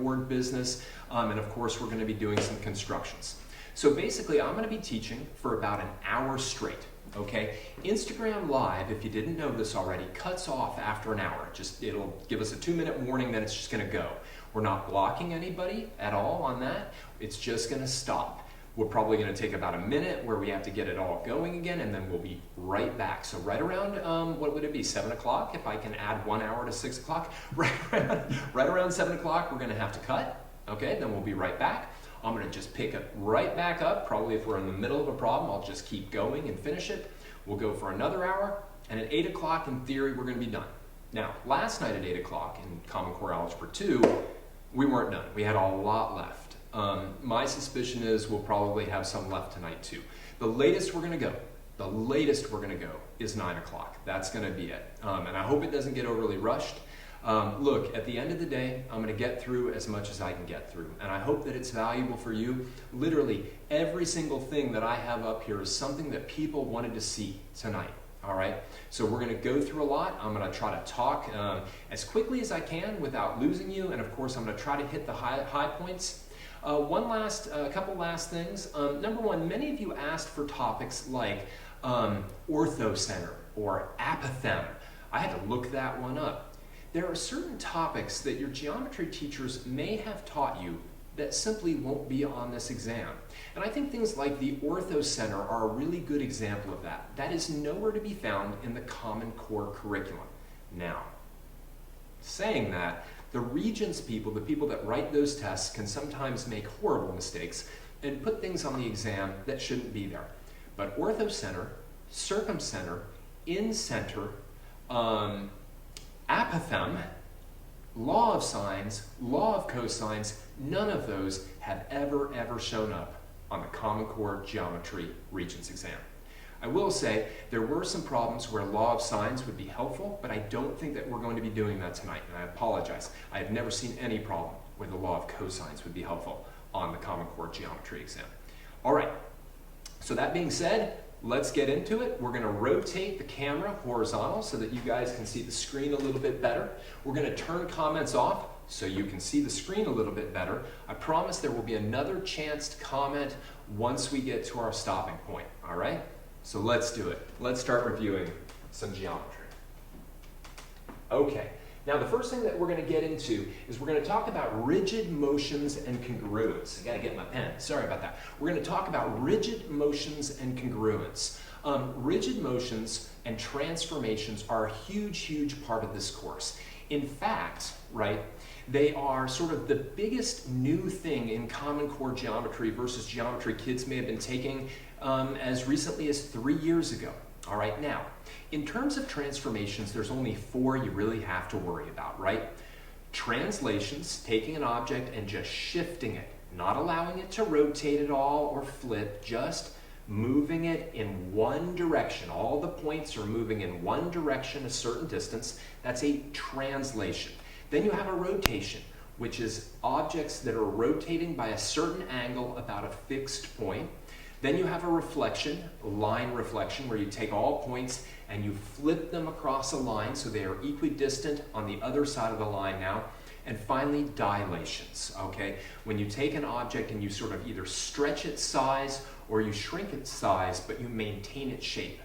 chord business, and of course we're going to be doing some constructions. So basically I'm going to be teaching for about an hour straight. Okay, Instagram Live, if you didn't know this already, cuts off after an hour. It'll give us a 2-minute warning that it's just going to go. We're not blocking anybody at all on that. It's just going to stop. We're probably going to take about a minute where we have to get it all going again, and then we'll be right back. So right around, what would it be, 7 o'clock? If I can add 1 hour to 6 o'clock, right around 7 o'clock, we're going to have to cut. Okay, then we'll be right back. I'm going to just pick it right back up. Probably if we're in the middle of a problem, I'll just keep going and finish it. We'll go for another hour, and at 8 o'clock, in theory, we're going to be done. Now, last night at 8 o'clock in Common Core Algebra 2, we weren't done. We had a lot left. My suspicion is we'll probably have some left tonight too. The latest we're going to go, is 9 o'clock. That's going to be it. And I hope it doesn't get overly rushed. Look, at the end of the day, I'm going to get through as much as I can get through, and I hope that it's valuable for you. Literally, every single thing that I have up here is something that people wanted to see tonight, all right? So we're going to go through a lot. I'm going to try to talk as quickly as I can without losing you, and of course, I'm going to try to hit the high points. Couple last things. Number one, many of you asked for topics like orthocenter or apothem. I had to look that one up. There are certain topics that your geometry teachers may have taught you that simply won't be on this exam. And I think things like the orthocenter are a really good example of that. That is nowhere to be found in the Common Core curriculum. Now, saying that, the Regents people, the people that write those tests, can sometimes make horrible mistakes and put things on the exam that shouldn't be there. But orthocenter, circumcenter, incenter, apothem, law of sines, law of cosines, none of those have ever shown up on the Common Core Geometry Regents exam. I will say there were some problems where law of sines would be helpful, but I don't think that we're going to be doing that tonight, and I apologize. I have never seen any problem where the law of cosines would be helpful on the Common Core Geometry exam. All right, so that being said, let's get into it. We're going to rotate the camera horizontal so that you guys can see the screen a little bit better. We're going to turn comments off so you can see the screen a little bit better. I promise there will be another chance to comment once we get to our stopping point, all right? So let's do it. Let's start reviewing some geometry. Okay, now the first thing that we're going to get into is we're going to talk about rigid motions and congruence. I got to get my pen, sorry about that. We're going to talk about rigid motions and congruence. Rigid motions and transformations are a huge part of this course. In fact, right, they are sort of the biggest new thing in Common Core geometry versus geometry kids may have been taking as recently as 3 years ago. All right, now, in terms of transformations, there's only 4 you really have to worry about, right? Translations, taking an object and just shifting it, not allowing it to rotate at all or flip, just moving it in one direction. All the points are moving in one direction a certain distance. That's a translation. Then you have a rotation, which is objects that are rotating by a certain angle about a fixed point. Then you have a reflection, line reflection, where you take all points and you flip them across a line so they are equidistant on the other side of the line now. And finally, dilations, okay? When you take an object and you sort of either stretch its size or you shrink its size, but you maintain its shape.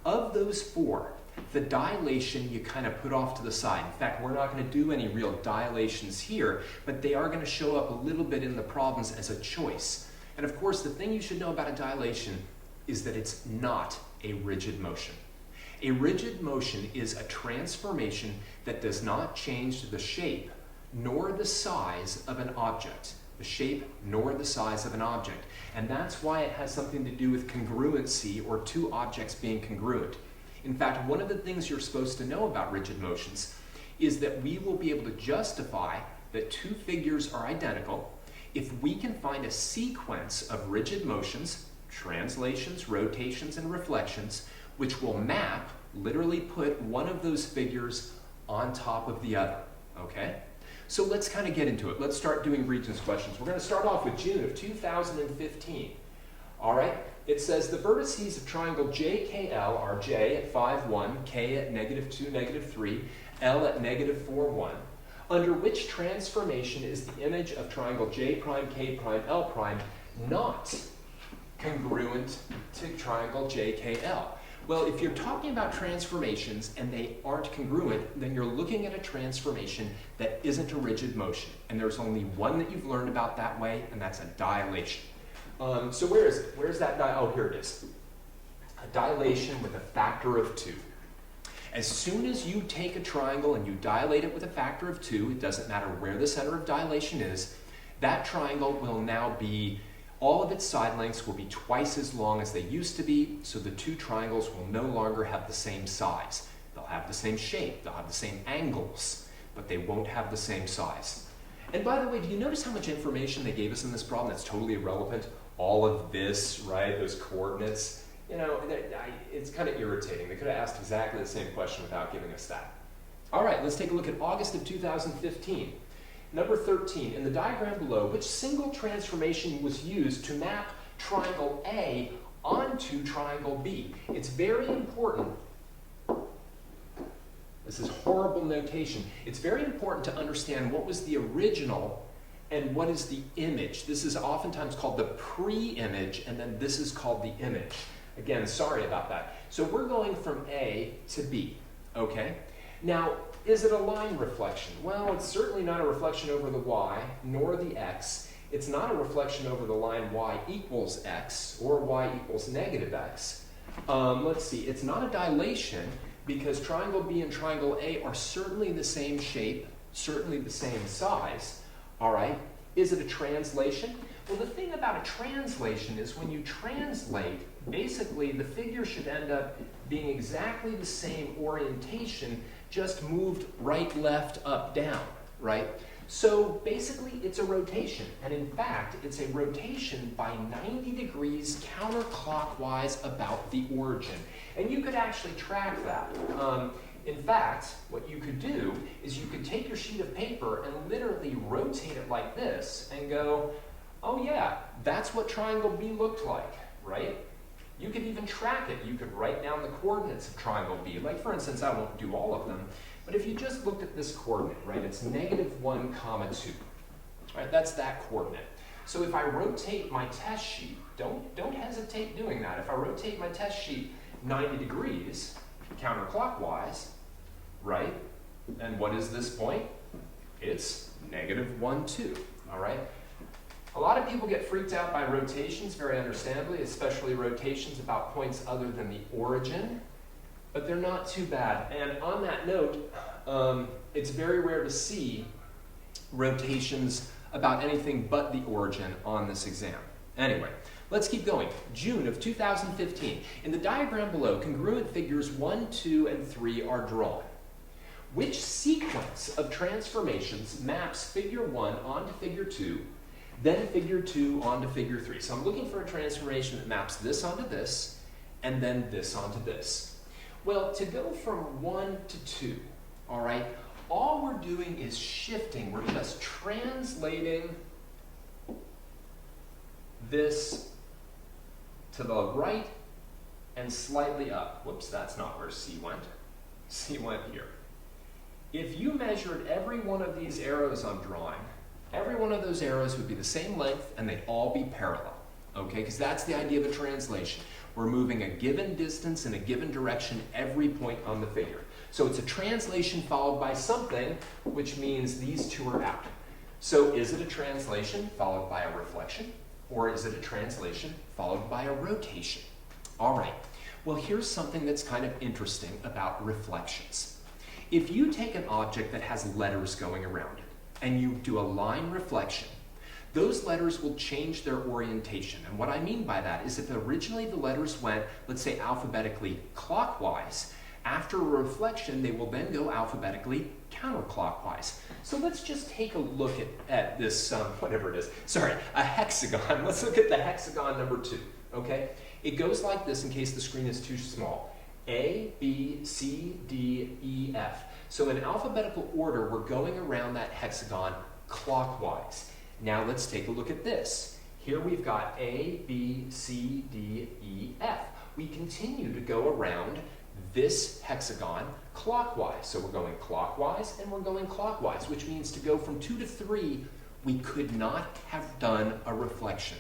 Of those 4, the dilation you kind of put off to the side. In fact, we're not going to do any real dilations here, but they are going to show up a little bit in the problems as a choice. And of course, the thing you should know about a dilation is that it's not a rigid motion. A rigid motion is a transformation that does not change the shape nor the size of an object. The shape nor the size of an object. And that's why it has something to do with congruency, or 2 objects being congruent. In fact, one of the things you're supposed to know about rigid motions is that we will be able to justify that 2 figures are identical if we can find a sequence of rigid motions, translations, rotations, and reflections, which will map, literally put one of those figures on top of the other, okay? So let's kind of get into it. Let's start doing Regents questions. We're going to start off with June of 2015. All right, it says the vertices of triangle JKL are J at 5, 1, K at -2, -3, L at -4, 1. under which transformation is the image of triangle J prime, K prime, L prime not congruent to triangle JKL? Well, if you're talking about transformations and they aren't congruent, then you're looking at a transformation that isn't a rigid motion. And there's only one that you've learned about that way, and that's a dilation. So where is it? Where's that oh, here it is. A dilation with a factor of 2. As soon as you take a triangle and you dilate it with a factor of 2, it doesn't matter where the center of dilation is, that triangle will now be, all of its side lengths will be twice as long as they used to be, so the two triangles will no longer have the same size. They'll have the same shape, they'll have the same angles, but they won't have the same size. And by the way, do you notice how much information they gave us in this problem that's totally irrelevant? All of this, right, those coordinates. You know, it's kind of irritating. They could have asked exactly the same question without giving us that. All right, let's take a look at August of 2015. Number 13, in the diagram below, which single transformation was used to map triangle A onto triangle B? It's very important. This is horrible notation. It's very important to understand what was the original and what is the image. This is oftentimes called the pre-image, and then this is called the image. Again, sorry about that. So we're going from A to B, okay? Now, is it a line reflection? Well, it's certainly not a reflection over the y, nor the x. It's not a reflection over the line y equals x, or y equals negative x. Let's see, it's not a dilation, because triangle B and triangle A are certainly the same shape, certainly the same size. All right, is it a translation? Well, the thing about a translation is when you translate, basically the figure should end up being exactly the same orientation, just moved right, left, up, down, right? So basically it's a rotation, and in fact it's a rotation by 90 degrees counterclockwise about the origin. And you could actually track that. In fact, what you could do is you could take your sheet of paper and literally rotate it like this and go, oh yeah, that's what triangle B looked like, right? You could even track it. You could write down the coordinates of triangle B. Like for instance, I won't do all of them, but if you just looked at this coordinate, right, it's -1, 2. Right, that's that coordinate. So if I rotate my test sheet, don't hesitate doing that. If I rotate my test sheet 90 degrees counterclockwise, right, and what is this point? It's -1, 2, all right? A lot of people get freaked out by rotations, very understandably, especially rotations about points other than the origin, but they're not too bad. And on that note, it's very rare to see rotations about anything but the origin on this exam. Anyway, let's keep going. June of 2015. In the diagram below, congruent figures 1, 2, and 3 are drawn. Which sequence of transformations maps figure 1 onto figure 2, then figure 2 onto figure 3? So I'm looking for a transformation that maps this onto this, and then this onto this. Well, to go from 1 to 2, all right, all we're doing is shifting. We're just translating this to the right and slightly up. Whoops, that's not where C went. C went here. If you measured every one of these arrows I'm drawing, every one of those arrows would be the same length and they'd all be parallel, okay? Because that's the idea of a translation. We're moving a given distance in a given direction every point on the figure. So it's a translation followed by something, which means these two are out. So is it a translation followed by a reflection, or is it a translation followed by a rotation? All right, well, here's something that's kind of interesting about reflections. If you take an object that has letters going around it, and you do a line reflection, those letters will change their orientation. And what I mean by that is if originally the letters went, let's say alphabetically clockwise, after a reflection, they will then go alphabetically counterclockwise. So let's just take a look at this, whatever it is, sorry, a hexagon. Let's look at the hexagon number 2, okay? It goes like this in case the screen is too small. A, B, C, D, E, F. So in alphabetical order, we're going around that hexagon clockwise. Now let's take a look at this. Here we've got A, B, C, D, E, F. We continue to go around this hexagon clockwise. So we're going clockwise and we're going clockwise, which means to go from 2 to 3, we could not have done a reflection.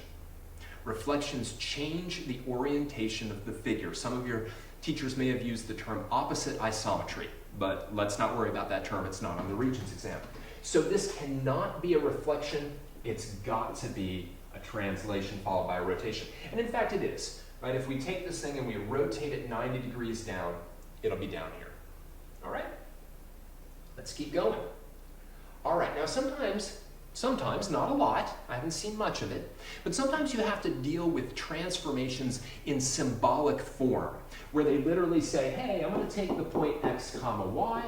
Reflections change the orientation of the figure. Some of your teachers may have used the term opposite isometry, but let's not worry about that term. It's not on the Regents exam. So this cannot be a reflection. It's got to be a translation followed by a rotation. And in fact, it is. Right? If we take this thing and we rotate it 90 degrees down, it'll be down here. All right? Let's keep going. All right, now sometimes, not a lot, I haven't seen much of it, but sometimes you have to deal with transformations in symbolic form, where they literally say, hey, I'm going to take the point x comma y,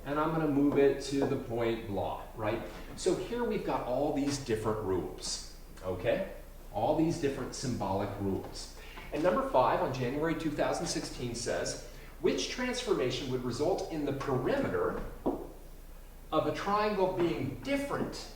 and I'm going to move it to the point blah, right? So here we've got all these different rules, okay? All these different symbolic rules. And number 5 on January 2016 says, which transformation would result in the perimeter of a triangle being different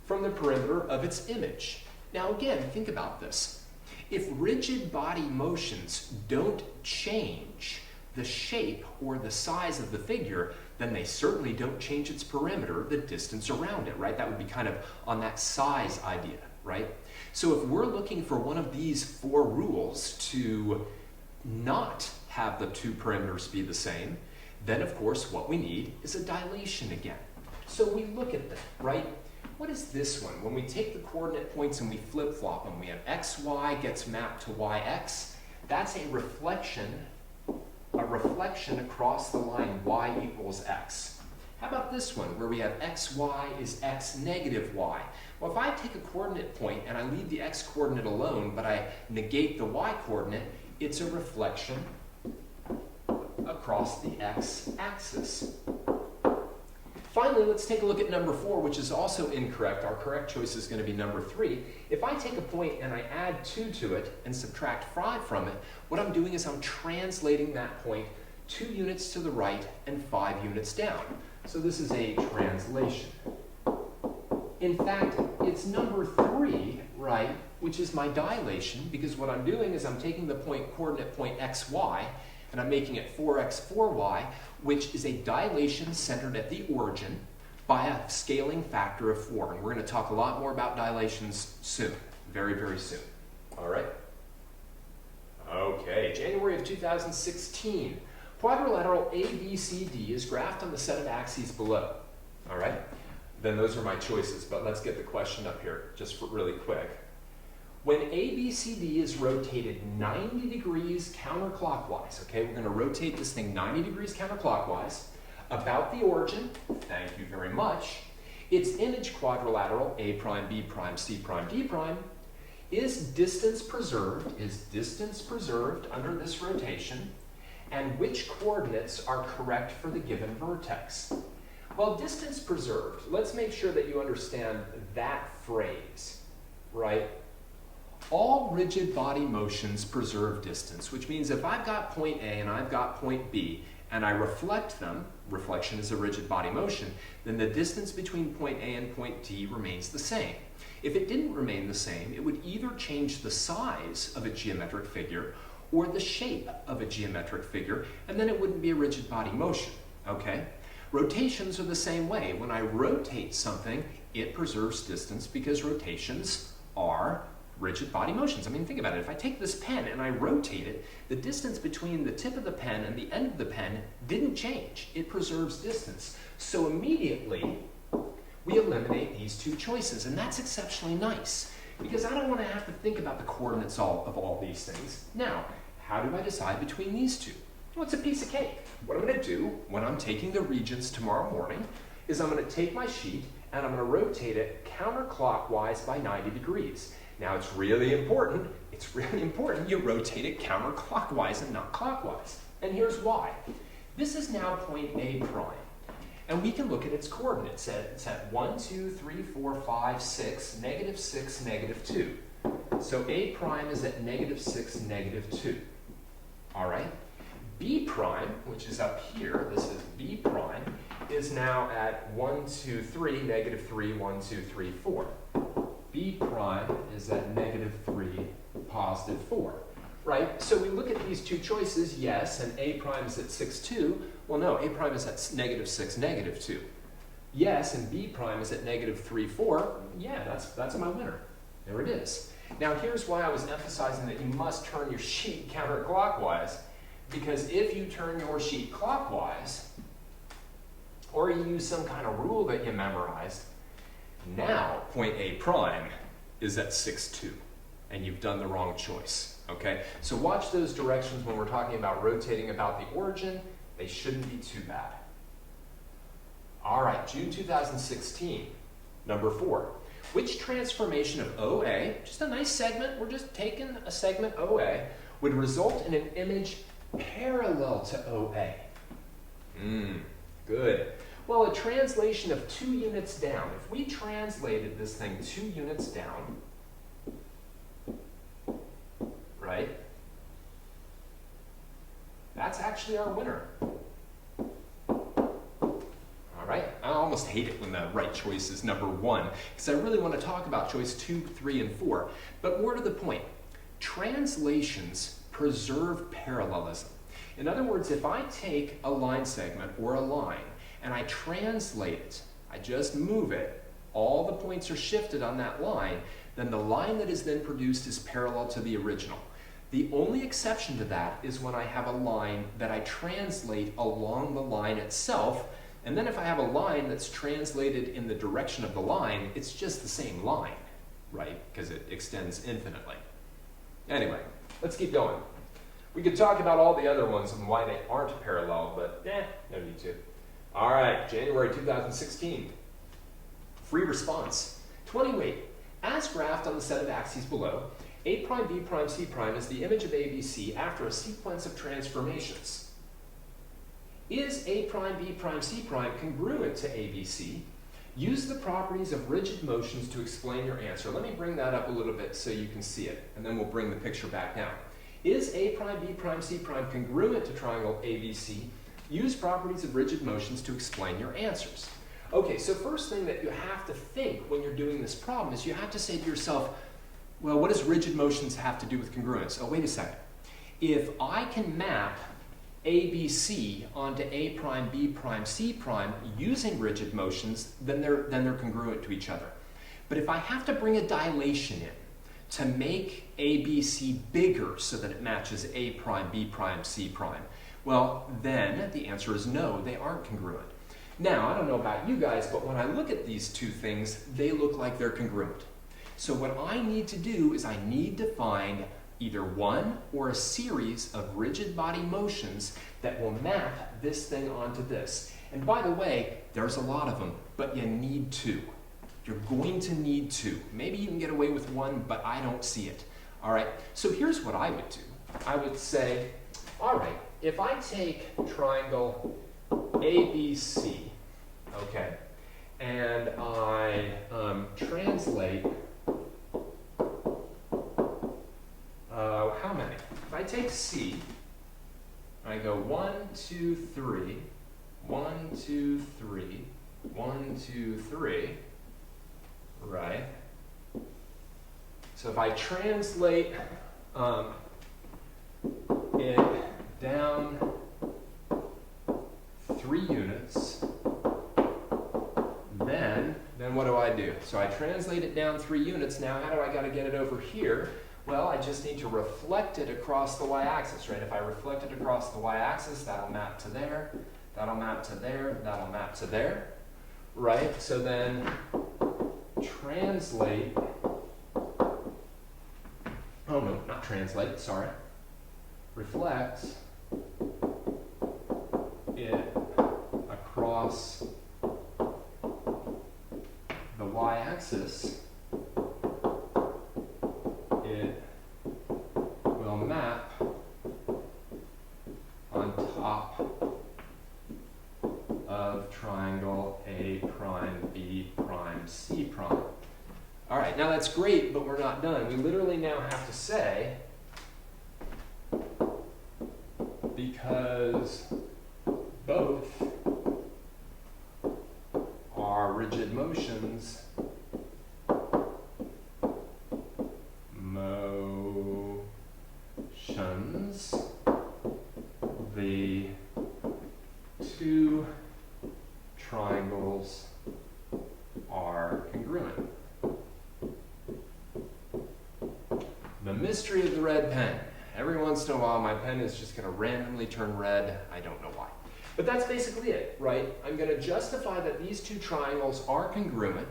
from the perimeter of its image? Now again, think about this. If rigid body motions don't change the shape or the size of the figure, then they certainly don't change its perimeter, the distance around it, right? That would be kind of on that size idea, right? So if we're looking for one of these 4 rules to not have the 2 perimeters be the same, then of course what we need is a dilation again. So we look at them, right? What is this one? When we take the coordinate points and we flip-flop them, we have xy gets mapped to yx. That's a reflection across the line y equals x. How about this one, where we have xy is x negative y? Well, if I take a coordinate point and I leave the x coordinate alone, but I negate the y coordinate, it's a reflection across the x-axis. Finally, let's take a look at number 4, which is also incorrect. Our correct choice is going to be number 3. If I take a point and I add 2 to it and subtract 5 from it, what I'm doing is I'm translating that point 2 units to the right and 5 units down. So this is a translation. In fact, it's number 3, right, which is my dilation, because what I'm doing is I'm taking the coordinate point xy, and I'm making it 4x, 4y, which is a dilation centered at the origin by a scaling factor of 4. And we're going to talk a lot more about dilations soon, very, very soon. All right? Okay, January of 2016. Quadrilateral ABCD is graphed on the set of axes below. All right? Then those are my choices, but let's get the question up here just really quick. When ABCD is rotated 90 degrees counterclockwise, okay, we're going to rotate this thing 90 degrees counterclockwise about the origin, thank you very much, its image quadrilateral, A prime, B prime, C prime, D prime, is distance preserved under this rotation, and which coordinates are correct for the given vertex? Well, distance preserved, let's make sure that you understand that phrase, right? All rigid body motions preserve distance, which means if I've got point A and I've got point B, and I reflect them, reflection is a rigid body motion, then the distance between point A and point D remains the same. If it didn't remain the same, it would either change the size of a geometric figure or the shape of a geometric figure, and then it wouldn't be a rigid body motion, okay? Rotations are the same way. When I rotate something, it preserves distance because rotations are rigid body motions. I mean, think about it. If I take this pen and I rotate it, the distance between the tip of the pen and the end of the pen didn't change. It preserves distance. So immediately, we eliminate these 2 choices, and that's exceptionally nice because I don't want to have to think about the coordinates of all these things. Now, how do I decide between these 2? Well, it's a piece of cake. What I'm going to do when I'm taking the Regents tomorrow morning is I'm going to take my sheet and I'm going to rotate it counterclockwise by 90 degrees. Now, it's really important you rotate it counterclockwise and not clockwise. And here's why. This is now point A prime. And we can look at its coordinates. It's at 1, 2, 3, 4, 5, 6, -6, -2. So A prime is at -6, -2. All right? B prime, which is up here, this is B prime, is now at 1, 2, 3, -3, 1, 2, 3, 4. B prime is at -3, +4. right? So we look at these two choices, yes, and A prime is at 6, 2. Well, no, A prime is at -6, -2. Yes, and B prime is at -3, 4. Yeah, that's my winner. There it is. Now here's why I was emphasizing that you must turn your sheet counterclockwise, because if you turn your sheet clockwise, or you use some kind of rule that you memorized, now point A prime is at 6, 2, and you've done the wrong choice, okay? So watch those directions when we're talking about rotating about the origin. They shouldn't be too bad. All right, June 2016, number 4. Which transformation of OA, just a nice segment, we're just taking a segment OA, would result in an image parallel to OA? Good. Well, a translation of 2 units down. If we translated this thing 2 units down, right? That's actually our winner. All right, I almost hate it when the right choice is number 1, because I really want to talk about choice 2, 3, and 4. But more to the point, translations preserve parallelism. In other words, if I take a line segment or a line and I translate it, I just move it, all the points are shifted on that line, then the line that is then produced is parallel to the original. The only exception to that is when I have a line that I translate along the line itself, and then if I have a line that's translated in the direction of the line, it's just the same line, right? Because it extends infinitely. Anyway, let's keep going. We could talk about all the other ones and why they aren't parallel, but no need to. All right, January 2016. Free response. 20 weight. As graphed on the set of axes below, A prime, B prime, C prime is the image of ABC after a sequence of transformations. Is A prime, B prime, C prime congruent to ABC? Use the properties of rigid motions to explain your answer. Let me bring that up a little bit so you can see it, and then we'll bring the picture back down. Is A prime, B prime, C prime congruent to triangle ABC? Use properties of rigid motions to explain your answers. Okay, so first thing that you have to think when you're doing this problem is you have to say to yourself, well, what does rigid motions have to do with congruence? Oh, wait a second. If I can map ABC onto A prime, B prime, C prime using rigid motions, then they're congruent to each other. But if I have to bring a dilation in to make ABC bigger so that it matches A prime, B prime, C prime, well, then the answer is no, they aren't congruent. Now, I don't know about you guys, but when I look at these two things, they look like they're congruent. So what I need to do is I need to find either one or a series of rigid body motions that will map this thing onto this. And by the way, there's a lot of them, but you need 2. You're going to need 2. Maybe you can get away with 1, but I don't see it. All right, so here's what I would do. I would say, all right, if I take triangle ABC, okay, and I translate, how many? If I take C, I go 1, 2, 3, 1, 2, 3, 1, 2, 3, right? So if I translate it down 3 units, then what do I do? So I translate it down 3 units. Now, how do I got to get it over here? Well, I just need to reflect it across the y-axis, right? If I reflect it across the y-axis, that'll map to there, that'll map to there, that'll map to there, right? So then translate, oh no, not translate, sorry. Reflect it across the y-axis, it will map on top of triangle A prime, B prime, C prime. All right, now that's great, but we're not done. We literally now have to say, because both are rigid motions, motions The mystery of the red pen. Every once in a while, my pen is just going to randomly turn red. I don't know why. But that's basically it, right? I'm going to justify that these two triangles are congruent,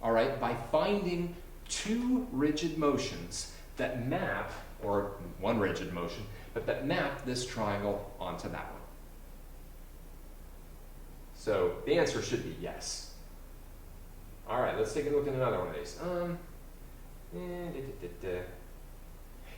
all right, by finding two rigid motions that map, or one rigid motion, but that map this triangle onto that one. So the answer should be yes. All right, let's take a look at another one of these.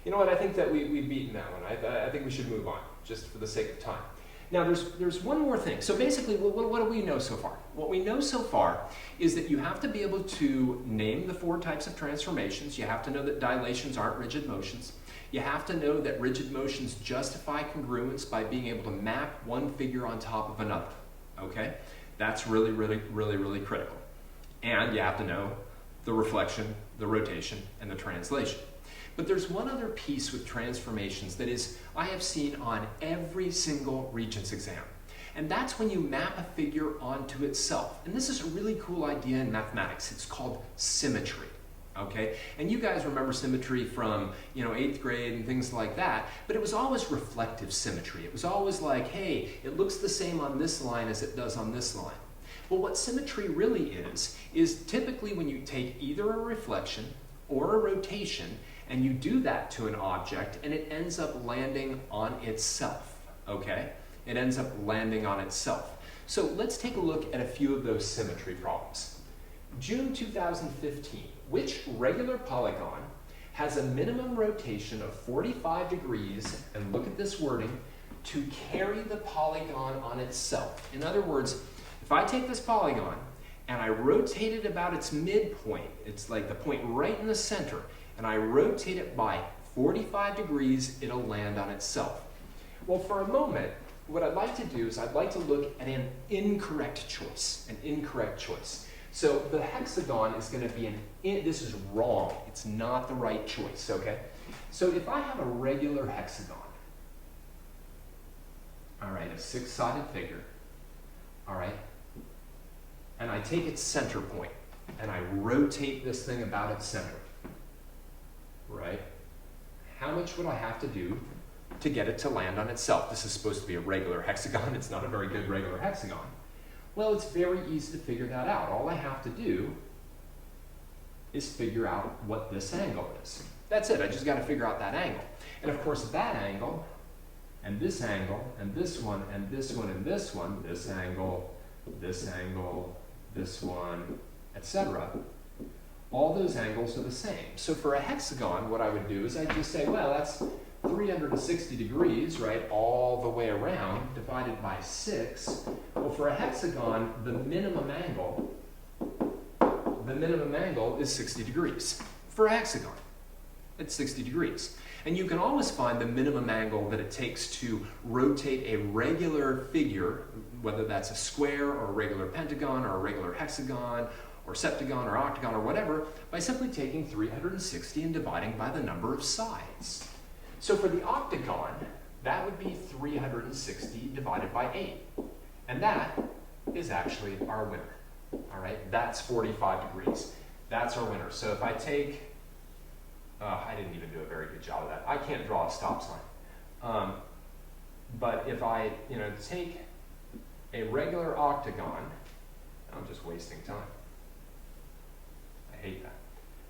You know what, I think that we've beaten that one. I think we should move on, just for the sake of time. Now, there's one more thing. So basically, what do we know so far? What we know so far is that you have to be able to name the four types of transformations. You have to know that dilations aren't rigid motions. You have to know that rigid motions justify congruence by being able to map one figure on top of another. Okay? That's really, really, really, really critical. And you have to know the reflection, the rotation, and the translation. But there's one other piece with transformations that is, I have seen on every single Regents exam. And that's when you map a figure onto itself. And this is a really cool idea in mathematics. It's called symmetry. Okay? And you guys remember symmetry from, 8th grade and things like that, but it was always reflective symmetry. It was always like, hey, it looks the same on this line as it does on this line. Well, what symmetry really is typically when you take either a reflection or a rotation and you do that to an object and it ends up landing on itself, okay? It ends up landing on itself. So let's take a look at a few of those symmetry problems. June 2015, which regular polygon has a minimum rotation of 45 degrees, and look at this wording, to carry the polygon on itself? In other words, if I take this polygon and I rotate it about its midpoint, it's like the point right in the center, and I rotate it by 45 degrees, it'll land on itself. Well, for a moment, what I'd like to do is I'd like to look at an incorrect choice, So the hexagon is going to be this is wrong. It's not the right choice, okay? So if I have a regular hexagon, all right, a six-sided figure, all right, and I take its center point and I rotate this thing about its center, right? How much would I have to do to get it to land on itself? This is supposed to be a regular hexagon. It's not a very good regular hexagon. Well, it's very easy to figure that out. All I have to do is figure out what this angle is. That's it. I just got to figure out that angle. And of course, that angle, and this angle, and this one, and this one, and this one, this angle, this one, etc. All those angles are the same. So for a hexagon, what I would do is I'd just say, well, that's 360 degrees, right, all the way around, divided by 6. Well, for a hexagon, the minimum angle is 60 degrees. For a hexagon, it's 60 degrees. And you can always find the minimum angle that it takes to rotate a regular figure, whether that's a square or a regular pentagon or a regular hexagon or septagon or octagon or whatever, by simply taking 360 and dividing by the number of sides. So for the octagon, that would be 360 divided by 8. And that is actually our winner. All right, that's 45 degrees. That's our winner. So if I take, I didn't even do a very good job of that. I can't draw a stop sign. But if I, take a regular octagon, I'm just wasting time. I hate that,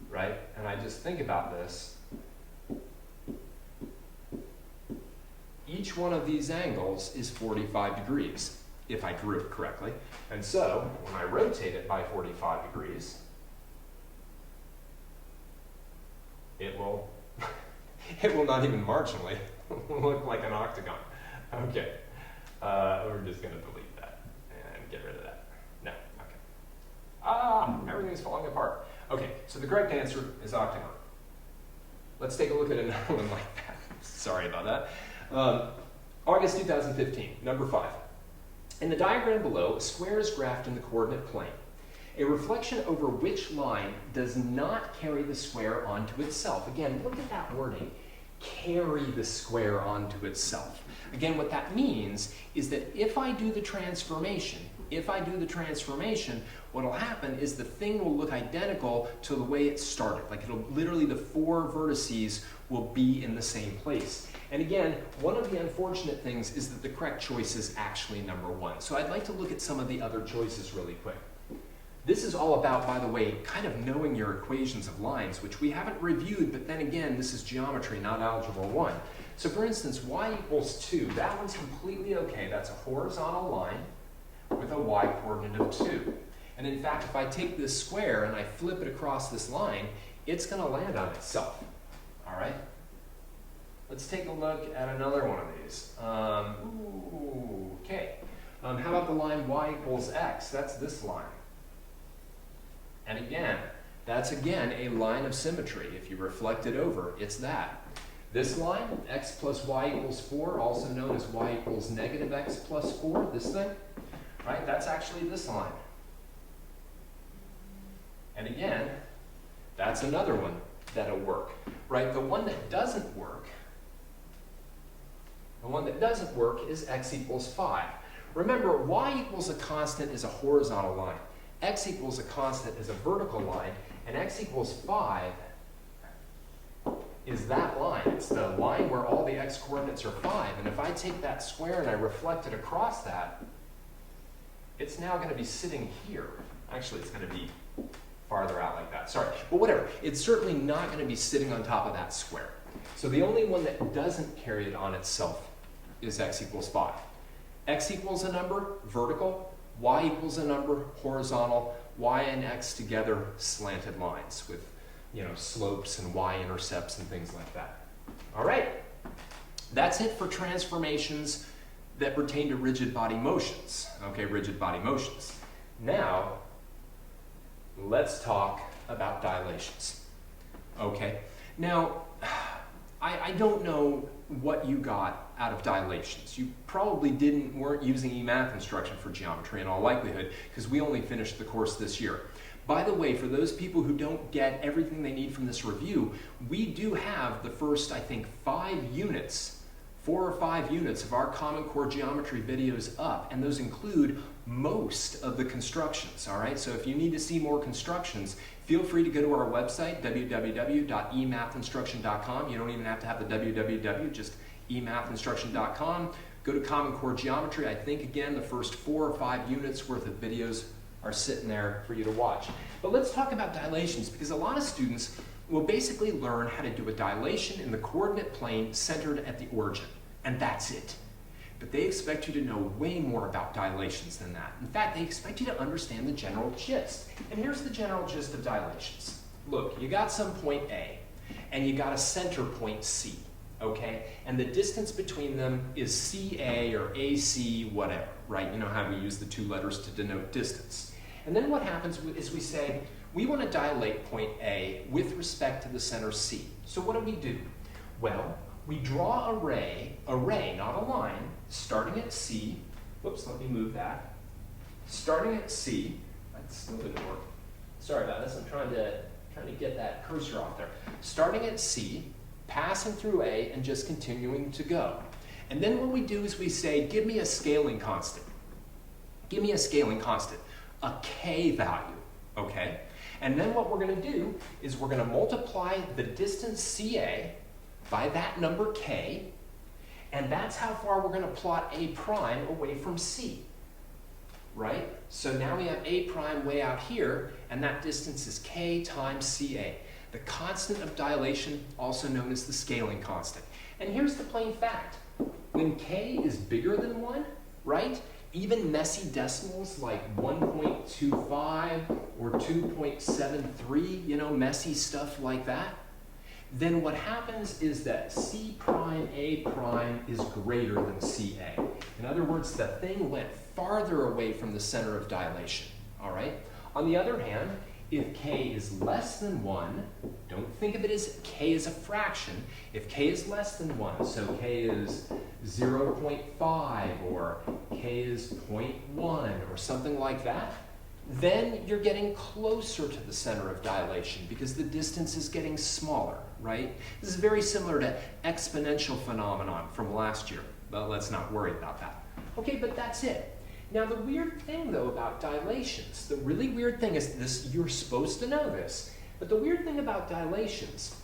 right? And I just think about this. Each one of these angles is 45 degrees, if I drew it correctly. And so, when I rotate it by 45 degrees, it will not even marginally look like an octagon. Okay, we're just going to delete that and get rid of that. No, okay. Everything's falling apart. Okay, so the correct answer is octagon. Let's take a look at another one like that. Sorry about that. August 2015, number 5. In the diagram below, a square is graphed in the coordinate plane. A reflection over which line does not carry the square onto itself. Again, look at that wording, carry the square onto itself. Again, what that means is that if I do the transformation, what'll happen is the thing will look identical to the way it started. Like it'll literally, the 4 vertices will be in the same place. And again, one of the unfortunate things is that the correct choice is actually number 1. So I'd like to look at some of the other choices really quick. This is all about, by the way, kind of knowing your equations of lines, which we haven't reviewed, but then again, this is geometry, not algebra 1. So for instance, y equals 2, that one's completely okay. That's a horizontal line with a y coordinate of 2. And in fact, if I take this square and I flip it across this line, it's going to land on itself. All right? Let's take a look at another one of these. Okay. How about the line y equals x? That's this line. And again, that's again a line of symmetry. If you reflect it over, it's that. This line, x plus y equals 4, also known as y equals negative x plus 4, this thing, right? That's actually this line. And again, that's another one that'll work, right? The one that doesn't work is x equals 5. Remember, y equals a constant is a horizontal line. X equals a constant is a vertical line, and x equals 5 is that line. It's the line where all the x coordinates are 5. And if I take that square and I reflect it across that, it's now going to be sitting here. Actually, it's going to be farther out like that. Sorry. But whatever. It's certainly not going to be sitting on top of that square. So the only one that doesn't carry it on itself is x equals 5. X equals a number, vertical. Y equals a number, horizontal. Y and x together, slanted lines with, slopes and y-intercepts and things like that. All right. That's it for transformations that pertain to rigid body motions. Okay, rigid body motions. Now, let's talk about dilations. Okay. Now, I don't know what you got out of dilations. You probably weren't using eMathInstruction for geometry in all likelihood, because we only finished the course this year. By the way, for those people who don't get everything they need from this review, we do have the first, I think, 4 or 5 units of our Common Core geometry videos up, and those include most of the constructions, all right? So if you need to see more constructions, feel free to go to our website, www.eMathInstruction.com. You don't even have to have the www, just eMathInstruction.com. Go to Common Core Geometry. I think, again, the first 4 or 5 units worth of videos are sitting there for you to watch. But let's talk about dilations, because a lot of students will basically learn how to do a dilation in the coordinate plane centered at the origin, and that's it. But they expect you to know way more about dilations than that. In fact, they expect you to understand the general gist. And here's the general gist of dilations. Look, you got some point A, and you got a center point C, okay? And the distance between them is CA or AC, whatever, right? You know how we use the 2 letters to denote distance. And then what happens is we say, we want to dilate point A with respect to the center C. So what do? Well, we draw a ray, not a line, starting at C. Whoops, let me move that. Starting at C, that still didn't work. Sorry about this, I'm trying to get that cursor off there. Starting at C, passing through A, and just continuing to go. And then what we do is we say, give me a scaling constant. Give me a scaling constant, a K value, okay? And then what we're going to do is we're going to multiply the distance CA by that number K, and that's how far we're going to plot A prime away from C, right? So now we have A prime way out here, and that distance is K times CA. The constant of dilation, also known as the scaling constant. And here's the plain fact. When K is bigger than 1, right? Even messy decimals like 1.25 or 2.73, messy stuff like that, then what happens is that C prime A prime is greater than CA. In other words, the thing went farther away from the center of dilation, all right? On the other hand, if K is less than 1, don't think of it as K as a fraction. If K is less than 1, so K is 0.5 or K is 0.1 or something like that, then you're getting closer to the center of dilation because the distance is getting smaller, right? This is very similar to exponential phenomenon from last year, but let's not worry about that. Okay, but that's it. Now the weird thing though about dilations, the really weird thing is this, you're supposed to know this, but the weird thing about dilations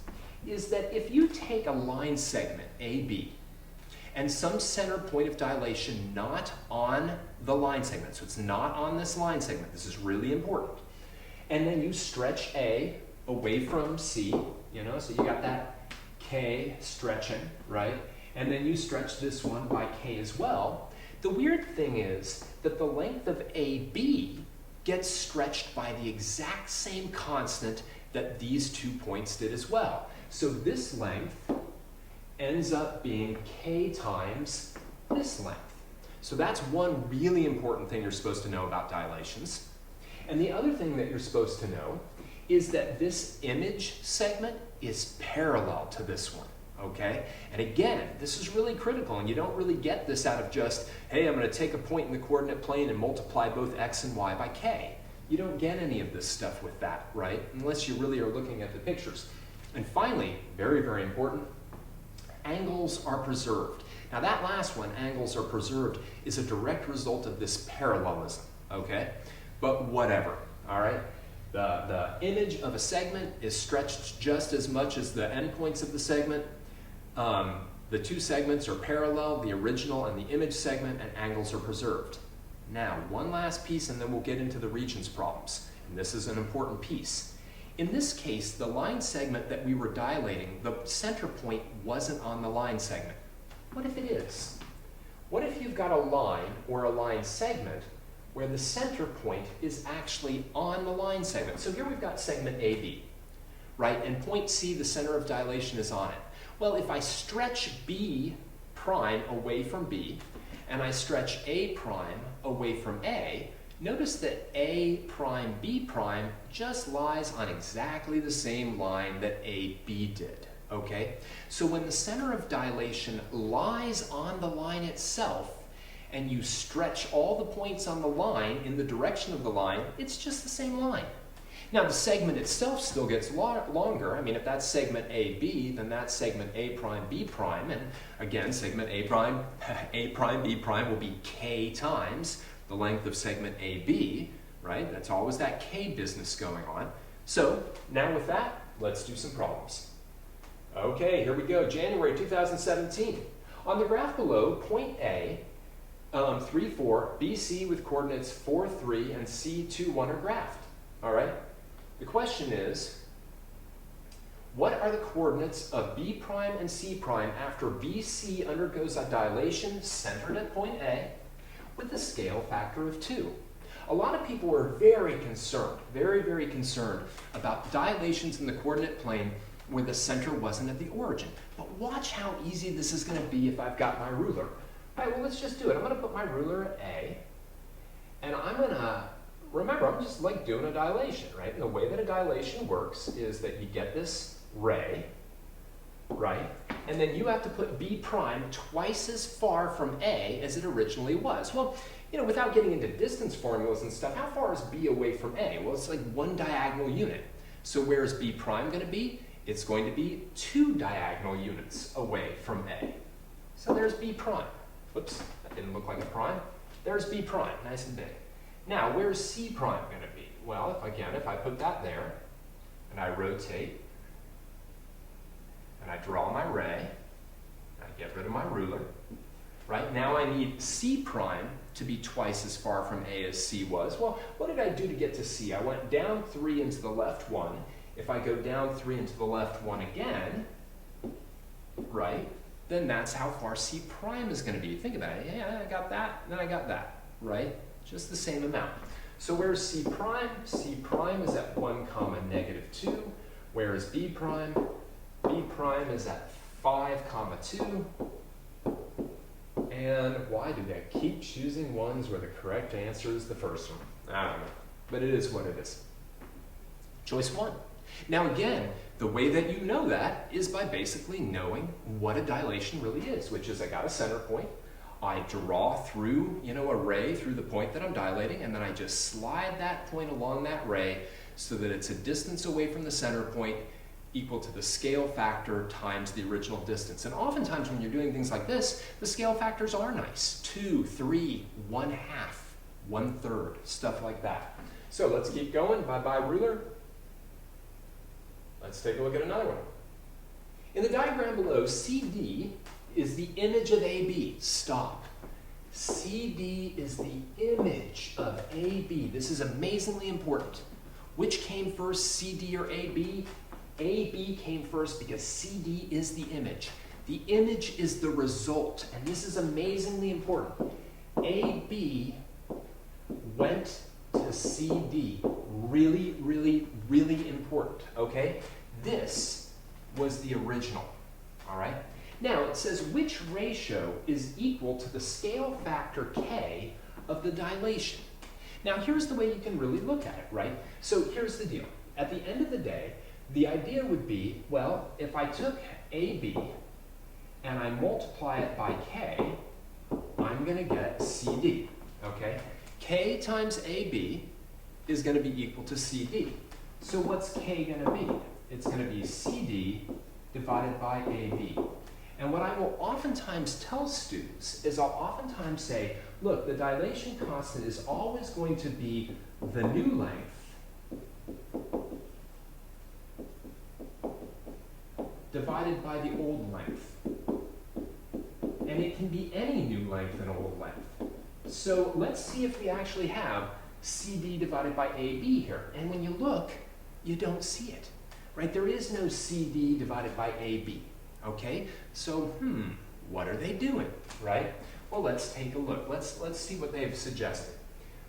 is that if you take a line segment, AB, and some center point of dilation not on the line segment, so it's not on this line segment, this is really important, and then you stretch A away from C, you know, so you got that K stretching, right? And then you stretch this one by K as well. The weird thing is that the length of AB gets stretched by the exact same constant that these 2 points did as well. So this length ends up being K times this length. So that's one really important thing you're supposed to know about dilations. And the other thing that you're supposed to know is that this image segment is parallel to this one, okay? And again, this is really critical, and you don't really get this out of just, hey, I'm going to take a point in the coordinate plane and multiply both x and y by k. You don't get any of this stuff with that, right? Unless you really are looking at the pictures. And finally, very, very important, angles are preserved. Now that last one, angles are preserved, is a direct result of this parallelism, okay? But whatever, all right? The image of a segment is stretched just as much as the endpoints of the segment. The 2 segments are parallel, the original and the image segment, and angles are preserved. Now, one last piece and then we'll get into the regions problems. And this is an important piece. In this case, the line segment that we were dilating, the center point wasn't on the line segment. What if it is? What if you've got a line or a line segment where the center point is actually on the line segment? So here we've got segment AB, right? And point C, the center of dilation, is on it. Well, if I stretch B prime away from B, and I stretch A prime away from A, notice that A prime B prime just lies on exactly the same line that AB did, okay? So when the center of dilation lies on the line itself, and you stretch all the points on the line in the direction of the line, it's just the same line. Now the segment itself still gets longer. I mean, if that's segment AB, then that's segment A prime B prime, and again, segment A prime B prime will be K times the length of segment AB, right? That's always that K business going on. So now with that, let's do some problems. Okay, here we go, January 2017. On the graph below, point A, 3, 4, BC with coordinates 4, 3, and C, 2, 1 are graphed, all right? The question is, what are the coordinates of B prime and C prime after BC undergoes a dilation centered at point A with a scale factor of 2? A lot of people are very concerned, very, very concerned about dilations in the coordinate plane where the center wasn't at the origin. But watch how easy this is going to be if I've got my ruler. All right, well, let's just do it. I'm going to put my ruler at A, and I'm going to, remember, I'm just like doing a dilation, right? And the way that a dilation works is that you get this ray, right? And then you have to put B prime twice as far from A as it originally was. Well, you know, without getting into distance formulas and stuff, how far is B away from A? Well, it's like 1 diagonal unit. So where is B prime going to be? It's going to be 2 diagonal units away from A. So there's B prime. Whoops, that didn't look like a prime. There's B prime, nice and big. Now, where's C prime going to be? Well, again, if I put that there, and I rotate, and I draw my ray, I get rid of my ruler, right? Now I need C prime to be twice as far from A as C was. Well, what did I do to get to C? I went down 3 into the left 1. If I go down 3 into the left 1 again, right, then that's how far C prime is going to be. Think about it. Yeah, I got that, and then I got that, right? Just the same amount. So where's C prime? C prime is at 1, -2. Where is B prime? B prime is at 5, 2. And why do they keep choosing ones where the correct answer is the first one? I don't know. But it is what it is. Choice 1. Now again, the way that you know that is by basically knowing what a dilation really is, which is I got a center point, I draw through, you know, a ray through the point that I'm dilating, and then I just slide that point along that ray so that it's a distance away from the center point equal to the scale factor times the original distance. And oftentimes when you're doing things like this, the scale factors are nice. 2, 3, 1/2, 1/3, stuff like that. So let's keep going. Bye-bye, ruler. Let's take a look at another one. In the diagram below, CD is the image of AB. Stop. CD is the image of AB. This is amazingly important. Which came first, CD or AB? AB came first because CD is the image. The image is the result, and this is amazingly important. AB went to CD. Really, really, really important, okay? This was the original, all right? Now, it says which ratio is equal to the scale factor K of the dilation. Now, here's the way you can really look at it, right? So here's the deal. At the end of the day, the idea would be, well, if I took AB and I multiply it by K, I'm going to get CD, okay? K times AB is going to be equal to CD. So what's K going to be? It's going to be CD divided by AB. And what I will oftentimes tell students is I'll oftentimes say, look, the dilation constant is always going to be the new length divided by the old length. And it can be any new length and old length. So let's see if we actually have CD divided by AB here. And when you look, you don't see it, right? There is no CD divided by AB, okay? So, what are they doing, right? Well, let's take a look. Let's see what they've suggested.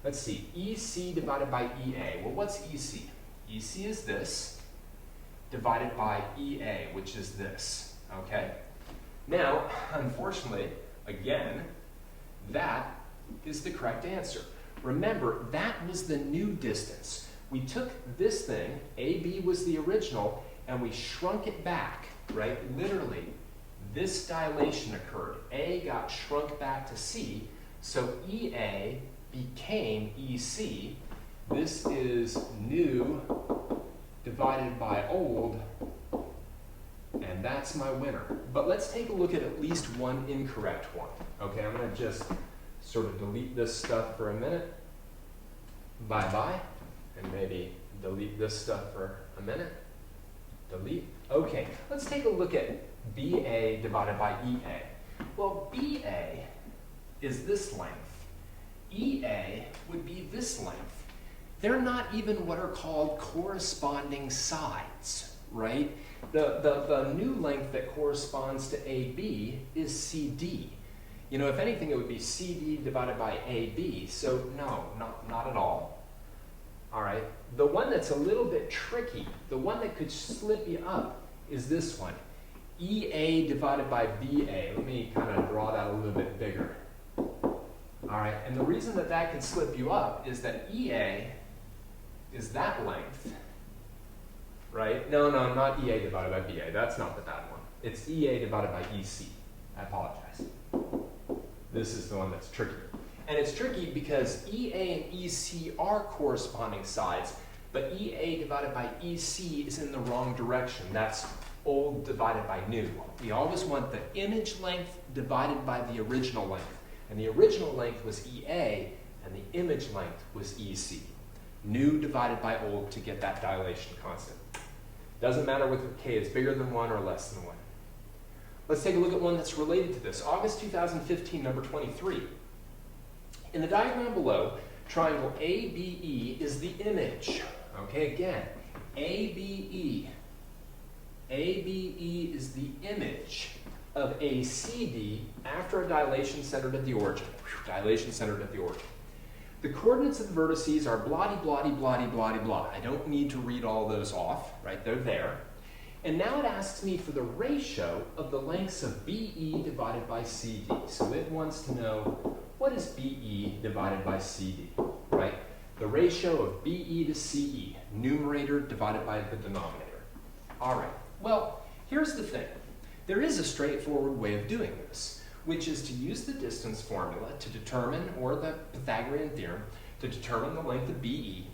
Let's see, EC divided by EA. Well, what's EC? EC is this, divided by EA, which is this, okay? Now, unfortunately, again, that is the correct answer. Remember, that was the new distance. We took this thing, AB was the original, and we shrunk it back, right? Literally, this dilation occurred. A got shrunk back to C, so EA became EC. This is new divided by old, and that's my winner. But let's take a look at least one incorrect one. Okay, I'm going to just sort of delete this stuff for a minute. Bye-bye. And maybe delete this stuff for a minute. Delete. Okay, let's take a look at BA divided by EA. Well, BA is this length. EA would be this length. They're not even what are called corresponding sides, right? The new length that corresponds to AB is CD. You know, if anything, it would be CD divided by AB. So no, not at all. All right, the one that's a little bit tricky, the one that could slip you up is this one. EA divided by BA. Let me kind of draw that a little bit bigger. All right, and the reason that that can slip you up is that EA is that length, right? No, not EA divided by BA. That's not the bad one. It's EA divided by EC. I apologize. This is the one that's tricky. And it's tricky because EA and EC are corresponding sides, but EA divided by EC is in the wrong direction. That's old divided by new. We always want the image length divided by the original length. And the original length was EA, and the image length was EC. New divided by old to get that dilation constant. Doesn't matter whether K is bigger than 1 or less than 1. Let's take a look at one that's related to this. August 2015, number 23. In the diagram below, triangle ABE is the image. Okay, again, ABE. ABE is the image of ACD after a dilation centered at the origin. Dilation centered at the origin. The coordinates of the vertices are blah, blah, blah, blah, blah. I don't need to read all those off, right? They're there. And now it asks me for the ratio of the lengths of BE divided by CD. So it wants to know, what is BE divided by CD, right? The ratio of BE to CE, numerator divided by the denominator. All right, well, here's the thing. There is a straightforward way of doing this, which is to use the distance formula to determine, or the Pythagorean theorem, to determine the length of BE,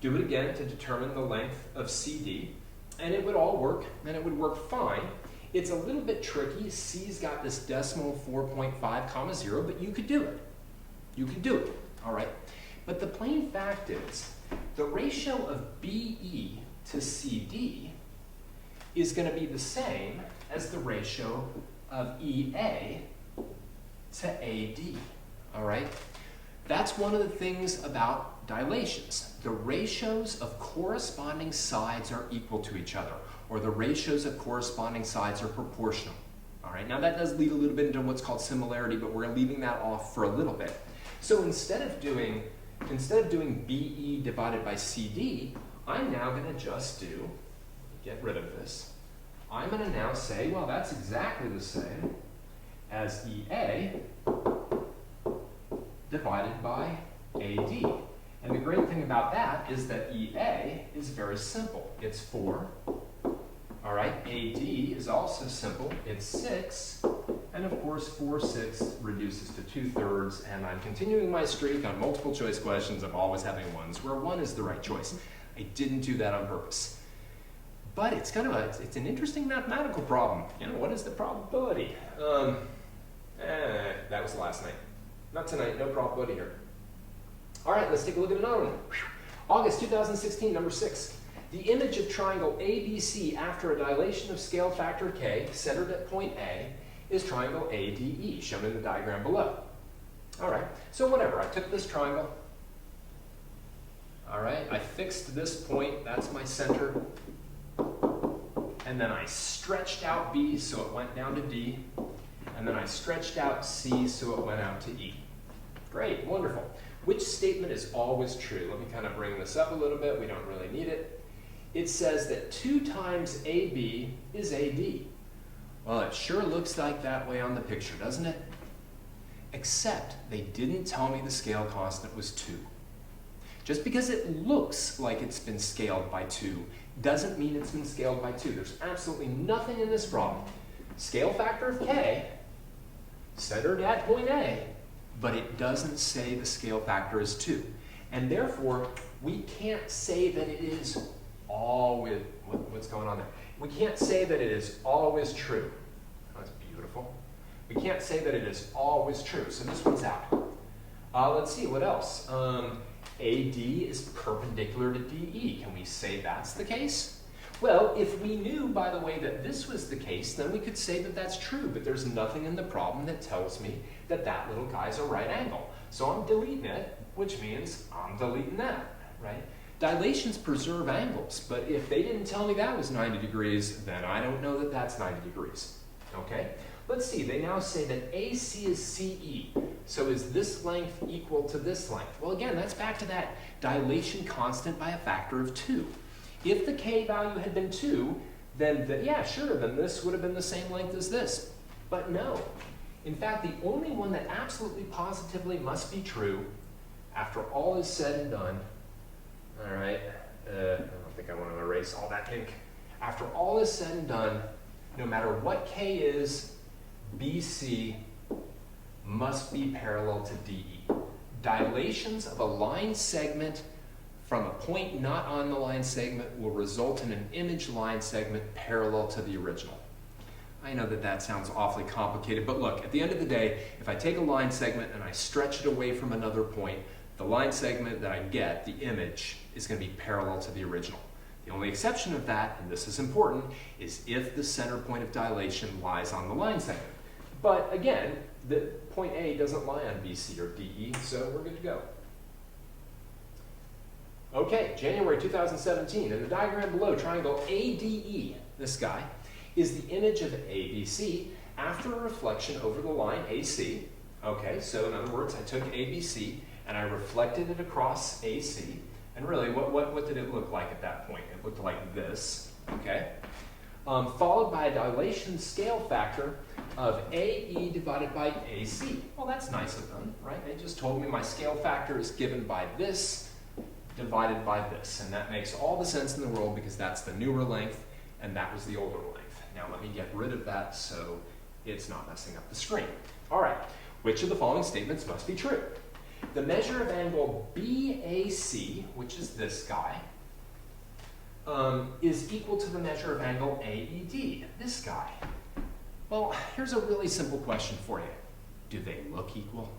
do it again to determine the length of CD, and it would all work, and it would work fine. It's a little bit tricky. C's got this decimal 4.5, 0, but you could do it. You could do it. all right? But the plain fact is, the ratio of BE to CD is going to be the same as the ratio of EA to AD, all right? That's one of the things about dilations. The ratios of corresponding sides are equal to each other, or the ratios of corresponding sides are proportional. All right, now that does lead a little bit into what's called similarity, but we're leaving that off for a little bit. So instead of doing BE divided by CD, I'm now going to just get rid of this. I'm going to now say, well, that's exactly the same as EA divided by AD. And the great thing about that is that EA is very simple. It's 4. All right, AD is also simple. It's 6. And of course, 4/6 reduces to 2/3. And I'm continuing my streak on multiple choice questions of always having ones where 1 is the right choice. I didn't do that on purpose. But it's kind of it's an interesting mathematical problem. You know, what is the probability? That was last night. Not tonight, no probability here. All right, let's take a look at another one. August 2016, number 6. The image of triangle ABC after a dilation of scale factor k, centered at point A, is triangle ADE, shown in the diagram below. All right, so whatever, I took this triangle. All right, I fixed this point, that's my center. And then I stretched out B so it went down to D. And then I stretched out C so it went out to E. Great, wonderful. Which statement is always true? Let me kind of bring this up a little bit. We don't really need it. It says that 2 times AB is AD. Well, it sure looks like that way on the picture, doesn't it? Except they didn't tell me the scale constant was 2. Just because it looks like it's been scaled by 2 doesn't mean it's been scaled by 2. There's absolutely nothing in this problem. Scale factor of k, centered at point A, but it doesn't say the scale factor is 2. And therefore, we can't say that it is always, what's going on there? We can't say that it is always true. That's beautiful. We can't say that it is always true, so this one's out. Let's see, what else? AD is perpendicular to DE. Can we say that's the case? Well, if we knew, by the way, that this was the case, then we could say that that's true, but there's nothing in the problem that tells me that that little guy's a right angle. So I'm deleting it, which means I'm deleting that, right? Dilations preserve angles, but if they didn't tell me that was 90 degrees, then I don't know that that's 90 degrees, okay? Let's see, they now say that AC is CE. So is this length equal to this length? Well, again, that's back to that dilation constant by a factor of 2. If the K value had been 2, then yeah, sure, then this would have been the same length as this. But no. In fact, the only one that absolutely positively must be true, after all is said and done, all right, I don't think I want to erase all that ink. After all is said and done, no matter what K is, BC must be parallel to DE. Dilations of a line segment from a point not on the line segment will result in an image line segment parallel to the original. I know that that sounds awfully complicated, but look, at the end of the day, if I take a line segment and I stretch it away from another point, the line segment that I get, the image, is going to be parallel to the original. The only exception of that, and this is important, is if the center point of dilation lies on the line segment. But again, the point A doesn't lie on BC or DE, so we're good to go. Okay, January 2017, in the diagram below, triangle ADE, this guy, is the image of ABC after a reflection over the line AC. Okay, so in other words, I took ABC and I reflected it across AC. And really, what did it look like at that point? It looked like this, okay? Followed by a dilation scale factor of AE divided by AC. Well, that's nice of them, right? They just told me my scale factor is given by this divided by this. And that makes all the sense in the world because that's the newer length and that was the older length. Now let me get rid of that so it's not messing up the screen. All right, which of the following statements must be true? The measure of angle BAC, which is this guy, is equal to the measure of angle AED, this guy. Well, here's a really simple question for you. Do they look equal?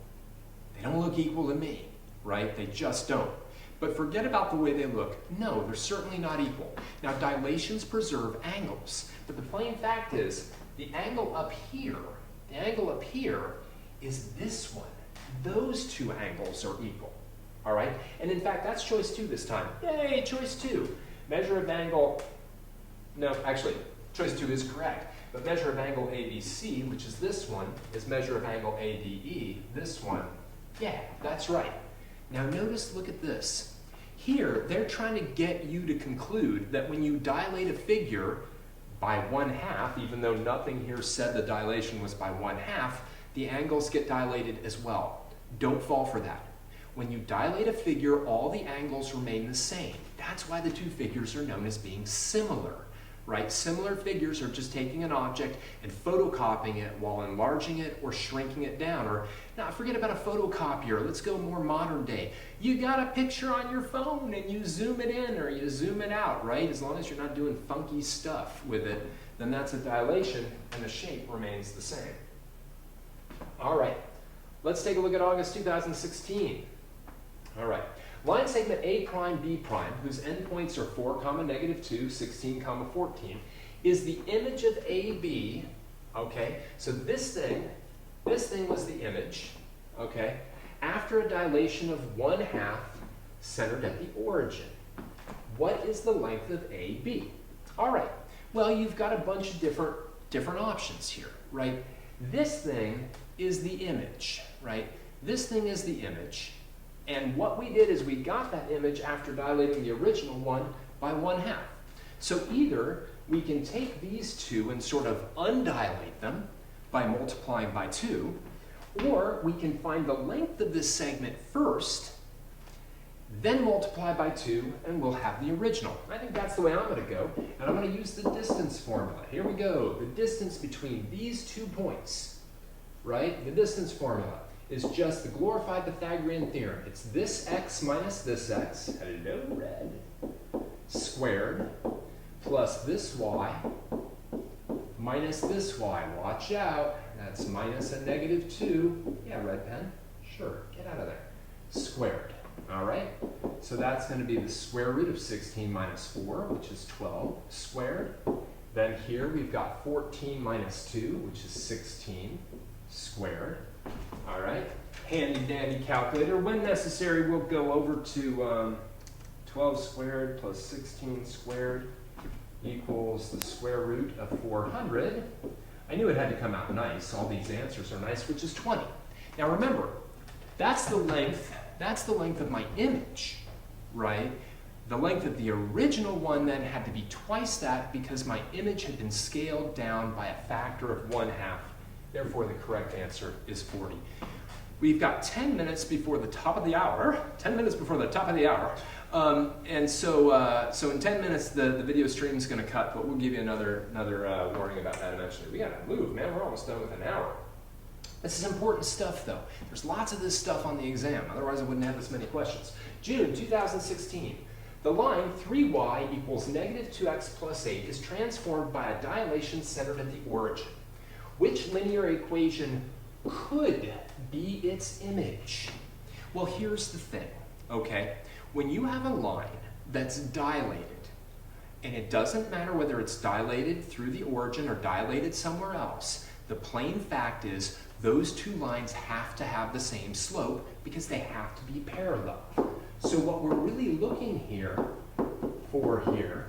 They don't look equal to me. right? They just don't. But forget about the way they look. No, they're certainly not equal. Now, dilations preserve angles, but the plain fact is the angle up here is this one. Those two angles are equal, all right? And in fact, that's choice 2 this time. Yay, choice 2. Measure of angle, no, actually, choice 2 is correct. But measure of angle ABC, which is this one, is measure of angle ADE, this one. Yeah, that's right. Now notice, look at this. Here, they're trying to get you to conclude that when you dilate a figure by 1/2, even though nothing here said the dilation was by 1/2, the angles get dilated as well. Don't fall for that. When you dilate a figure, all the angles remain the same. That's why the two figures are known as being similar, right? Similar figures are just taking an object and photocopying it while enlarging it or shrinking it down. Or, now forget about a photocopier. Let's go more modern day. You got a picture on your phone and you zoom it in or you zoom it out, right? As long as you're not doing funky stuff with it, then that's a dilation and the shape remains the same. All right, let's take a look at August 2016. All right, line segment A prime, B prime, whose endpoints are 4, -2, 16, 14, is the image of AB, okay? So this thing was the image, okay? After a dilation of 1/2 centered at the origin. What is the length of AB? All right, well, you've got a bunch of different options here, right? This thing is the image, right? This thing is the image. And what we did is we got that image after dilating the original one by 1/2. So either we can take these two and sort of undilate them by multiplying by 2, or we can find the length of this segment first, then multiply by 2, and we'll have the original. I think that's the way I'm going to go, and I'm going to use the distance formula. Here we go. The distance between these 2 points, right? The distance formula is just the glorified Pythagorean theorem. It's this x minus this x, hello red, squared, plus this y minus this y. Watch out, that's minus a -2. Yeah, red pen, sure, get out of there. Squared, all right? So that's going to be the square root of 16 minus 4, which is 12 squared. Then here we've got 14 minus 2, which is 16 squared. All right, handy dandy calculator. When necessary, we'll go over to 12 squared plus 16 squared equals the square root of 400. I knew it had to come out nice. All these answers are nice, which is 20. Now remember, that's the length of my image, right? The length of the original one then had to be twice that because my image had been scaled down by a factor of 1/2. Therefore, the correct answer is 40. We've got 10 minutes before the top of the hour. 10 minutes before the top of the hour. So in 10 minutes, the video stream is going to cut, but we'll give you another warning about that eventually. We got to move, man. We're almost done with an hour. This is important stuff, though. There's lots of this stuff on the exam. Otherwise, I wouldn't have this many questions. June 2016. The line 3y equals -2x plus 8 is transformed by a dilation centered at the origin. Which linear equation could be its image? Well, here's the thing, okay? When you have a line that's dilated, and it doesn't matter whether it's dilated through the origin or dilated somewhere else, the plain fact is those two lines have to have the same slope because they have to be parallel. So what we're really looking for here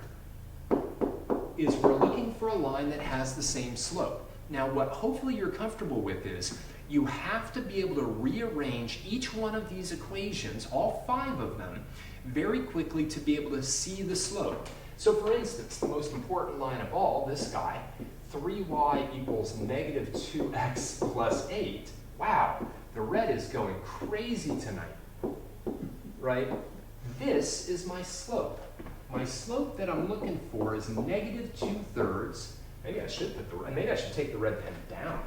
is we're looking for a line that has the same slope. Now, what hopefully you're comfortable with is you have to be able to rearrange each one of these equations, all 5 of them, very quickly to be able to see the slope. So for instance, the most important line of all, this guy, 3y equals -2x plus 8. Wow, the red is going crazy tonight, right? This is my slope. My slope that I'm looking for is -2/3. Maybe I should take the red pen down.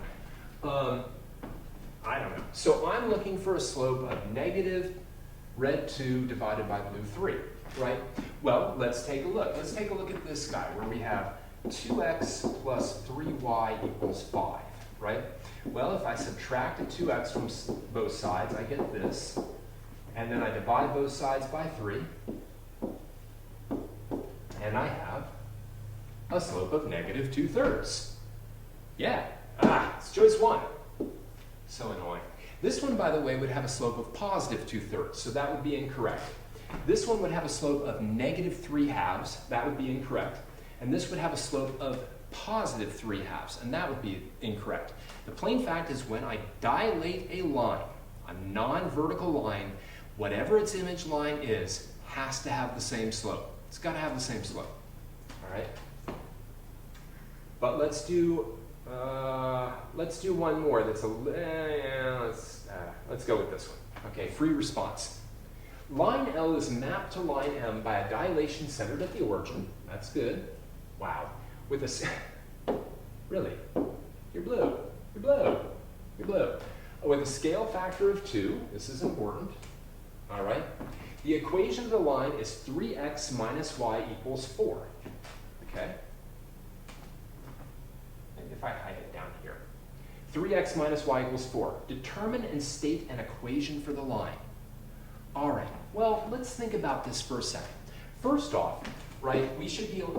I don't know. So I'm looking for a slope of -2 divided by blue 3, right? Well, let's take a look. Let's take a look at this guy where we have 2x plus 3y equals 5, right? Well, if I subtract a 2x from both sides, I get this. and then I divide both sides by 3, and I have a slope of negative 2/3. Yeah, it's choice 1. So annoying. This one, by the way, would have a slope of positive 2/3, so that would be incorrect. This one would have a slope of negative 3/2, that would be incorrect. And this would have a slope of positive 3/2, and that would be incorrect. The plain fact is when I dilate a line, a non-vertical line, whatever its image line is, has to have the same slope. It's got to have the same slope. All right? But let's do one more. That's let's go with this one. Okay, free response. Line L is mapped to line M by a dilation centered at the origin. That's good. Wow. With a really, you're blue. You're blue. You're blue. With a scale factor of 2. This is important. All right. The equation of the line is 3x minus y equals 4. Okay. If I hide it down here. 3x minus y equals 4. Determine and state an equation for the line. All right, well, let's think about this for a second. First off, right, we should feel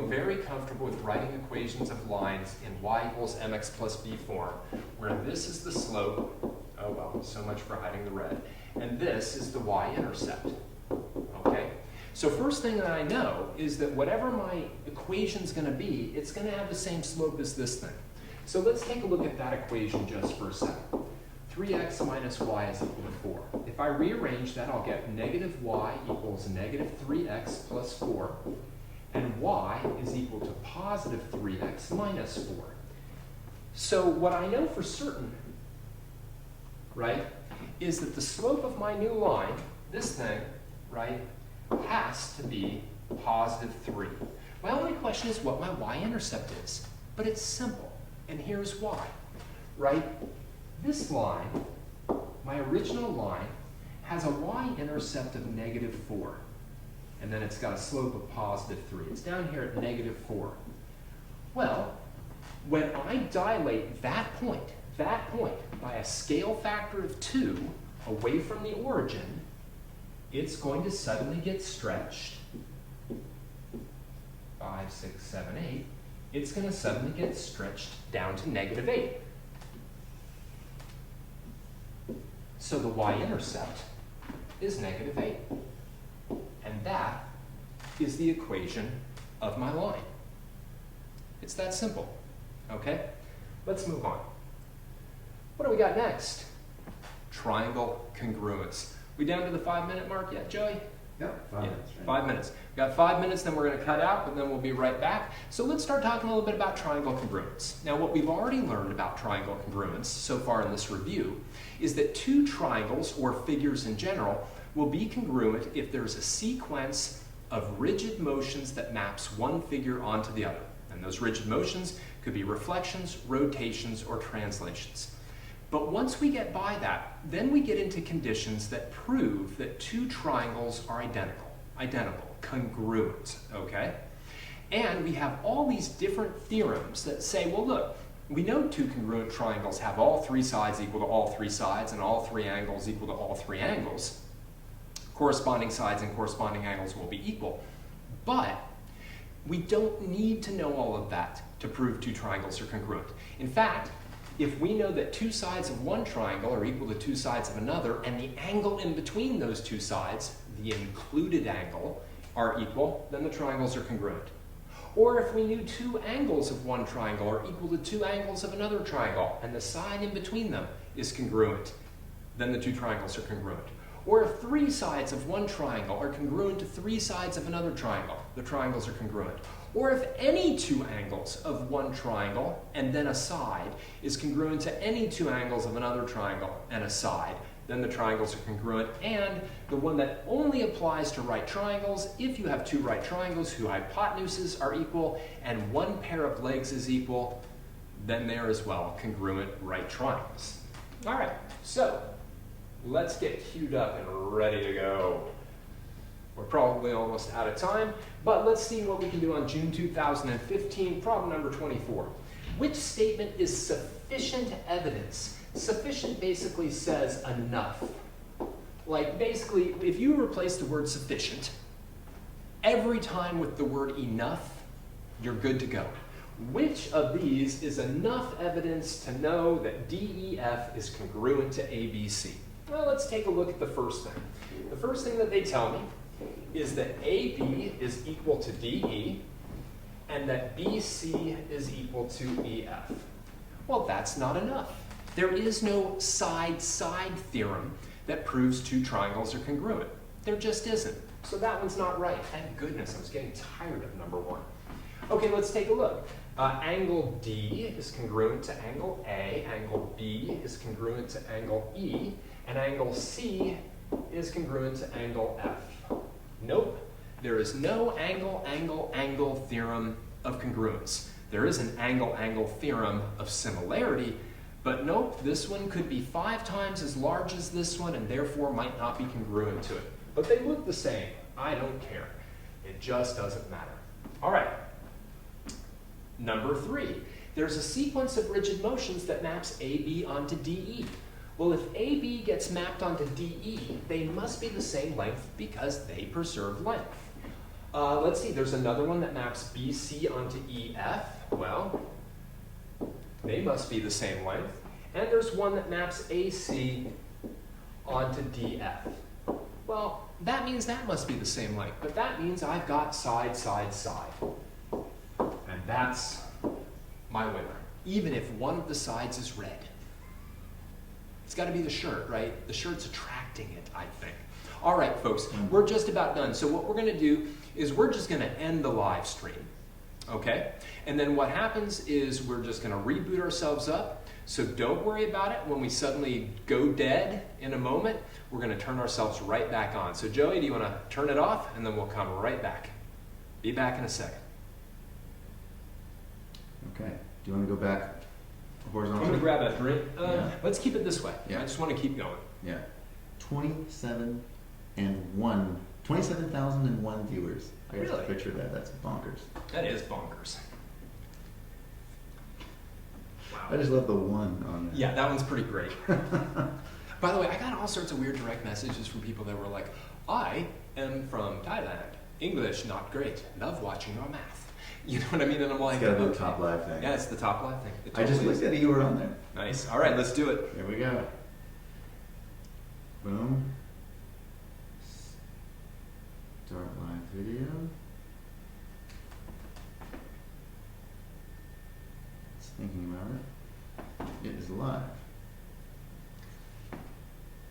very comfortable with writing equations of lines in y equals mx plus b form, where this is the slope, oh well, so much for hiding the red, and this is the y-intercept, okay? So first thing that I know is that whatever my equation's going to be, it's going to have the same slope as this thing. So let's take a look at that equation just for a second. 3x minus y is equal to 4. If I rearrange that, I'll get negative y equals negative 3x plus 4, and y is equal to positive 3x minus 4. So what I know for certain, right, is that the slope of my new line, this thing, right, has to be positive 3. My only question is what my y-intercept is, but it's simple, and here's why, right? This line, my original line, has a y-intercept of negative 4, and then it's got a slope of positive 3. It's down here at negative 4. Well, when I dilate that point by a scale factor of 2 away from the origin, it's going to suddenly get stretched. 5, 6, 7, 8. It's going to suddenly get stretched down to negative 8. So the y-intercept is negative 8. And that is the equation of my line. It's that simple. Okay? Let's move on. What do we got next? Triangle congruence. We down to the 5-minute mark yet, Joey? Yep, 5 minutes. Right? 5 minutes. We've got 5 minutes, then we're going to cut out, but then we'll be right back. So let's start talking a little bit about triangle congruence. Now, what we've already learned about triangle congruence so far in this review is that two triangles, or figures in general, will be congruent if there's a sequence of rigid motions that maps one figure onto the other. And those rigid motions could be reflections, rotations, or translations. But once we get by that, then we get into conditions that prove that two triangles are identical, congruent, okay? And we have all these different theorems that say, well, look, we know two congruent triangles have all 3 sides equal to all 3 sides and all 3 angles equal to all 3 angles. Corresponding sides and corresponding angles will be equal. But we don't need to know all of that to prove two triangles are congruent. In fact, if we know that 2 sides of one triangle are equal to 2 sides of another, and the angle in between those 2 sides, the included angle, are equal, then the triangles are congruent. Or if we knew 2 angles of one triangle are equal to 2 angles of another triangle, and the side in between them is congruent, then the 2 triangles are congruent. Or if 3 sides of one triangle are congruent to 3 sides of another triangle, the triangles are congruent. Or if any 2 angles of one triangle and then a side is congruent to any 2 angles of another triangle and a side, then the triangles are congruent. And the one that only applies to right triangles, if you have 2 right triangles whose hypotenuses are equal and one pair of legs is equal, then they are as well congruent right triangles. All right, so let's get queued up and ready to go. We're probably almost out of time, but let's see what we can do on June 2015, problem number 24. Which statement is sufficient evidence? Sufficient basically says enough. Like basically, if you replace the word sufficient every time with the word enough, you're good to go. Which of these is enough evidence to know that DEF is congruent to ABC? Well, let's take a look at the first thing. The first thing that they tell me is that AB is equal to DE and that BC is equal to EF. Well, that's not enough. There is no side-side theorem that proves two triangles are congruent. There just isn't. So that one's not right. Thank goodness, I was getting tired of number one. Okay, let's take a look. Angle D is congruent to angle A, angle B is congruent to angle E, and angle C is congruent to angle F. Nope, there is no angle theorem of congruence. There is an angle theorem of similarity, but nope, this one could be 5 times as large as this one and therefore might not be congruent to it. But they look the same. I don't care. It just doesn't matter. All right. Number 3, there's a sequence of rigid motions that maps AB onto DE. Well, if AB gets mapped onto DE, they must be the same length because they preserve length. Let's see, there's another one that maps BC onto EF. Well, they must be the same length. And there's one that maps AC onto DF. Well, that means that must be the same length, but that means I've got side, side, side. And that's my winner, even if one of the sides is red. It's got to be the shirt, right? The shirt's attracting it, I think. All right, folks, we're just about done. So what we're going to do is we're just going to end the live stream, okay? And then what happens is we're just going to reboot ourselves up. So don't worry about it. When we suddenly go dead in a moment, we're going to turn ourselves right back on. So Joey, do you want to turn it off? And then we'll come right back. Be back in a second. Okay. Do you want to go back horizontally? I'm going to grab a drink. Yeah. Let's keep it this way. Yeah. I just want to keep going. Yeah. 27,001 viewers. I got Really? to picture that. That's bonkers. That is bonkers. Wow. I just love the one on there. Yeah, that one's pretty great. By the way, I got all sorts of weird direct messages from people that were like, I am from Thailand. English, not great. Love watching your math. You know what I mean? And I'm like, It's got to be the okay. top live thing. Yeah, it's the top live thing. It I just totally looked is. at it. You were on there. Nice. All right, let's do it. Here we go. Boom. Start live video. It's thinking about it. It is live.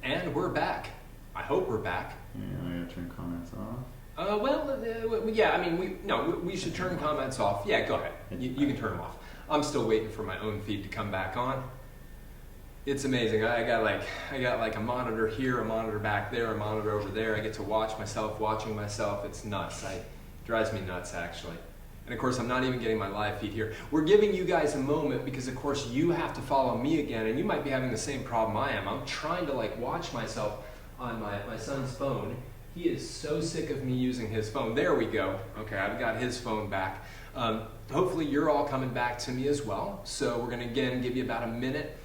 And we're back. I hope we're back. Yeah, I gotta turn comments off. Yeah, I mean, we should turn comments off. Yeah, go ahead. You can turn them off. I'm still waiting for my own feed to come back on. It's amazing. I got like a monitor here, a monitor back there, a monitor over there. I get to watch myself watching myself. It's nuts. It drives me nuts, actually. And of course, I'm not even getting my live feed here. We're giving you guys a moment because, of course, you have to follow me again, and you might be having the same problem I am. I'm trying to watch myself on my son's phone. He is so sick of me using his phone. There we go. Okay, I've got his phone back. Hopefully you're all coming back to me as well. So we're going to, again, give you about a minute.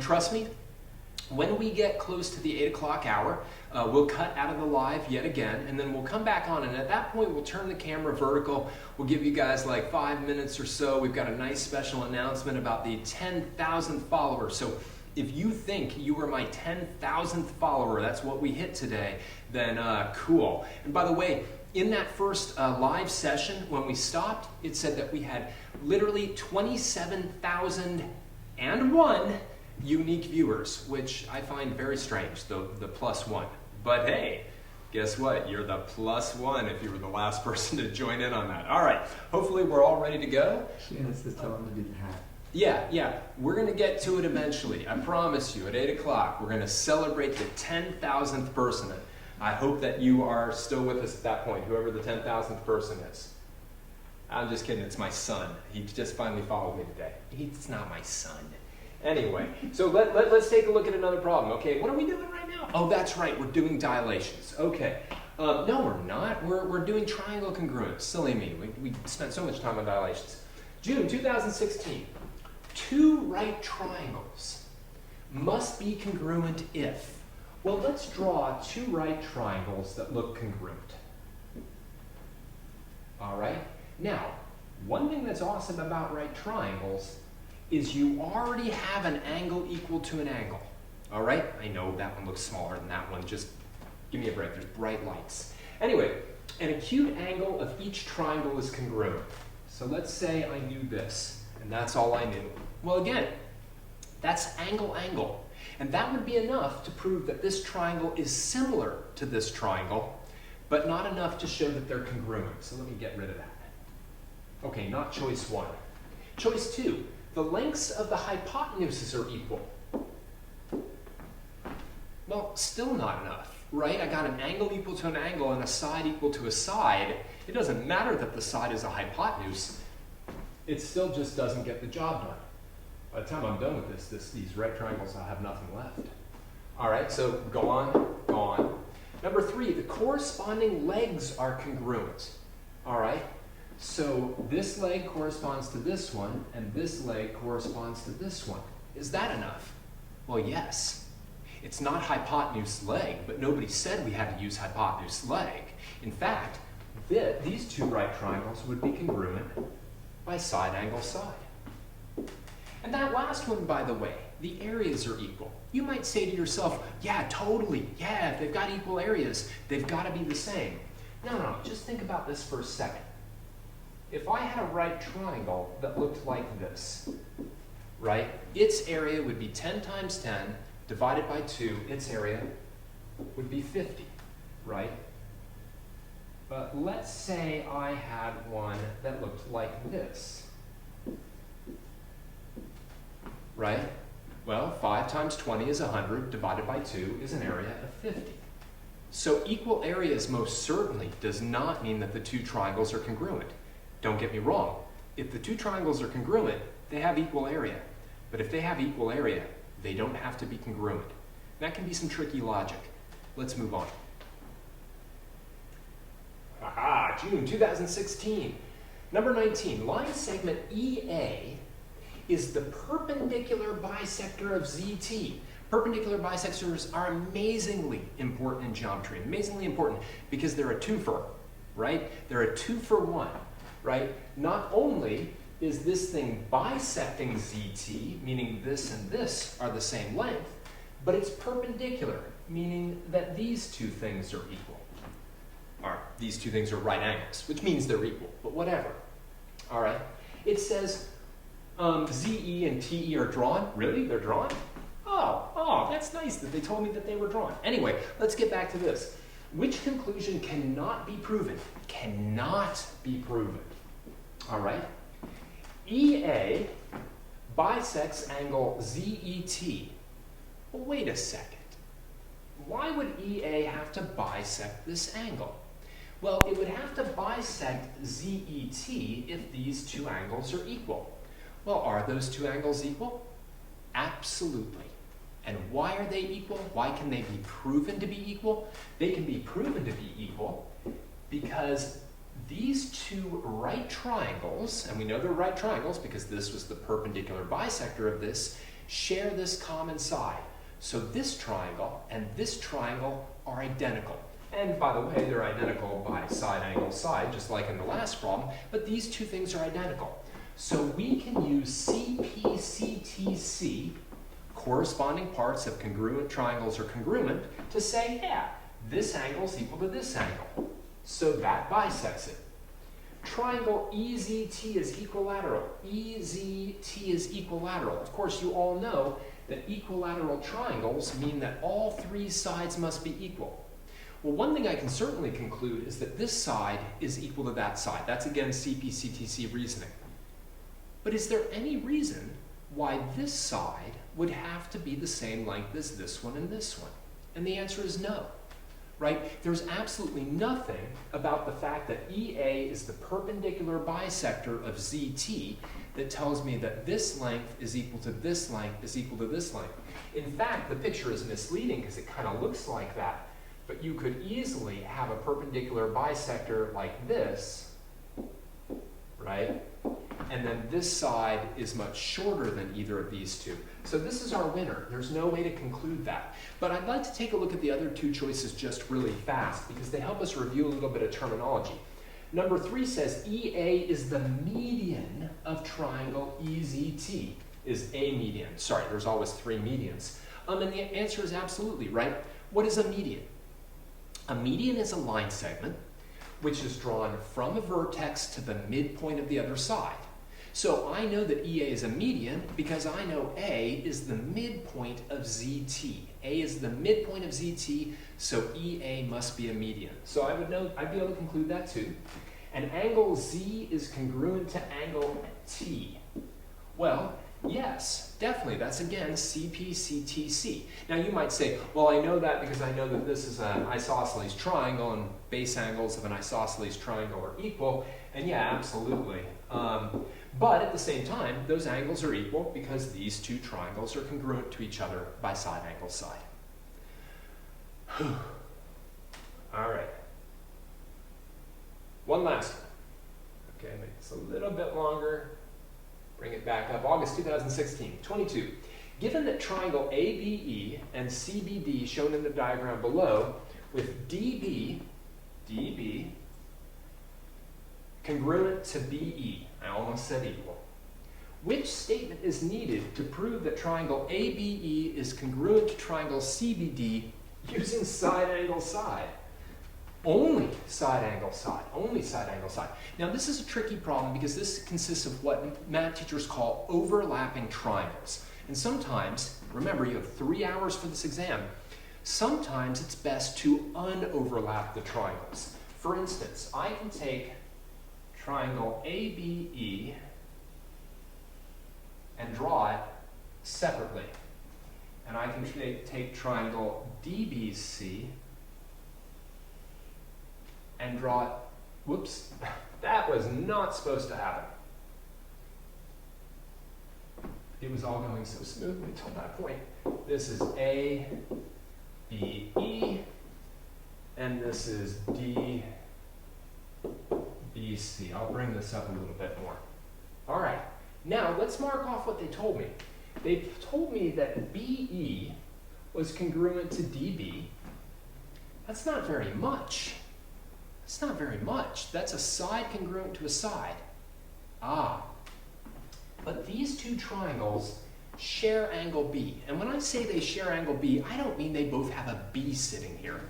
Trust me, when we get close to the 8 o'clock hour, we'll cut out of the live yet again, and then we'll come back on. And at that point, we'll turn the camera vertical. We'll give you guys like 5 minutes or so. We've got a nice special announcement about the 10,000th follower. So if you think you were my 10,000th follower, that's what we hit today, then cool. And by the way, in that first live session, when we stopped, it said that we had literally 27,001 unique viewers, which I find very strange, the +1. But hey, guess what? You're the +1 if you were the last person to join in on that. All right, hopefully we're all ready to go. Let's just tell them to do the hat. Yeah, we're going to get to it eventually. I promise you, at 8 o'clock, we're going to celebrate the 10,000th person. I hope that you are still with us at that point, whoever the 10,000th person is. I'm just kidding, it's my son. He just finally followed me today. He's not my son. Anyway, so let's take a look at another problem. Okay, what are we doing right now? Oh, that's right, we're doing dilations. Okay, no we're not. We're doing triangle congruence. Silly me, we spent so much time on dilations. June 2016. 2 right triangles must be congruent if Well, let's draw two right triangles that look congruent. All right? Now, one thing that's awesome about right triangles is you already have an angle equal to an angle. All right? I know that one looks smaller than that one. Just give me a break. There's bright lights. Anyway, an acute angle of each triangle is congruent. So let's say I knew this, and that's all I knew. Well, again, that's angle, angle. And that would be enough to prove that this triangle is similar to this triangle, but not enough to show that they're congruent. So let me get rid of that. Okay, not choice one. Choice two, the lengths of the hypotenuses are equal. Well, still not enough, right? I got an angle equal to an angle and a side equal to a side. It doesn't matter that the side is a hypotenuse. It still just doesn't get the job done. By the time I'm done with these right triangles, I'll have nothing left. All right, so gone, gone. Number three, the corresponding legs are congruent. All right, so this leg corresponds to this one, and this leg corresponds to this one. Is that enough? Well, yes. It's not hypotenuse leg, but nobody said we had to use hypotenuse leg. In fact, these two right triangles would be congruent by side angle side. And that last one, by the way, the areas are equal. You might say to yourself, yeah, totally, yeah, if they've got equal areas, they've got to be the same. No, just think about this for a second. If I had a right triangle that looked like this, right, its area would be 10 times 10 divided by 2, its area would be 50, right? But let's say I had one that looked like this. Right? Well, 5 times 20 is 100, divided by 2 is an area of 50. So equal areas most certainly does not mean that the two triangles are congruent. Don't get me wrong. If the two triangles are congruent, they have equal area. But if they have equal area, they don't have to be congruent. That can be some tricky logic. Let's move on. Aha, June 2016. Number 19, line segment EA is the perpendicular bisector of ZT. Perpendicular bisectors are amazingly important in geometry, amazingly important because they're a twofer, right? They're a 2-for-1, right? Not only is this thing bisecting ZT, meaning this and this are the same length, but it's perpendicular, meaning that these two things are equal. Or these two things are right angles, which means they're equal, but whatever. All right? It says ZE and TE are drawn. Really? They're drawn? Oh, that's nice that they told me that they were drawn. Anyway, let's get back to this. Which conclusion cannot be proven? Cannot be proven. All right? EA bisects angle ZET. Well, wait a second. Why would EA have to bisect this angle? Well, it would have to bisect ZET if these two angles are equal. Well, are those two angles equal? Absolutely. And why are they equal? Why can they be proven to be equal? They can be proven to be equal because these two right triangles, and we know they're right triangles because this was the perpendicular bisector of this, share this common side. So this triangle and this triangle are identical. And by the way, they're identical by side angle side, just like in the last problem, but these two things are identical. So we can use CP, corresponding parts of congruent triangles are congruent, to say, yeah, this angle is equal to this angle. So that bisects it. Triangle EZT is equilateral. EZT is equilateral. Of course, you all know that equilateral triangles mean that all three sides must be equal. Well, one thing I can certainly conclude is that this side is equal to that side. That's again CP reasoning. But is there any reason why this side would have to be the same length as this one and this one? And the answer is no, right? There's absolutely nothing about the fact that EA is the perpendicular bisector of ZT that tells me that this length is equal to this length is equal to this length. In fact, the picture is misleading because it kind of looks like that, but you could easily have a perpendicular bisector like this, right? and then this side is much shorter than either of these two. So this is our winner. There's no way to conclude that. But I'd like to take a look at the other two choices just really fast because they help us review a little bit of terminology. Number 3 says EA is the median of triangle EZT. Is a median. Sorry, there's always 3 medians. And the answer is absolutely right. What is a median? A median is a line segment which is drawn from a vertex to the midpoint of the other side. So I know that EA is a median because I know A is the midpoint of ZT. A is the midpoint of ZT, so EA must be a median. So I would know, I'd be able to conclude that too. And angle Z is congruent to angle T. Well, yes, definitely. That's again CP-CTC. Now you might say, well, I know that because I know that this is an isosceles triangle and base angles of an isosceles triangle are equal. And yeah, absolutely. But at the same time, those angles are equal because these two triangles are congruent to each other by side angle side. All right. One last one. Okay, make this a little bit longer. Bring it back up. August 2016, 22. Given that triangle ABE and CBD shown in the diagram below with DB congruent to BE, I almost said equal. Which statement is needed to prove that triangle ABE is congruent to triangle CBD using side angle side? Only side angle side, only side angle side. Now this is a tricky problem because this consists of what math teachers call overlapping triangles. And sometimes, remember you have 3 hours for this exam, sometimes it's best to unoverlap the triangles. For instance, I can take triangle ABE and draw it separately. And I can take triangle DBC and draw it, whoops, that was not supposed to happen. It was all going so smoothly until that point. This is A, B, E, and this is D, B, C. I'll bring this up a little bit more. All right, now let's mark off what they told me. They told me that BE was congruent to DB. That's not very much. It's not very much. That's a side congruent to a side. Ah, but these two triangles share angle B. And when I say they share angle B, I don't mean they both have a B sitting here.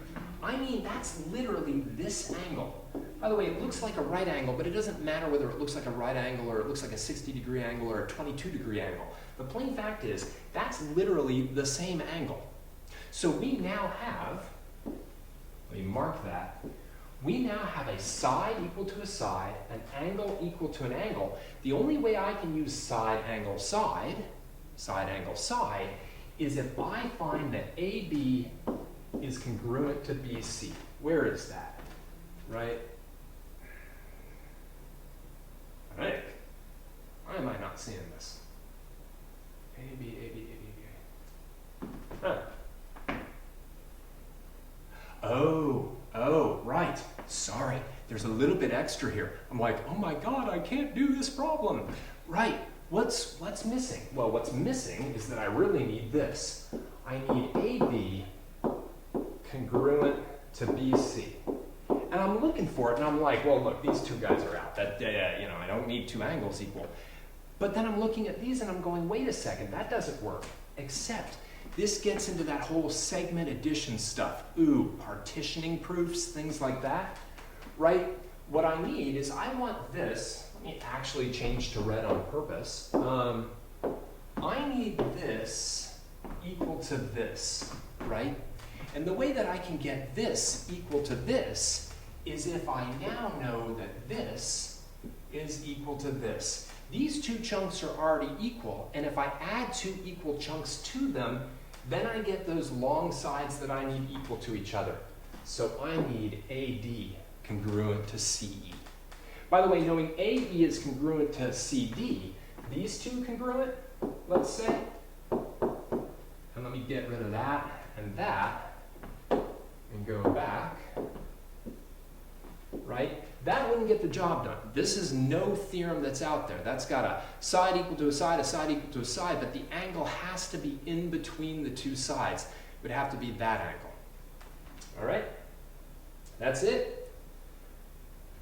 I mean that's literally this angle. By the way, it looks like a right angle, but it doesn't matter whether it looks like a right angle or it looks like a 60-degree angle or a 22-degree angle. The plain fact is that's literally the same angle. So we now have, let me mark that, we now have a side equal to a side, an angle equal to an angle. The only way I can use side, angle, side, is if I find that AB is congruent to BC. Where is that? Right? I think. Why am I not seeing this? AB. Huh. Oh, right. Sorry. There's a little bit extra here. I'm like, oh my God, I can't do this problem. Right. What's missing? Well, what's missing is that I really need this. I need AB congruent to BC. And I'm looking for it, and I'm like, well, look, these two guys are out. That, I don't need two angles equal. But then I'm looking at these, and I'm going, wait a second, that doesn't work. Except this gets into that whole segment addition stuff. Ooh, partitioning proofs, things like that, right? What I need is I want this. Let me actually change to red on purpose. I need this equal to this, right? And the way that I can get this equal to this is if I now know that this is equal to this. These two chunks are already equal, and if I add two equal chunks to them, then I get those long sides that I need equal to each other. So I need AD congruent to CE. By the way, knowing AE is congruent to CD, these two congruent, let's say, and let me get rid of that, and go back, right? That wouldn't get the job done. This is no theorem that's out there. That's got a side equal to a side equal to a side, but the angle has to be in between the two sides. It would have to be that angle. All right? That's it.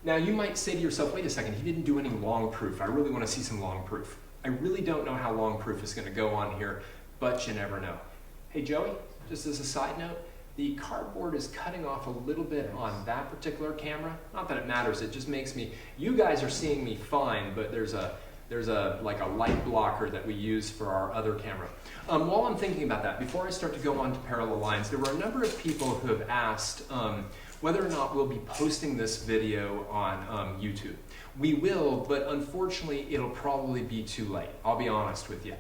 Now you might say to yourself, wait a second, he didn't do any long proof. I really want to see some long proof. I really don't know how long proof is going to go on here, but you never know. Hey Joey, just as a side note, the cardboard is cutting off a little bit on that particular camera. Not that it matters, it just makes me, you guys are seeing me fine, but there's like a light blocker that we use for our other camera. While I'm thinking about that, before I start to go on to parallel lines, there were a number of people who have asked whether or not we'll be posting this video on YouTube. We will, but unfortunately it'll probably be too late. I'll be honest with you.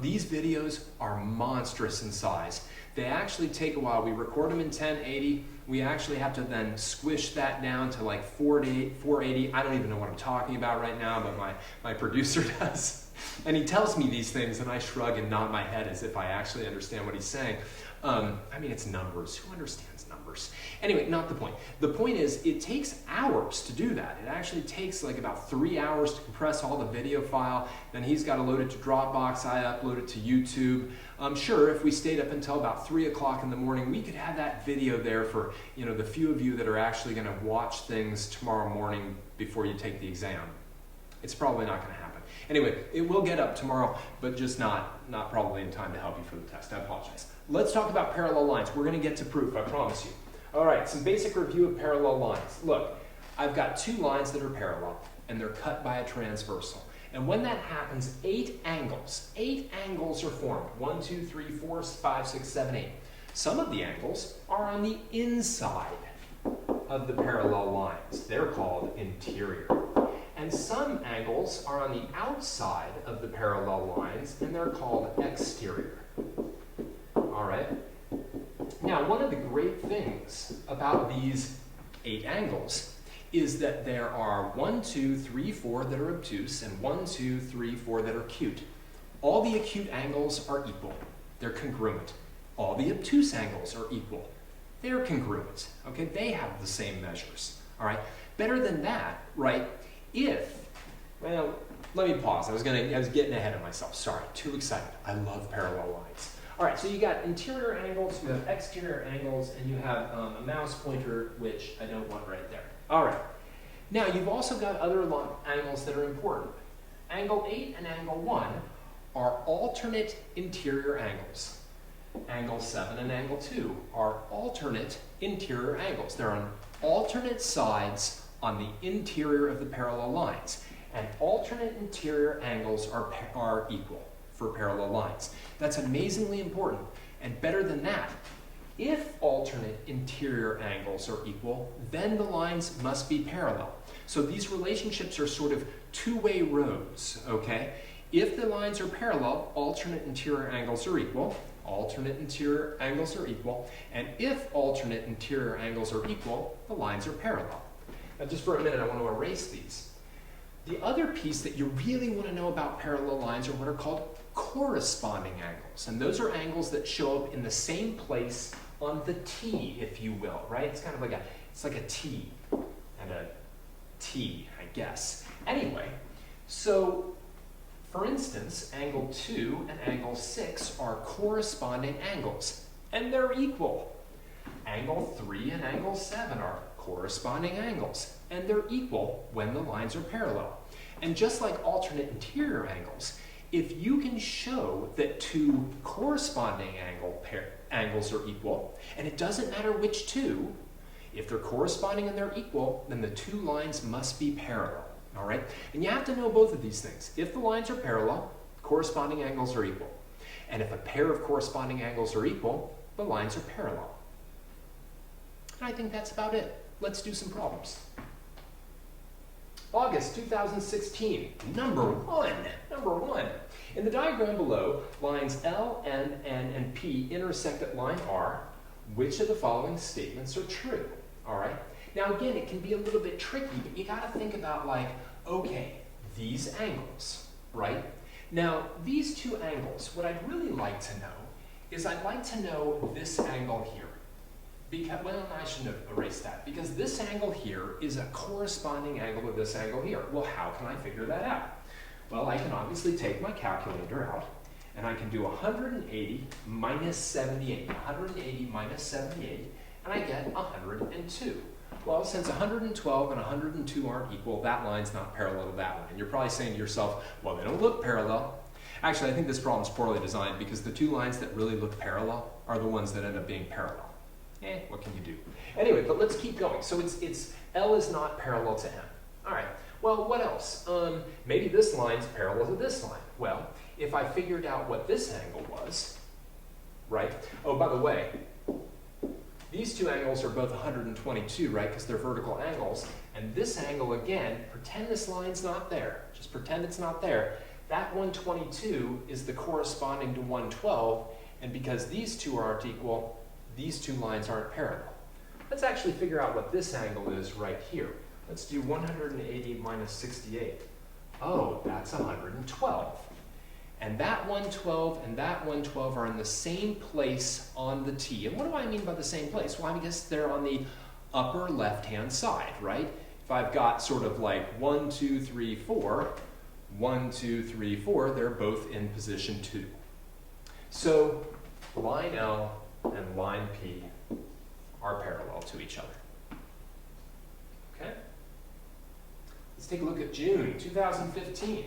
These videos are monstrous in size. They actually take a while. We record them in 1080. We actually have to then squish that down to like 480. I don't even know what I'm talking about right now, but my producer does. And he tells me these things and I shrug and nod my head as if I actually understand what he's saying. I mean, it's numbers. Who understands numbers? Anyway, not the point. The point is it takes hours to do that. It actually takes like about 3 hours to compress all the video file. Then he's got to load it to Dropbox. I upload it to YouTube. Sure, if we stayed up until about 3 o'clock in the morning, we could have that video there for, you know, the few of you that are actually going to watch things tomorrow morning before you take the exam. It's probably not going to happen. Anyway, it will get up tomorrow, but just not probably in time to help you for the test. I apologize. Let's talk about parallel lines. We're going to get to proof, I promise you. All right, some basic review of parallel lines. Look, I've got two lines that are parallel, and they're cut by a transversal. And when that happens, 8 angles are formed. 1, 2, 3, 4, 5, 6, 7, 8. Some of the angles are on the inside of the parallel lines. They're called interior. And some angles are on the outside of the parallel lines, and they're called exterior. All right? Now, one of the great things about these 8 angles is that there are 1, 2, 3, 4 that are obtuse, and 1, 2, 3, 4 that are acute. All the acute angles are equal. They're congruent. All the obtuse angles are equal. They're congruent. Okay? They have the same measures. All right? Better than that, right? Well, let me pause. I was getting ahead of myself. Sorry, too excited. I love parallel lines. All right, so you got interior angles, you have exterior angles, and you have a mouse pointer, which I don't want right there. All right. Now, you've also got other angles that are important. Angle 8 and angle 1 are alternate interior angles. Angle 7 and angle 2 are alternate interior angles. They're on alternate sides on the interior of the parallel lines. And alternate interior angles are equal for parallel lines. That's amazingly important. And better than that, if alternate interior angles are equal, then the lines must be parallel. So these relationships are sort of two-way roads, okay? If the lines are parallel, alternate interior angles are equal. Alternate interior angles are equal. And if alternate interior angles are equal, the lines are parallel. Now just for a minute, I want to erase these. The other piece that you really want to know about parallel lines are what are called corresponding angles. And those are angles that show up in the same place on the T, if you will, right? It's kind of like a T and a T, I guess. Anyway, so for instance, angle 2 and angle 6 are corresponding angles, and they're equal. Angle 3 and angle 7 are corresponding angles, and they're equal when the lines are parallel. And just like alternate interior angles, if you can show that two corresponding angles are equal, and it doesn't matter which two, if they're corresponding and they're equal, then the two lines must be parallel, all right? And you have to know both of these things. If the lines are parallel, corresponding angles are equal. And if a pair of corresponding angles are equal, the lines are parallel. And I think that's about it. Let's do some problems. August 2016, number one. In the diagram below, lines L, N, and P intersect at line R. Which of the following statements are true? All right. Now again, it can be a little bit tricky, but you got to think about like, okay, these angles, right? Now, these two angles, what I'd really like to know is I'd like to know this angle here. Because, well, I shouldn't have erased that, because this angle here is a corresponding angle to this angle here. Well, how can I figure that out? Well, I can obviously take my calculator out, and I can do 180 minus 78. 180 minus 78, and I get 102. Well, since 112 and 102 aren't equal, that line's not parallel to that one. And you're probably saying to yourself, well, they don't look parallel. Actually, I think this problem's poorly designed because the two lines that really look parallel are the ones that end up being parallel. What can you do? Anyway, but let's keep going. So it's L is not parallel to M. All right, well, what else? Maybe this line's parallel to this line. Well, if I figured out what this angle was, right? Oh, by the way, these two angles are both 122, right? Because they're vertical angles. And this angle, again, pretend this line's not there. Just pretend it's not there. That 122 is the corresponding to 112. And because these two aren't equal, these two lines aren't parallel. Let's actually figure out what this angle is right here. Let's do 180 minus 68. Oh, that's 112. And that 112 and that 112 are in the same place on the T. And what do I mean by the same place? Well, I guess they're on the upper left-hand side, right? If I've got sort of like 1, 2, 3, 4, 1, 2, 3, 4, they're both in position 2. So line L and line P are parallel to each other. Okay? Let's take a look at June 2015.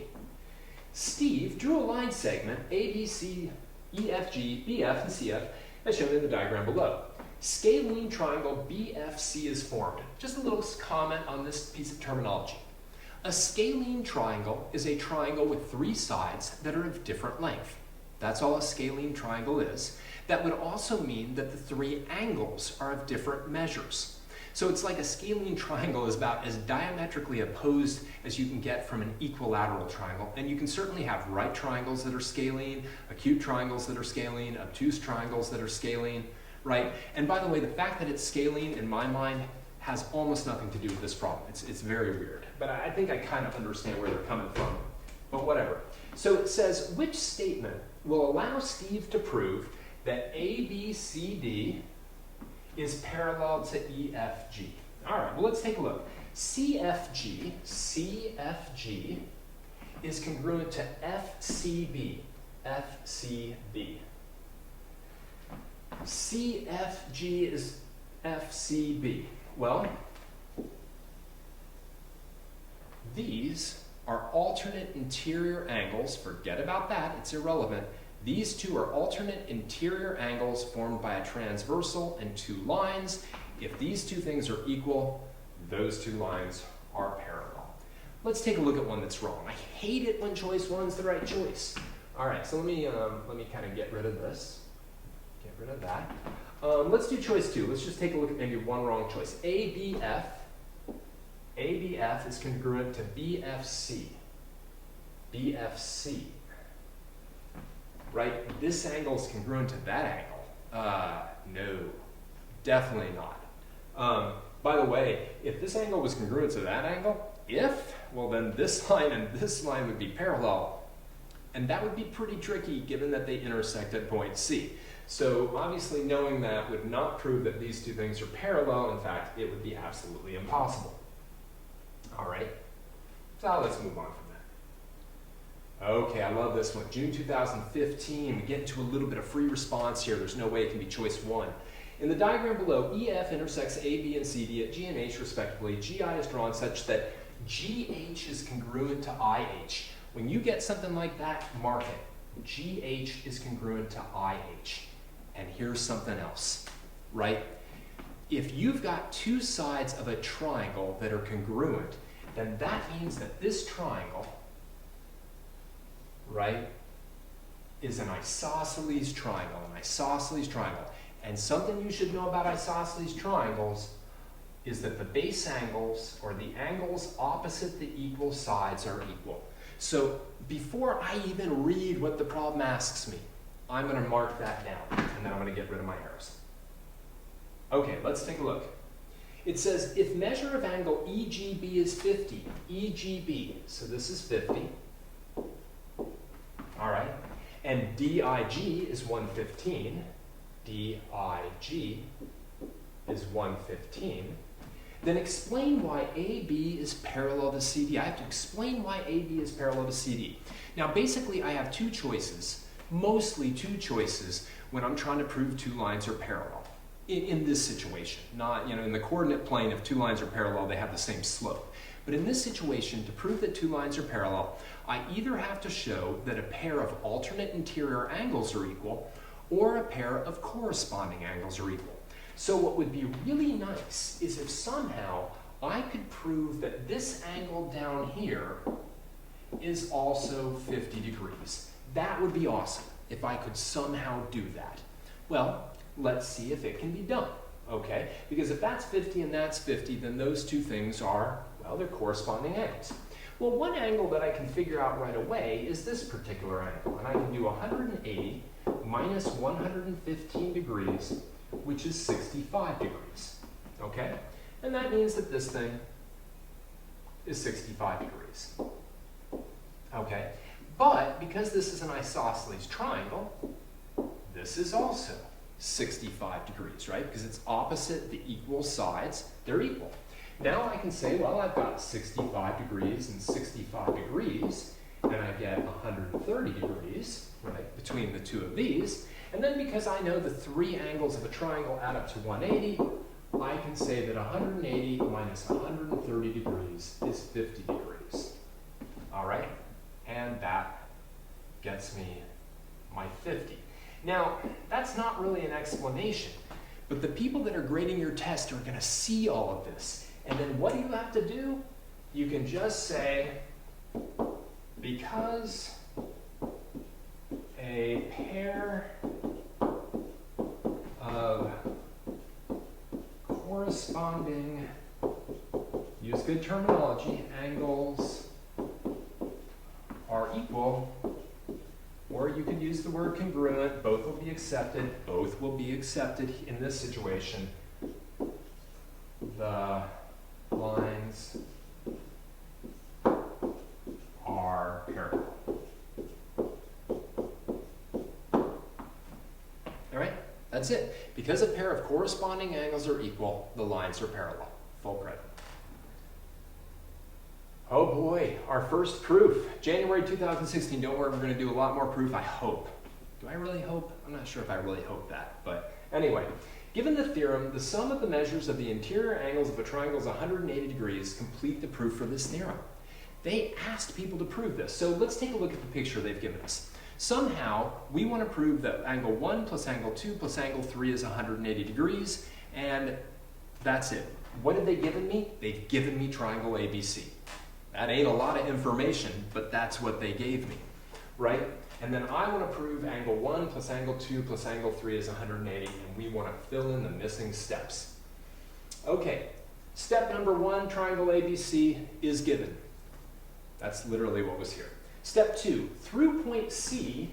Steve drew a line segment A, B, C, E, F, G, B, F, and C, F as shown in the diagram below. Scalene triangle BFC is formed. Just a little comment on this piece of terminology. A scalene triangle is a triangle with three sides that are of different length. That's all a scalene triangle is. That would also mean that the three angles are of different measures. So it's like a scalene triangle is about as diametrically opposed as you can get from an equilateral triangle. And you can certainly have right triangles that are scalene, acute triangles that are scalene, obtuse triangles that are scalene, right? And by the way, the fact that it's scalene, in my mind, has almost nothing to do with this problem. It's very weird. But I think I kind of understand where they're coming from. But whatever. So it says, which statement will allow Steve to prove that ABCD is parallel to EFG? All right, well, let's take a look. CFG is congruent to FCB. CFG is FCB. Well, these are alternate interior angles. Forget about that, it's irrelevant. These two are alternate interior angles formed by a transversal and two lines. If these two things are equal, those two lines are parallel. Let's take a look at one that's wrong. I hate it when choice one's the right choice. All right, so let me kind of get rid of this. Get rid of that. Let's do choice two. Let's just take a look at maybe one wrong choice. ABF is congruent to BFC. Right? This angle is congruent to that angle. No, definitely not. By the way, if this angle was congruent to that angle, well then this line and this line would be parallel. And that would be pretty tricky given that they intersect at point C. So obviously knowing that would not prove that these two things are parallel. In fact, it would be absolutely impossible. All right, so let's move on from that. Okay, I love this one. June 2015, we get into a little bit of free response here. There's no way it can be choice one. In the diagram below, EF intersects A, B, and CD at G and H respectively. GI is drawn such that GH is congruent to IH. When you get something like that, mark it. GH is congruent to IH. And here's something else, right? If you've got two sides of a triangle that are congruent, then that means that this triangle, right, is an isosceles triangle, And something you should know about isosceles triangles is that the base angles, or the angles opposite the equal sides, are equal. So before I even read what the problem asks me, I'm going to mark that down, and then I'm going to get rid of my arrows. Okay, let's take a look. It says, if measure of angle EGB is 50, EGB, so this is 50, all right, and DIG is 115, DIG, is 115, then explain why AB is parallel to CD. I have to explain why AB is parallel to CD. Now basically I have two choices, mostly two choices, when I'm trying to prove two lines are parallel. In this situation, not, in the coordinate plane, if two lines are parallel, they have the same slope. But in this situation, to prove that two lines are parallel, I either have to show that a pair of alternate interior angles are equal, or a pair of corresponding angles are equal. So what would be really nice is if somehow I could prove that this angle down here is also 50 degrees. That would be awesome if I could somehow do that. Well, let's see if it can be done, okay? Because if that's 50 and that's 50, then those two things are, well, they're corresponding angles. Well, one angle that I can figure out right away is this particular angle, and I can do 180 minus 115 degrees, which is 65 degrees, okay? And that means that this thing is 65 degrees, okay? But because this is an isosceles triangle, this is also 65 degrees, right? Because it's opposite the equal sides, they're equal. Now I can say, well, I've got 65 degrees and 65 degrees, and I get 130 degrees, right, between the two of these. And then because I know the three angles of a triangle add up to 180, I can say that 180 minus 130 degrees is 50 degrees. All right? And that gets me my 50. Now, that's not really an explanation, but the people that are grading your test are going to see all of this. And then what do you have to do? You can just say, because a pair of corresponding, use good terminology, angles are equal, or you could use the word congruent, both will be accepted in this situation. The lines are parallel. All right, that's it. Because a pair of corresponding angles are equal, the lines are parallel. Full credit. Oh boy, our first proof. January 2016. Don't worry, we're going to do a lot more proof, I hope. Do I really hope? I'm not sure if I really hope that. But anyway, given the theorem, the sum of the measures of the interior angles of a triangle is 180 degrees. Complete the proof for this theorem. They asked people to prove this. So let's take a look at the picture they've given us. Somehow, we want to prove that angle 1 plus angle 2 plus angle 3 is 180 degrees. And that's it. What have they given me? They've given me triangle ABC. That ain't a lot of information, but that's what they gave me, right? And then I want to prove angle 1 plus angle 2 plus angle 3 is 180, and we want to fill in the missing steps. Okay, step number 1, triangle ABC is given. That's literally what was here. Step 2, through point C,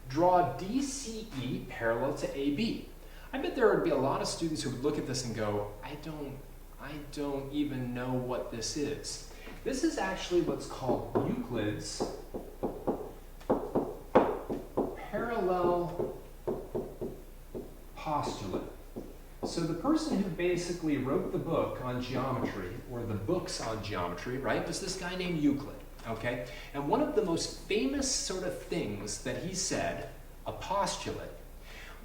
draw DCE parallel to AB. I bet there would be a lot of students who would look at this and go, I don't even know what this is. This is actually what's called Euclid's parallel postulate. So the person who basically wrote the book on geometry, or the books on geometry, right, was this guy named Euclid, okay? And one of the most famous sort of things that he said, a postulate,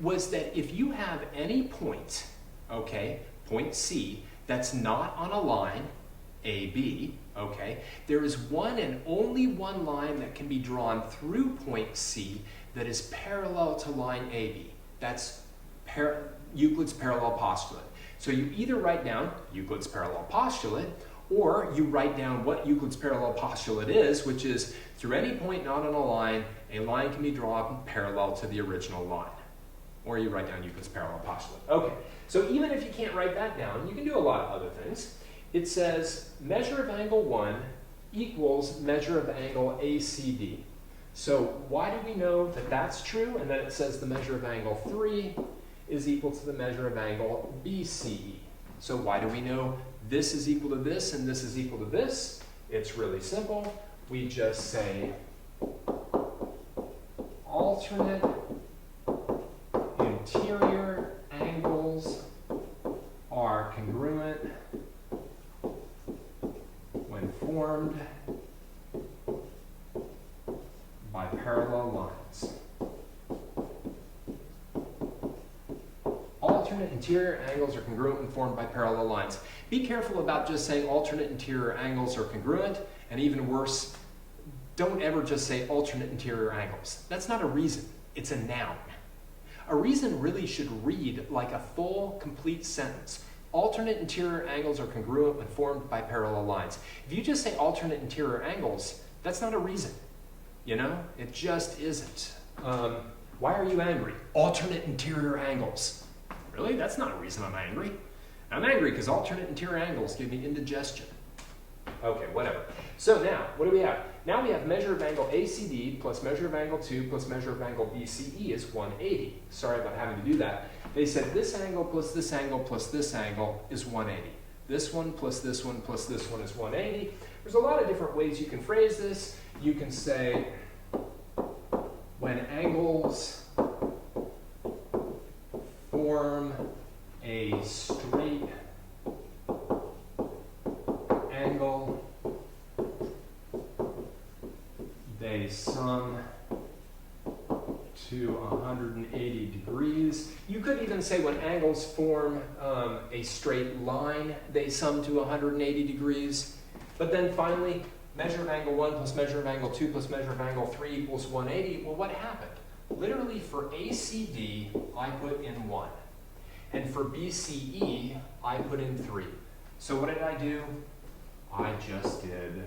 was that if you have any point, okay, point C, that's not on a line, AB, okay, there is one and only one line that can be drawn through point C that is parallel to line AB. That's Euclid's parallel postulate. So you either write down Euclid's parallel postulate, or you write down what Euclid's parallel postulate is, which is through any point not on a line can be drawn parallel to the original line. Or you write down Euclid's parallel postulate. Okay, so even if you can't write that down, you can do a lot of other things. It says measure of angle 1 equals measure of angle ACD. So why do we know that that's true? And then it says the measure of angle 3 is equal to the measure of angle BCE. So why do we know this is equal to this and this is equal to this? It's really simple. We just say alternate interior angles are by parallel lines. Alternate interior angles are congruent when formed by parallel lines. Be careful about just saying alternate interior angles are congruent, and even worse, don't ever just say alternate interior angles. That's not a reason, it's a noun. A reason really should read like a full, complete sentence. Alternate interior angles are congruent when formed by parallel lines. If you just say alternate interior angles, that's not a reason. You know, it just isn't. Why are you angry? Alternate interior angles. Really? That's not a reason I'm angry. I'm angry because alternate interior angles give me indigestion. Okay, whatever. So now, what do we have? Now we have measure of angle ACD plus measure of angle 2 plus measure of angle BCE is 180. Sorry about having to do that. They said this angle plus this angle plus this angle is 180. This one plus this one plus this one is 180. There's a lot of different ways you can phrase this. You can say when angles form a straight angle, they sum to 180 degrees. You could even say when angles form a straight line, they sum to 180 degrees. But then finally, measure of angle 1 plus measure of angle 2 plus measure of angle 3 equals 180. Well, what happened? Literally for ACD, I put in 1. And for BCE, I put in 3. So what did I do? I just did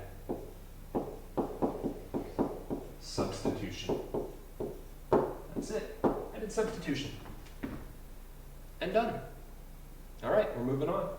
substitution. That's it. I did substitution. And done. All right, we're moving on.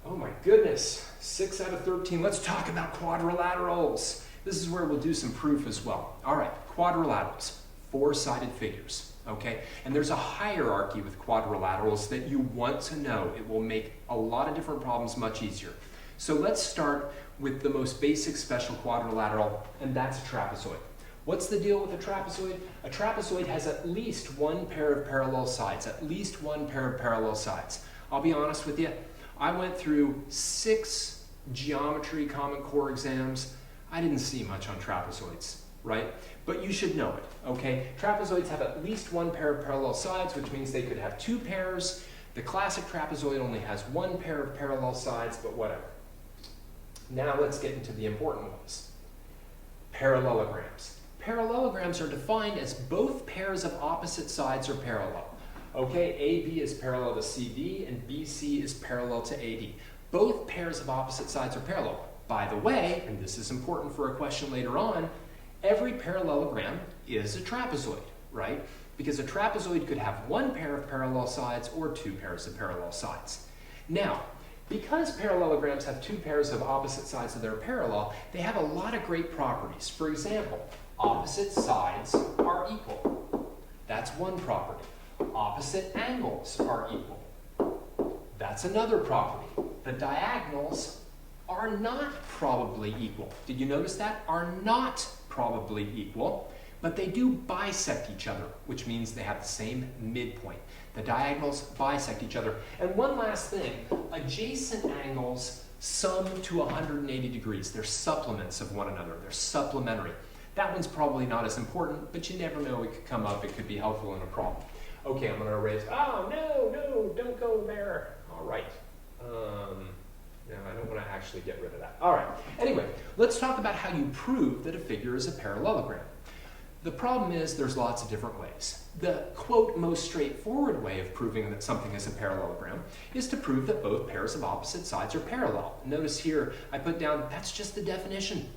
Oh my goodness, 6 out of 13. Let's talk about quadrilaterals. This is where we'll do some proof as well. All right, quadrilaterals, 4-sided figures, okay? And there's a hierarchy with quadrilaterals that you want to know. It will make a lot of different problems much easier. So let's start with the most basic special quadrilateral, and that's a trapezoid. What's the deal with a trapezoid? A trapezoid has at least one pair of parallel sides, at least one pair of parallel sides. I'll be honest with you, I went through 6 geometry Common Core exams. I didn't see much on trapezoids, right? But you should know it, okay? Trapezoids have at least one pair of parallel sides, which means they could have 2 pairs. The classic trapezoid only has 1 pair of parallel sides, but whatever. Now let's get into the important ones. Parallelograms. Parallelograms are defined as both pairs of opposite sides are parallel. Okay, AB is parallel to CD and BC is parallel to AD. Both pairs of opposite sides are parallel. By the way, and this is important for a question later on, every parallelogram is a trapezoid, right? Because a trapezoid could have 1 pair of parallel sides or 2 pairs of parallel sides. Now, because parallelograms have 2 pairs of opposite sides that are parallel, they have a lot of great properties. For example, opposite sides are equal. That's one property. Opposite angles are equal. That's another property. The diagonals are not probably equal. Did you notice that? Are not probably equal, but they do bisect each other, which means they have the same midpoint. The diagonals bisect each other. And one last thing, adjacent angles sum to 180 degrees. They're supplements of one another. They're supplementary. That one's probably not as important, but you never know, it could come up, it could be helpful in a problem. Okay, I'm gonna erase, oh, no, don't go there. All right. No, I don't wanna actually get rid of that. All right, anyway, let's talk about how you prove that a figure is a parallelogram. The problem is there's lots of different ways. The, quote, most straightforward way of proving that something is a parallelogram is to prove that both pairs of opposite sides are parallel. Notice here, I put down, that's just the definition,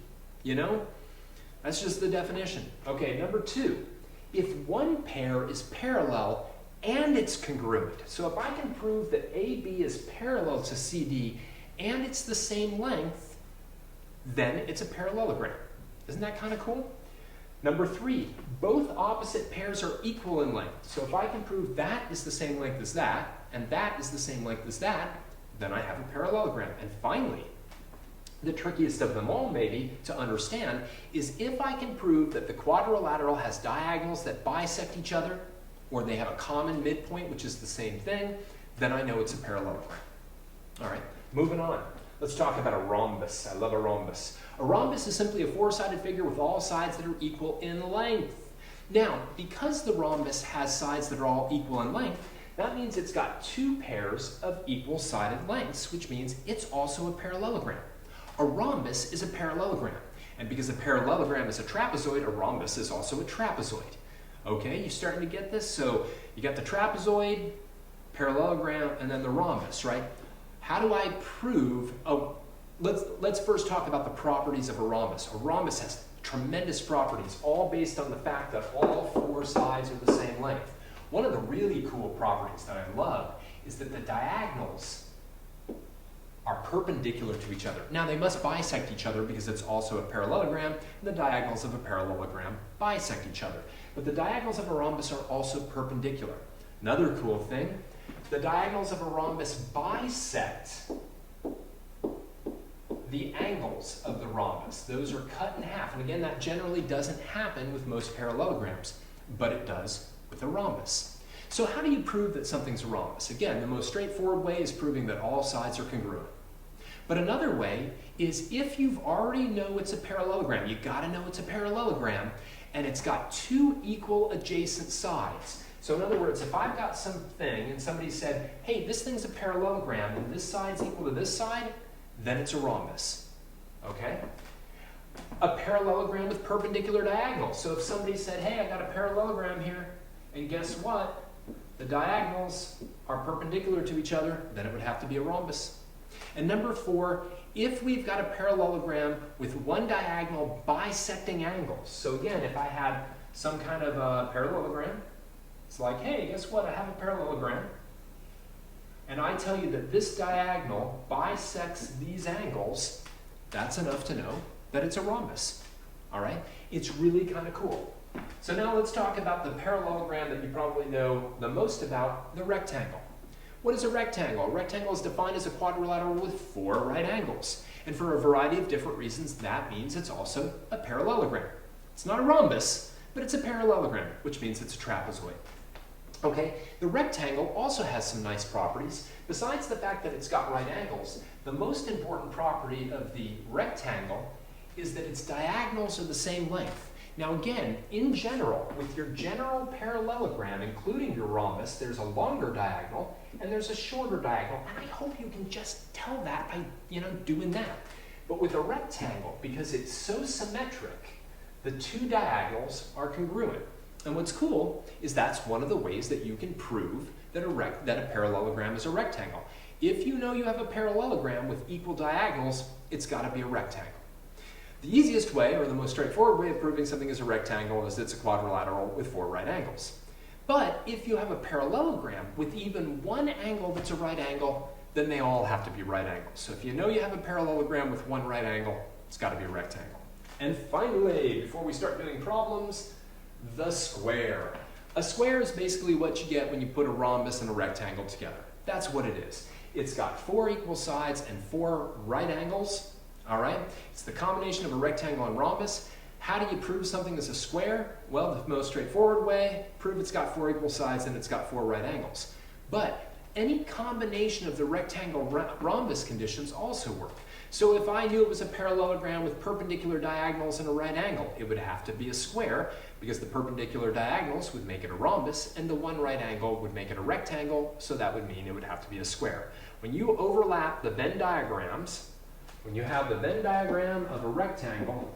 you know? That's just the definition. Okay, number 2, if one pair is parallel and it's congruent, so if I can prove that AB is parallel to CD and it's the same length, then it's a parallelogram. Isn't that kind of cool? Number 3, both opposite pairs are equal in length. So if I can prove that is the same length as that, and that is the same length as that, then I have a parallelogram. And finally, the trickiest of them all maybe to understand is if I can prove that the quadrilateral has diagonals that bisect each other, or they have a common midpoint, which is the same thing, then I know it's a parallelogram. All right, moving on. Let's talk about a rhombus. I love a rhombus. A rhombus is simply a four-sided figure with all sides that are equal in length. Now, because the rhombus has sides that are all equal in length, that means it's got two pairs of equal-sided lengths, which means it's also a parallelogram. A rhombus is a parallelogram. And because a parallelogram is a trapezoid, a rhombus is also a trapezoid. Okay, you starting to get this? So you got the trapezoid, parallelogram, and then the rhombus, right? How do I prove, let's first talk about the properties of a rhombus. A rhombus has tremendous properties, all based on the fact that all four sides are the same length. One of the really cool properties that I love is that the diagonals are perpendicular to each other. Now they must bisect each other because it's also a parallelogram, and the diagonals of a parallelogram bisect each other. But the diagonals of a rhombus are also perpendicular. Another cool thing, the diagonals of a rhombus bisect the angles of the rhombus. Those are cut in half. And again, that generally doesn't happen with most parallelograms, but it does with a rhombus. So how do you prove that something's a rhombus? Again, the most straightforward way is proving that all sides are congruent. But another way is if you've already know it's a parallelogram, you gotta know it's a parallelogram, and it's got two equal adjacent sides. So in other words, if I've got something and somebody said, hey, this thing's a parallelogram and this side's equal to this side, then it's a rhombus, okay? A parallelogram with perpendicular diagonals. So if somebody said, hey, I got a parallelogram here, and guess what? The diagonals are perpendicular to each other, then it would have to be a rhombus. And number four, if we've got a parallelogram with one diagonal bisecting angles. So again, if I had some kind of a parallelogram, it's like, hey, guess what? I have a parallelogram. And I tell you that this diagonal bisects these angles, that's enough to know that it's a rhombus. All right? It's really kind of cool. So now let's talk about the parallelogram that you probably know the most about, the rectangle. What is a rectangle? A rectangle is defined as a quadrilateral with four right angles. And for a variety of different reasons, that means it's also a parallelogram. It's not a rhombus, but it's a parallelogram, which means it's a trapezoid. Okay, the rectangle also has some nice properties. Besides the fact that it's got right angles, the most important property of the rectangle is that its diagonals are the same length. Now again, in general, with your general parallelogram, including your rhombus, there's a longer diagonal and there's a shorter diagonal. And I hope you can just tell that by, doing that. But with a rectangle, because it's so symmetric, the two diagonals are congruent. And what's cool is that's one of the ways that you can prove that a parallelogram is a rectangle. If you know you have a parallelogram with equal diagonals, it's got to be a rectangle. The easiest way, or the most straightforward way of proving something is a rectangle is it's a quadrilateral with four right angles. But if you have a parallelogram with even one angle that's a right angle, then they all have to be right angles. So if you know you have a parallelogram with one right angle, it's got to be a rectangle. And finally, before we start doing problems, the square. A square is basically what you get when you put a rhombus and a rectangle together. That's what it is. It's got four equal sides and four right angles. All right? It's the combination of a rectangle and rhombus. How do you prove something is a square? Well, the most straightforward way, prove it's got four equal sides and it's got four right angles. But any combination of the rectangle rhombus conditions also work. So if I knew it was a parallelogram with perpendicular diagonals and a right angle, it would have to be a square because the perpendicular diagonals would make it a rhombus and the one right angle would make it a rectangle, so that would mean it would have to be a square. When you overlap the Venn diagrams, when you have the Venn diagram of a rectangle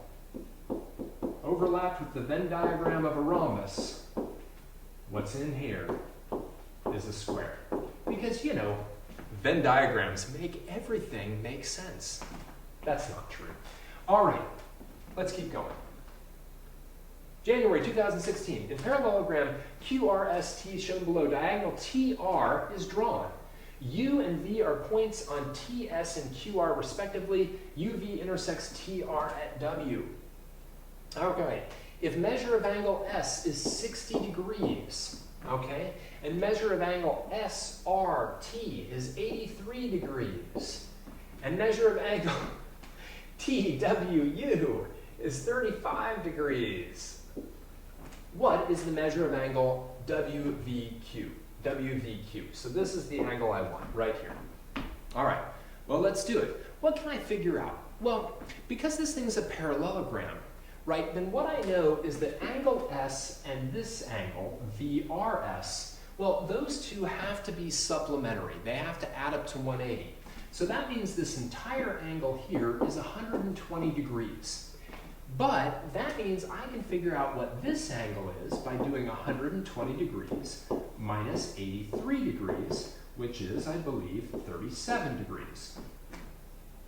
overlapped with the Venn diagram of a rhombus, what's in here is a square. Because, Venn diagrams make everything make sense. That's not true. All right, let's keep going. January 2016, in parallelogram QRST shown below, diagonal TR is drawn. U and V are points on TS and QR respectively. UV intersects TR at W. Okay, if measure of angle S is 60 degrees, okay, and measure of angle SRT is 83 degrees, and measure of angle TWU is 35 degrees, what is the measure of angle WVQ? WVQ. So this is the angle I want right here. All right, well, let's do it. What can I figure out? Well, because this thing's a parallelogram, right, then what I know is that angle S and this angle, VRS, well, those two have to be supplementary. They have to add up to 180. So that means this entire angle here is 120 degrees. But that means I can figure out what this angle is by doing 120 degrees minus 83 degrees, which is, I believe, 37 degrees.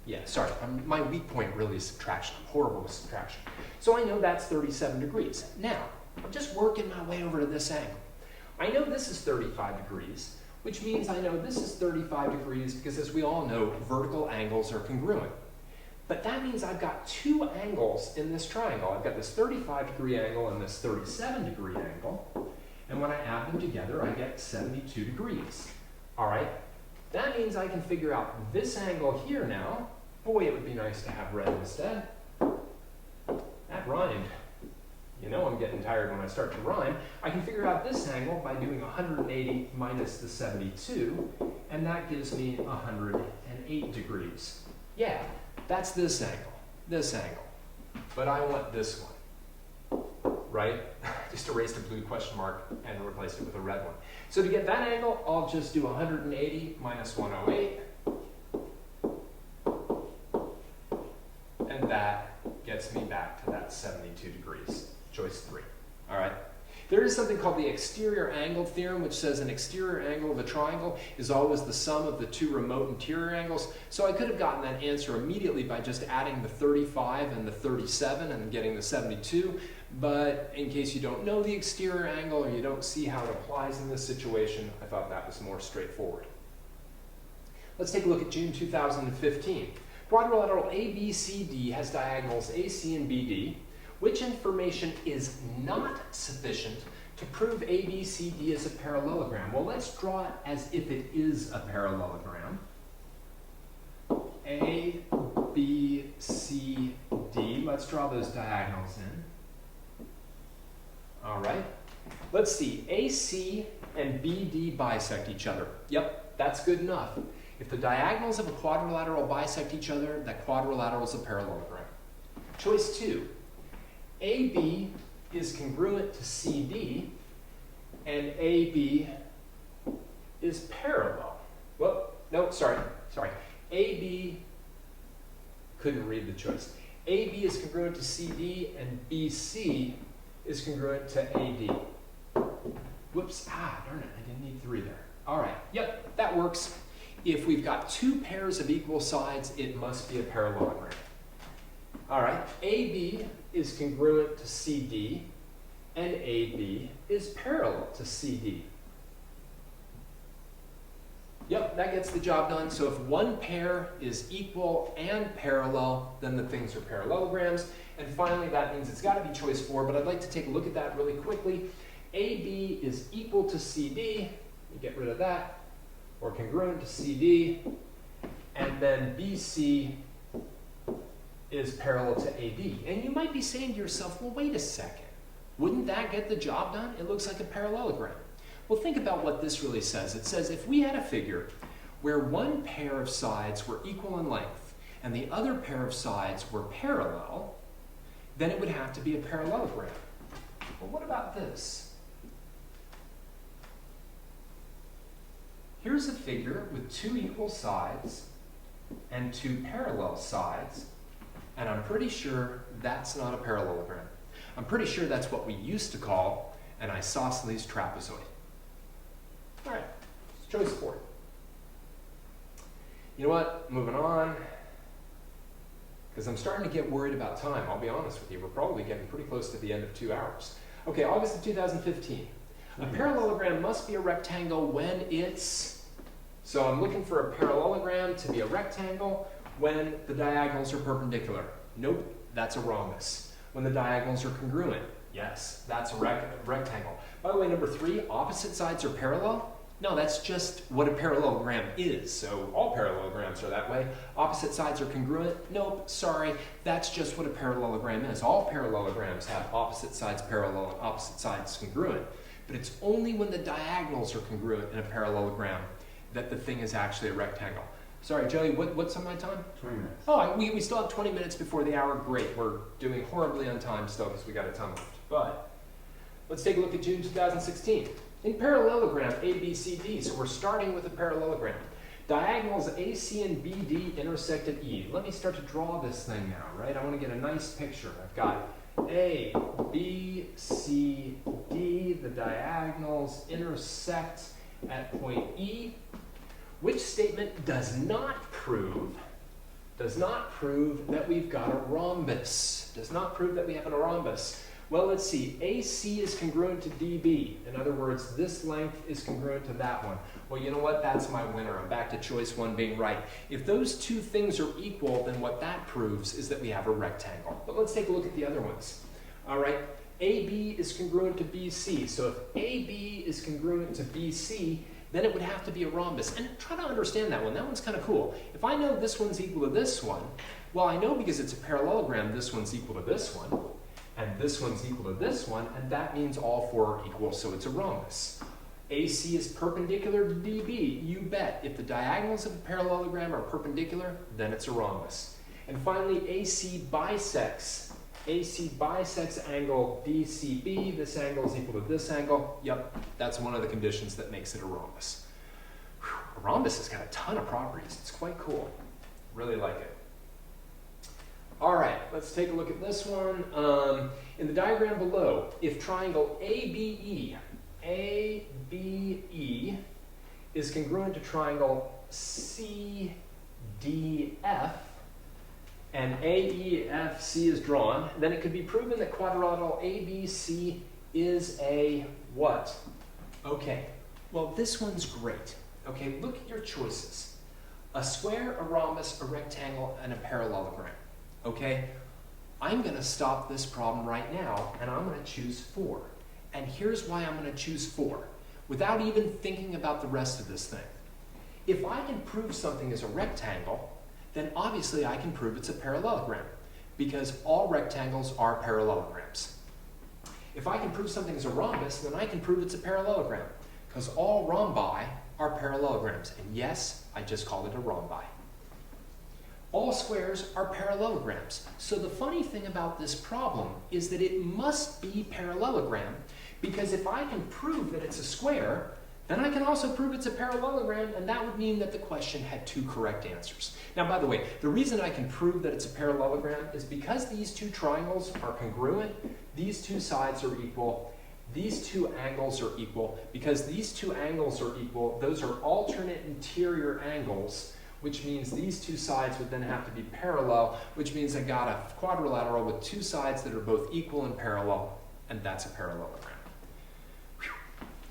Yeah, sorry, my weak point really is subtraction. I'm horrible with subtraction. So I know that's 37 degrees. Now, I'm just working my way over to this angle. I know this is 35 degrees, which means I know this is 35 degrees because, as we all know, vertical angles are congruent. But that means I've got two angles in this triangle. I've got this 35-degree angle and this 37-degree angle. And when I add them together, I get 72 degrees. All right? That means I can figure out this angle here now. Boy, it would be nice to have red instead. That rhymed. You know I'm getting tired when I start to rhyme. I can figure out this angle by doing 180 minus the 72, and that gives me 108 degrees. Yeah, that's this angle. But I want this one, right? Just erased a blue question mark and replaced it with a red one. So to get that angle, I'll just do 180 minus 108. And that gets me back to that 72 degrees. Choice 3. All right. There is something called the exterior angle theorem, which says an exterior angle of a triangle is always the sum of the two remote interior angles. So I could have gotten that answer immediately by just adding the 35 and the 37 and getting the 72. But in case you don't know the exterior angle or you don't see how it applies in this situation, I thought that was more straightforward. Let's take a look at June 2015. Quadrilateral ABCD has diagonals AC and BD. Which information is not sufficient to prove ABCD is a parallelogram? Well, let's draw it as if it is a parallelogram. A, B, C, D. Let's draw those diagonals in. All right. Let's see. AC and BD bisect each other. Yep, that's good enough. If the diagonals of a quadrilateral bisect each other, that quadrilateral is a parallelogram. Choice 2. AB is congruent to CD, and AB is parallel. Well, no, sorry. AB, couldn't read the choice. AB is congruent to CD, and BC is congruent to AD. Whoops, darn it, I didn't need 3 there. All right, yep, that works. If we've got two pairs of equal sides, it must be a parallelogram. All right, AB is congruent to CD, and AB is parallel to CD. Yep, that gets the job done. So if one pair is equal and parallel, then the things are parallelograms. And finally, that means it's got to be choice 4, but I'd like to take a look at that really quickly. AB is equal to CD, you get rid of that, or congruent to CD, and then BC is parallel to AD. And you might be saying to yourself, well, wait a second. Wouldn't that get the job done? It looks like a parallelogram. Well, think about what this really says. It says if we had a figure where one pair of sides were equal in length and the other pair of sides were parallel, then it would have to be a parallelogram. Well, what about this? Here's a figure with two equal sides and two parallel sides. And I'm pretty sure that's not a parallelogram. I'm pretty sure that's what we used to call an isosceles trapezoid. All right, choice 4. You know what? Moving on, because I'm starting to get worried about time. I'll be honest with you. We're probably getting pretty close to the end of 2 hours. Okay, August of 2015. A parallelogram must be a rectangle when it's... So I'm looking for a parallelogram to be a rectangle when the diagonals are perpendicular. Nope, that's a rhombus. When the diagonals are congruent. Yes, that's a rectangle. By the way, number 3, opposite sides are parallel. No, that's just what a parallelogram is. So all parallelograms are that way. Opposite sides are congruent. Nope, sorry, that's just what a parallelogram is. All parallelograms have opposite sides parallel and opposite sides congruent. But it's only when the diagonals are congruent in a parallelogram that the thing is actually a rectangle. Sorry, Joey, what's on my time? 20 minutes. Oh, we still have 20 minutes before the hour. Great. We're doing horribly on time still because we got a ton left. But let's take a look at June 2016. In parallelogram ABCD, so we're starting with a parallelogram. Diagonals AC and BD intersect at E. Let me start to draw this thing now, right? I want to get a nice picture. I've got A, B, C, D. The diagonals intersect at point E. Which statement does not prove that we've got a rhombus? Does not prove that we have a rhombus. Well, let's see. AC is congruent to DB. In other words, this length is congruent to that one. Well, you know what? That's my winner. I'm back to choice one being right. If those two things are equal, then what that proves is that we have a rectangle. But let's take a look at the other ones. All right. AB is congruent to BC. So if AB is congruent to BC, then it would have to be a rhombus. And try to understand that one. That one's kind of cool. If I know this one's equal to this one, well, I know because it's a parallelogram, this one's equal to this one, and this one's equal to this one, and that means all four are equal, so it's a rhombus. AC is perpendicular to DB. You bet. If the diagonals of a parallelogram are perpendicular, then it's a rhombus. And finally, AC bisects angle DCB. This angle is equal to this angle. Yep, that's one of the conditions that makes it a rhombus. Whew, a rhombus has got a ton of properties. It's quite cool. Really like it. All right, let's take a look at this one. In the diagram below, if triangle ABE is congruent to triangle CDF, and AEFC is drawn, then it could be proven that quadrilateral ABC is a what? Okay, well, this one's great. Okay, look at your choices. A square, a rhombus, a rectangle, and a parallelogram. Okay, I'm going to stop this problem right now, and I'm going to choose 4. And here's why I'm going to choose 4, without even thinking about the rest of this thing. If I can prove something is a rectangle, then obviously I can prove it's a parallelogram, because all rectangles are parallelograms. If I can prove something is a rhombus, then I can prove it's a parallelogram, because all rhombi are parallelograms. And yes, I just called it a rhombi. All squares are parallelograms. So the funny thing about this problem is that it must be parallelogram, because if I can prove that it's a square, then I can also prove it's a parallelogram, and that would mean that the question had 2 correct answers. Now, by the way, the reason I can prove that it's a parallelogram is because these 2 triangles are congruent, these 2 sides are equal, these 2 angles are equal. Because these 2 angles are equal, those are alternate interior angles, which means these 2 sides would then have to be parallel, which means I got a quadrilateral with 2 sides that are both equal and parallel, and that's a parallelogram. Whew.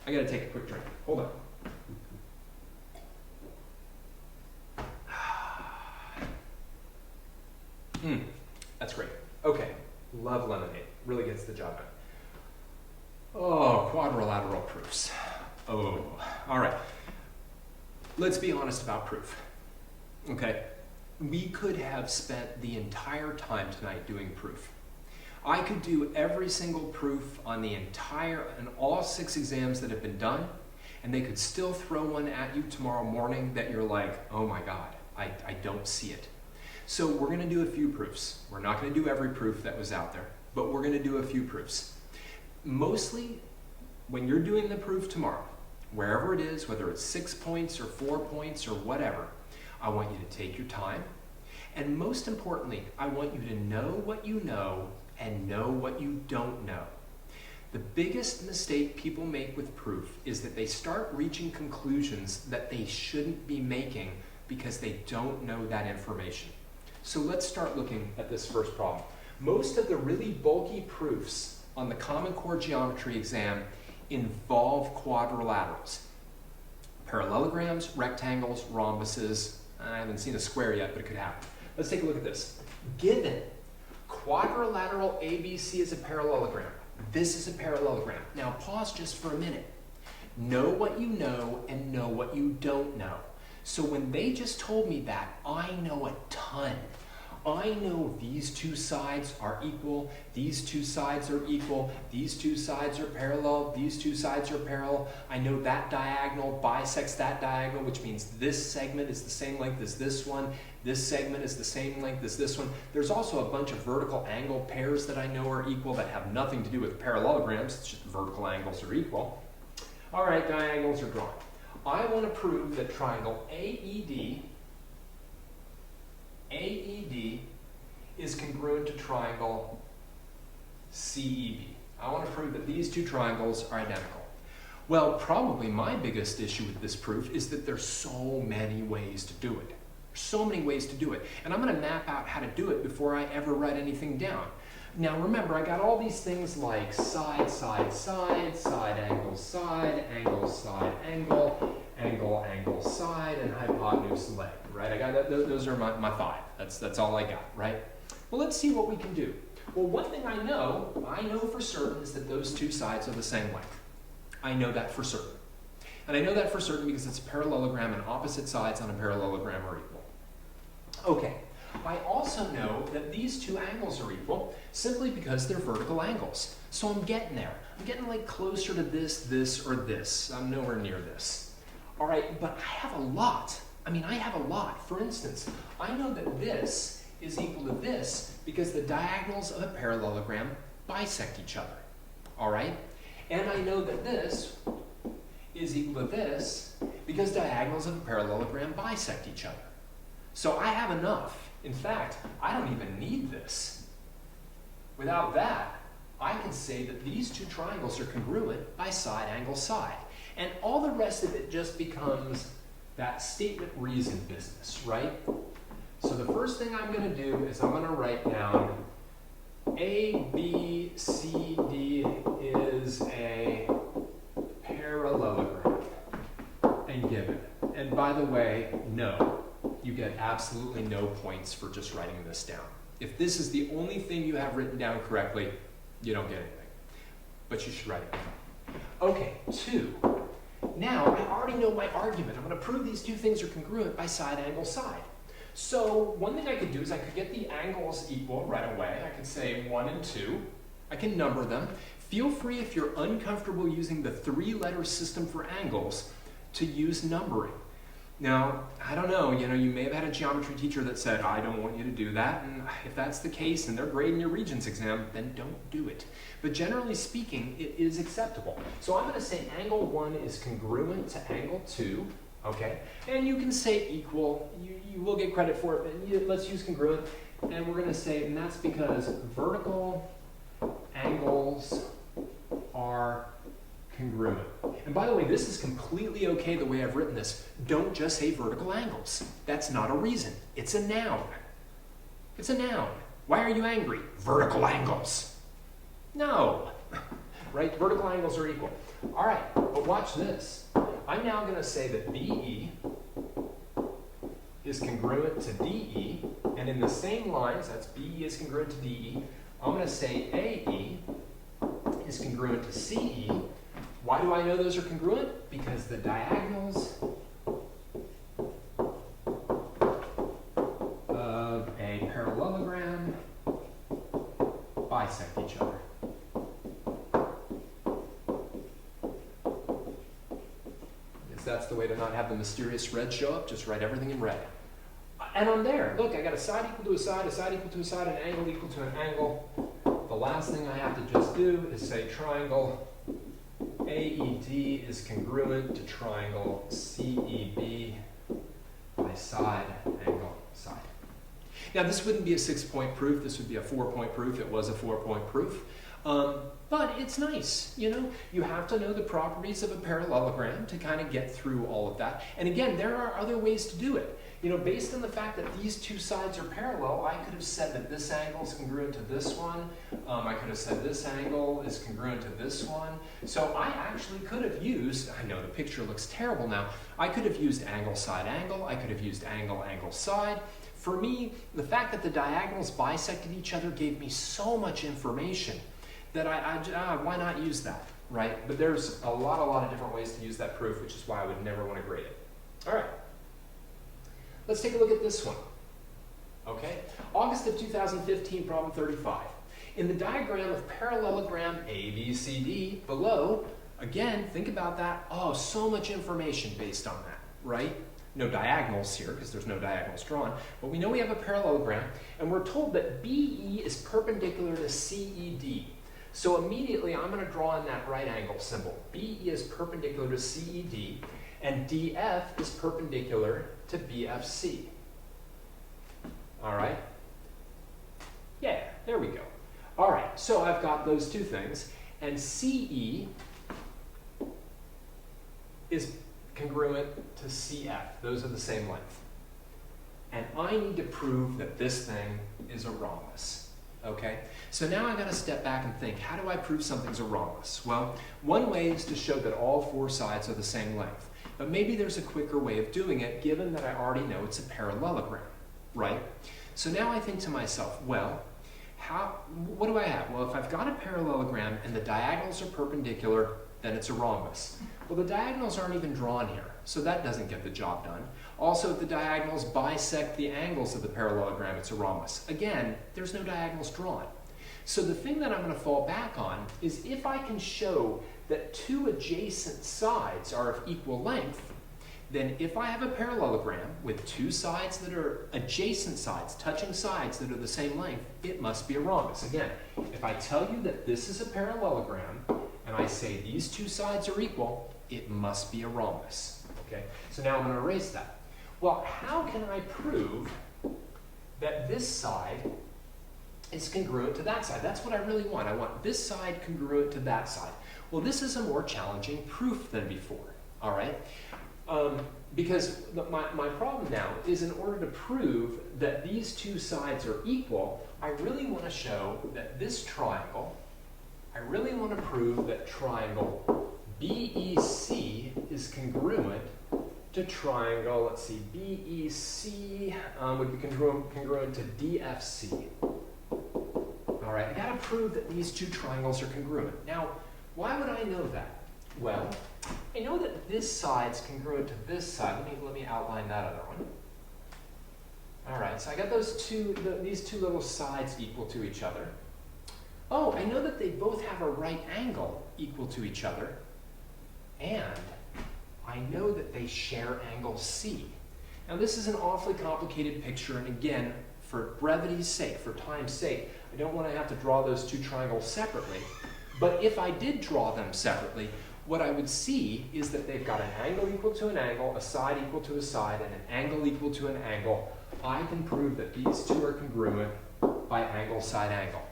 I gotta take a quick drink. Hold on. That's great. Okay, love lemonade. Really gets the job done. Oh, quadrilateral proofs. Oh, all right. Let's be honest about proof. Okay, we could have spent the entire time tonight doing proof. I could do every single proof on the entire and all 6 exams that have been done, and they could still throw one at you tomorrow morning that you're like, oh my God, I don't see it. So we're going to do a few proofs. We're not going to do every proof that was out there, but we're going to do a few proofs. Mostly, when you're doing the proof tomorrow, wherever it is, whether it's 6 points or 4 points or whatever, I want you to take your time. And most importantly, I want you to know what you know and know what you don't know. The biggest mistake people make with proof is that they start reaching conclusions that they shouldn't be making because they don't know that information. So let's start looking at this first problem. Most of the really bulky proofs on the Common Core Geometry exam involve quadrilaterals. Parallelograms, rectangles, rhombuses. I haven't seen a square yet, but it could happen. Let's take a look at this. Given quadrilateral ABC is a parallelogram, this is a parallelogram. Now pause just for a minute. Know what you know and know what you don't know. So when they just told me that, I know a ton. I know these two sides are equal, these two sides are equal, these two sides are parallel, these two sides are parallel. I know that diagonal bisects that diagonal, which means this segment is the same length as this one, this segment is the same length as this one. There's also a bunch of vertical angle pairs that I know are equal that have nothing to do with parallelograms, it's just vertical angles are equal. All right, diagonals are drawn. I want to prove that triangle AED is congruent to triangle CEB. I want to prove that these two triangles are identical. Well, probably my biggest issue with this proof is that there's so many ways to do it. There's so many ways to do it. And I'm going to map out how to do it before I ever write anything down. Now remember, I got all these things like side, side, side, side, angle, side, angle, side, angle, angle, angle, side, and hypotenuse, leg, right? I got those are my five. That's all I got, right? Well, let's see what we can do. Well, one thing I know for certain is that those two sides are the same length. I know that for certain. And I know that for certain because it's a parallelogram and opposite sides on a parallelogram are equal. Okay. I also know that these two angles are equal simply because they're vertical angles. So I'm getting there. I'm getting like closer to this, this, or this. I'm nowhere near this. All right, but I have a lot. I have a lot. For instance, I know that this is equal to this because the diagonals of a parallelogram bisect each other. All right? And I know that this is equal to this because diagonals of a parallelogram bisect each other. So I have enough. In fact, I don't even need this. Without that, I can say that these two triangles are congruent by side, angle, side. And all the rest of it just becomes that statement reason business, right? So the first thing I'm going to do is I'm going to write down ABCD is a parallelogram and give it. And by the way, no. You get absolutely no points for just writing this down. If this is the only thing you have written down correctly, you don't get anything. But you should write it down. Okay, 2. Now, I already know my argument. I'm going to prove these two things are congruent by side, angle, side. So one thing I could do is I could get the angles equal right away. I could say 1 and 2. I can number them. Feel free, if you're uncomfortable using the 3-letter system for angles, to use numbering. Now, I don't know, you may have had a geometry teacher that said, I don't want you to do that, and if that's the case and they're grading your Regents exam, then don't do it. But generally speaking, it is acceptable. So I'm going to say angle 1 is congruent to angle 2, okay? And you can say equal, you will get credit for it, but let's use congruent, and we're going to say, and that's because vertical angles are congruent. And by the way, this is completely okay the way I've written this. Don't just say vertical angles. That's not a reason. It's a noun. It's a noun. Why are you angry? Vertical angles. No. Right? Vertical angles are equal. All right, but watch this. I'm now going to say that BE is congruent to DE, and in the same lines, that's BE is congruent to DE, I'm going to say AE is congruent to CE. Why do I know those are congruent? Because the diagonals of a parallelogram bisect each other. Yes, that's the way to not have the mysterious red show up. Just write everything in red. And I'm there. Look, I got a side equal to a side equal to a side, an angle equal to an angle. The last thing I have to just do is say triangle AED is congruent to triangle CEB by side, angle, side. Now this wouldn't be a 6-point proof, this would be a 4-point proof. It was a 4-point proof. But it's nice, you have to know the properties of a parallelogram to kind of get through all of that. And again, there are other ways to do it. Based on the fact that these two sides are parallel, I could have said that this angle is congruent to this one. I could have said this angle is congruent to this one. So I actually could have used, I know the picture looks terrible now, I could have used angle, side, angle. I could have used angle, angle, side. For me, the fact that the diagonals bisected each other gave me so much information that why not use that, right? But there's a lot of different ways to use that proof, which is why I would never want to grade it. All right. Let's take a look at this one. Okay? August of 2015, problem 35. In the diagram of parallelogram ABCD below, again, think about that. Oh, so much information based on that, right? No diagonals here, because there's no diagonals drawn, but we know we have a parallelogram, and we're told that BE is perpendicular to CED. So immediately, I'm going to draw in that right angle symbol. BE is perpendicular to CED, and DF is perpendicular to BFC. All right? Yeah, there we go. All right, so I've got those two things, and CE is congruent to CF. Those are the same length. And I need to prove that this thing is a rhombus. Okay? So now I've got to step back and think, how do I prove something's a rhombus? Well, one way is to show that all four sides are the same length. But maybe there's a quicker way of doing it, given that I already know it's a parallelogram, right? So now I think to myself, well, what do I have? Well, if I've got a parallelogram and the diagonals are perpendicular, then it's a rhombus. Well, the diagonals aren't even drawn here, so that doesn't get the job done. Also, if the diagonals bisect the angles of the parallelogram, it's a rhombus. Again, there's no diagonals drawn. So the thing that I'm going to fall back on is if I can show that two adjacent sides are of equal length, then if I have a parallelogram with two sides that are adjacent sides, touching sides that are the same length, it must be a rhombus. Again, if I tell you that this is a parallelogram, and I say these two sides are equal, it must be a rhombus. Okay? So now I'm going to erase that. Well, how can I prove that this side is congruent to that side? That's what I really want. I want this side congruent to that side. Well, this is a more challenging proof than before. All right? Because my problem now is in order to prove that these two sides are equal, I really want to show that this triangle, I really want to prove that triangle BEC is congruent to triangle, let's see, BEC would be congruent to DFC. All right, I got to prove that these two triangles are congruent. Now, why would I know that? Well, I know that this side's congruent to this side. Let me outline that other one. All right, so I got these two little sides equal to each other. Oh, I know that they both have a right angle equal to each other. And I know that they share angle C. Now, this is an awfully complicated picture, and again, for brevity's sake, for time's sake, I don't want to have to draw those two triangles separately. But if I did draw them separately, what I would see is that they've got an angle equal to an angle, a side equal to a side, and an angle equal to an angle. I can prove that these two are congruent by angle, side, angle.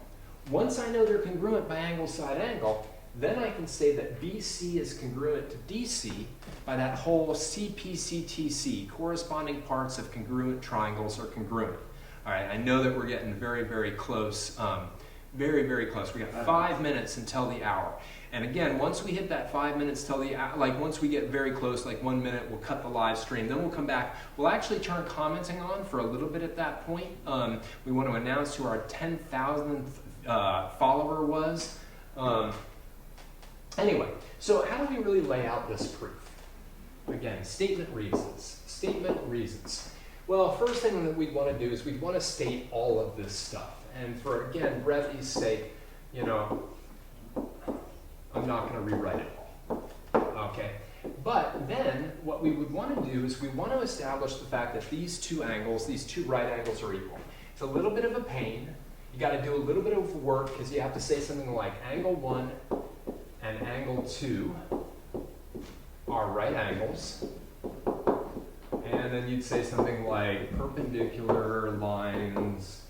Once I know they're congruent by angle, side, angle, then I can say that BC is congruent to DC by that whole CPCTC, corresponding parts of congruent triangles are congruent. All right, I know that we're getting very, very close. Very, very close. We got 5 minutes until the hour. And again, once we hit that 5 minutes till the hour, like once we get very close, like 1 minute, we'll cut the live stream. Then we'll come back. We'll actually turn commenting on for a little bit at that point. We want to announce who our 10,000th follower was. Anyway, so how do we really lay out this proof? Again, statement reasons. Statement reasons. Well, first thing that we'd want to do is we'd want to state all of this stuff. And for, again, brevity's sake, you know, I'm not going to rewrite it all. Okay? But then what we would want to do is we want to establish the fact that these two angles, these two right angles are equal. It's a little bit of a pain. You got to do a little bit of work because you have to say something like angle 1 and angle 2 are right angles. And then you'd say something like perpendicular lines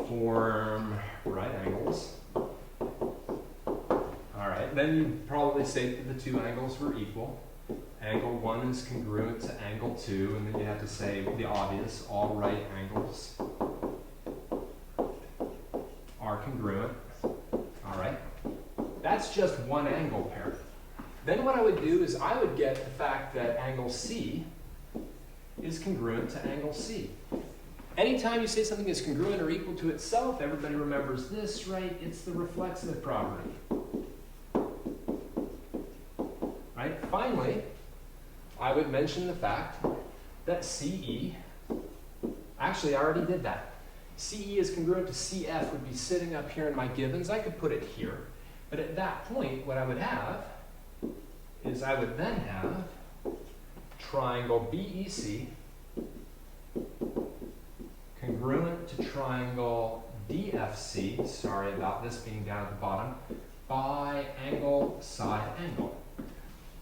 form right angles. All right, then you'd probably say that the two angles were equal. Angle 1 is congruent to angle 2, and then you have to say the obvious, all right angles are congruent. All right, that's just one angle pair. Then what I would do is I would get the fact that angle C is congruent to angle C. Anytime you say something is congruent or equal to itself, everybody remembers this, right? It's the reflexive property. Right? Finally, I would mention the fact that CE Actually, I already did that. CE is congruent to CF would be sitting up here in my givens. I could put it here. But at that point, what I would have is I would then have triangle BEC congruent to triangle DFC, sorry about this being down at the bottom, by angle side angle.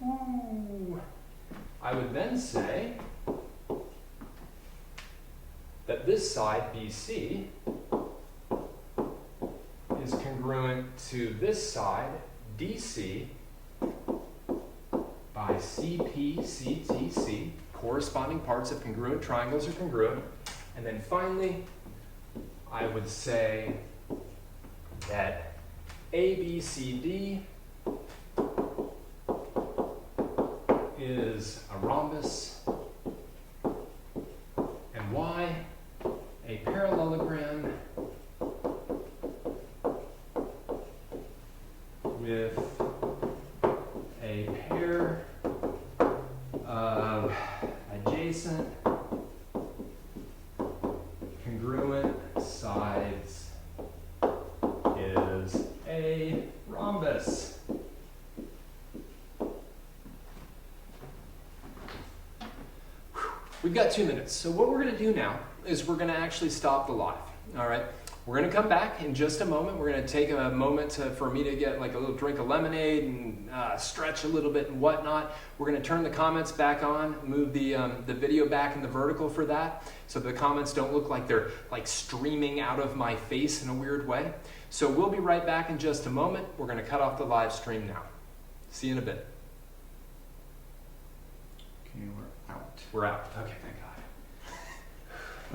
Ooh. I would then say that this side, BC, is congruent to this side, DC, by CP, CTC. Corresponding parts of congruent triangles are congruent. And then finally, I would say that ABCD is a rhombus, and Y a parallelogram with a pair of adjacent congruent sides is a rhombus. We've got 2 minutes, so what we're going to do now is we're going to actually stop the live, all right? We're going to come back in just a moment. We're going to take a moment for me to get like a little drink of lemonade and stretch a little bit and whatnot. We're going to turn the comments back on, move the video back in the vertical for that, so the comments don't look like they're like streaming out of my face in a weird way. So we'll be right back in just a moment. We're going to cut off the live stream now. See you in a bit. Okay, we're out. We're out. Okay, thank God.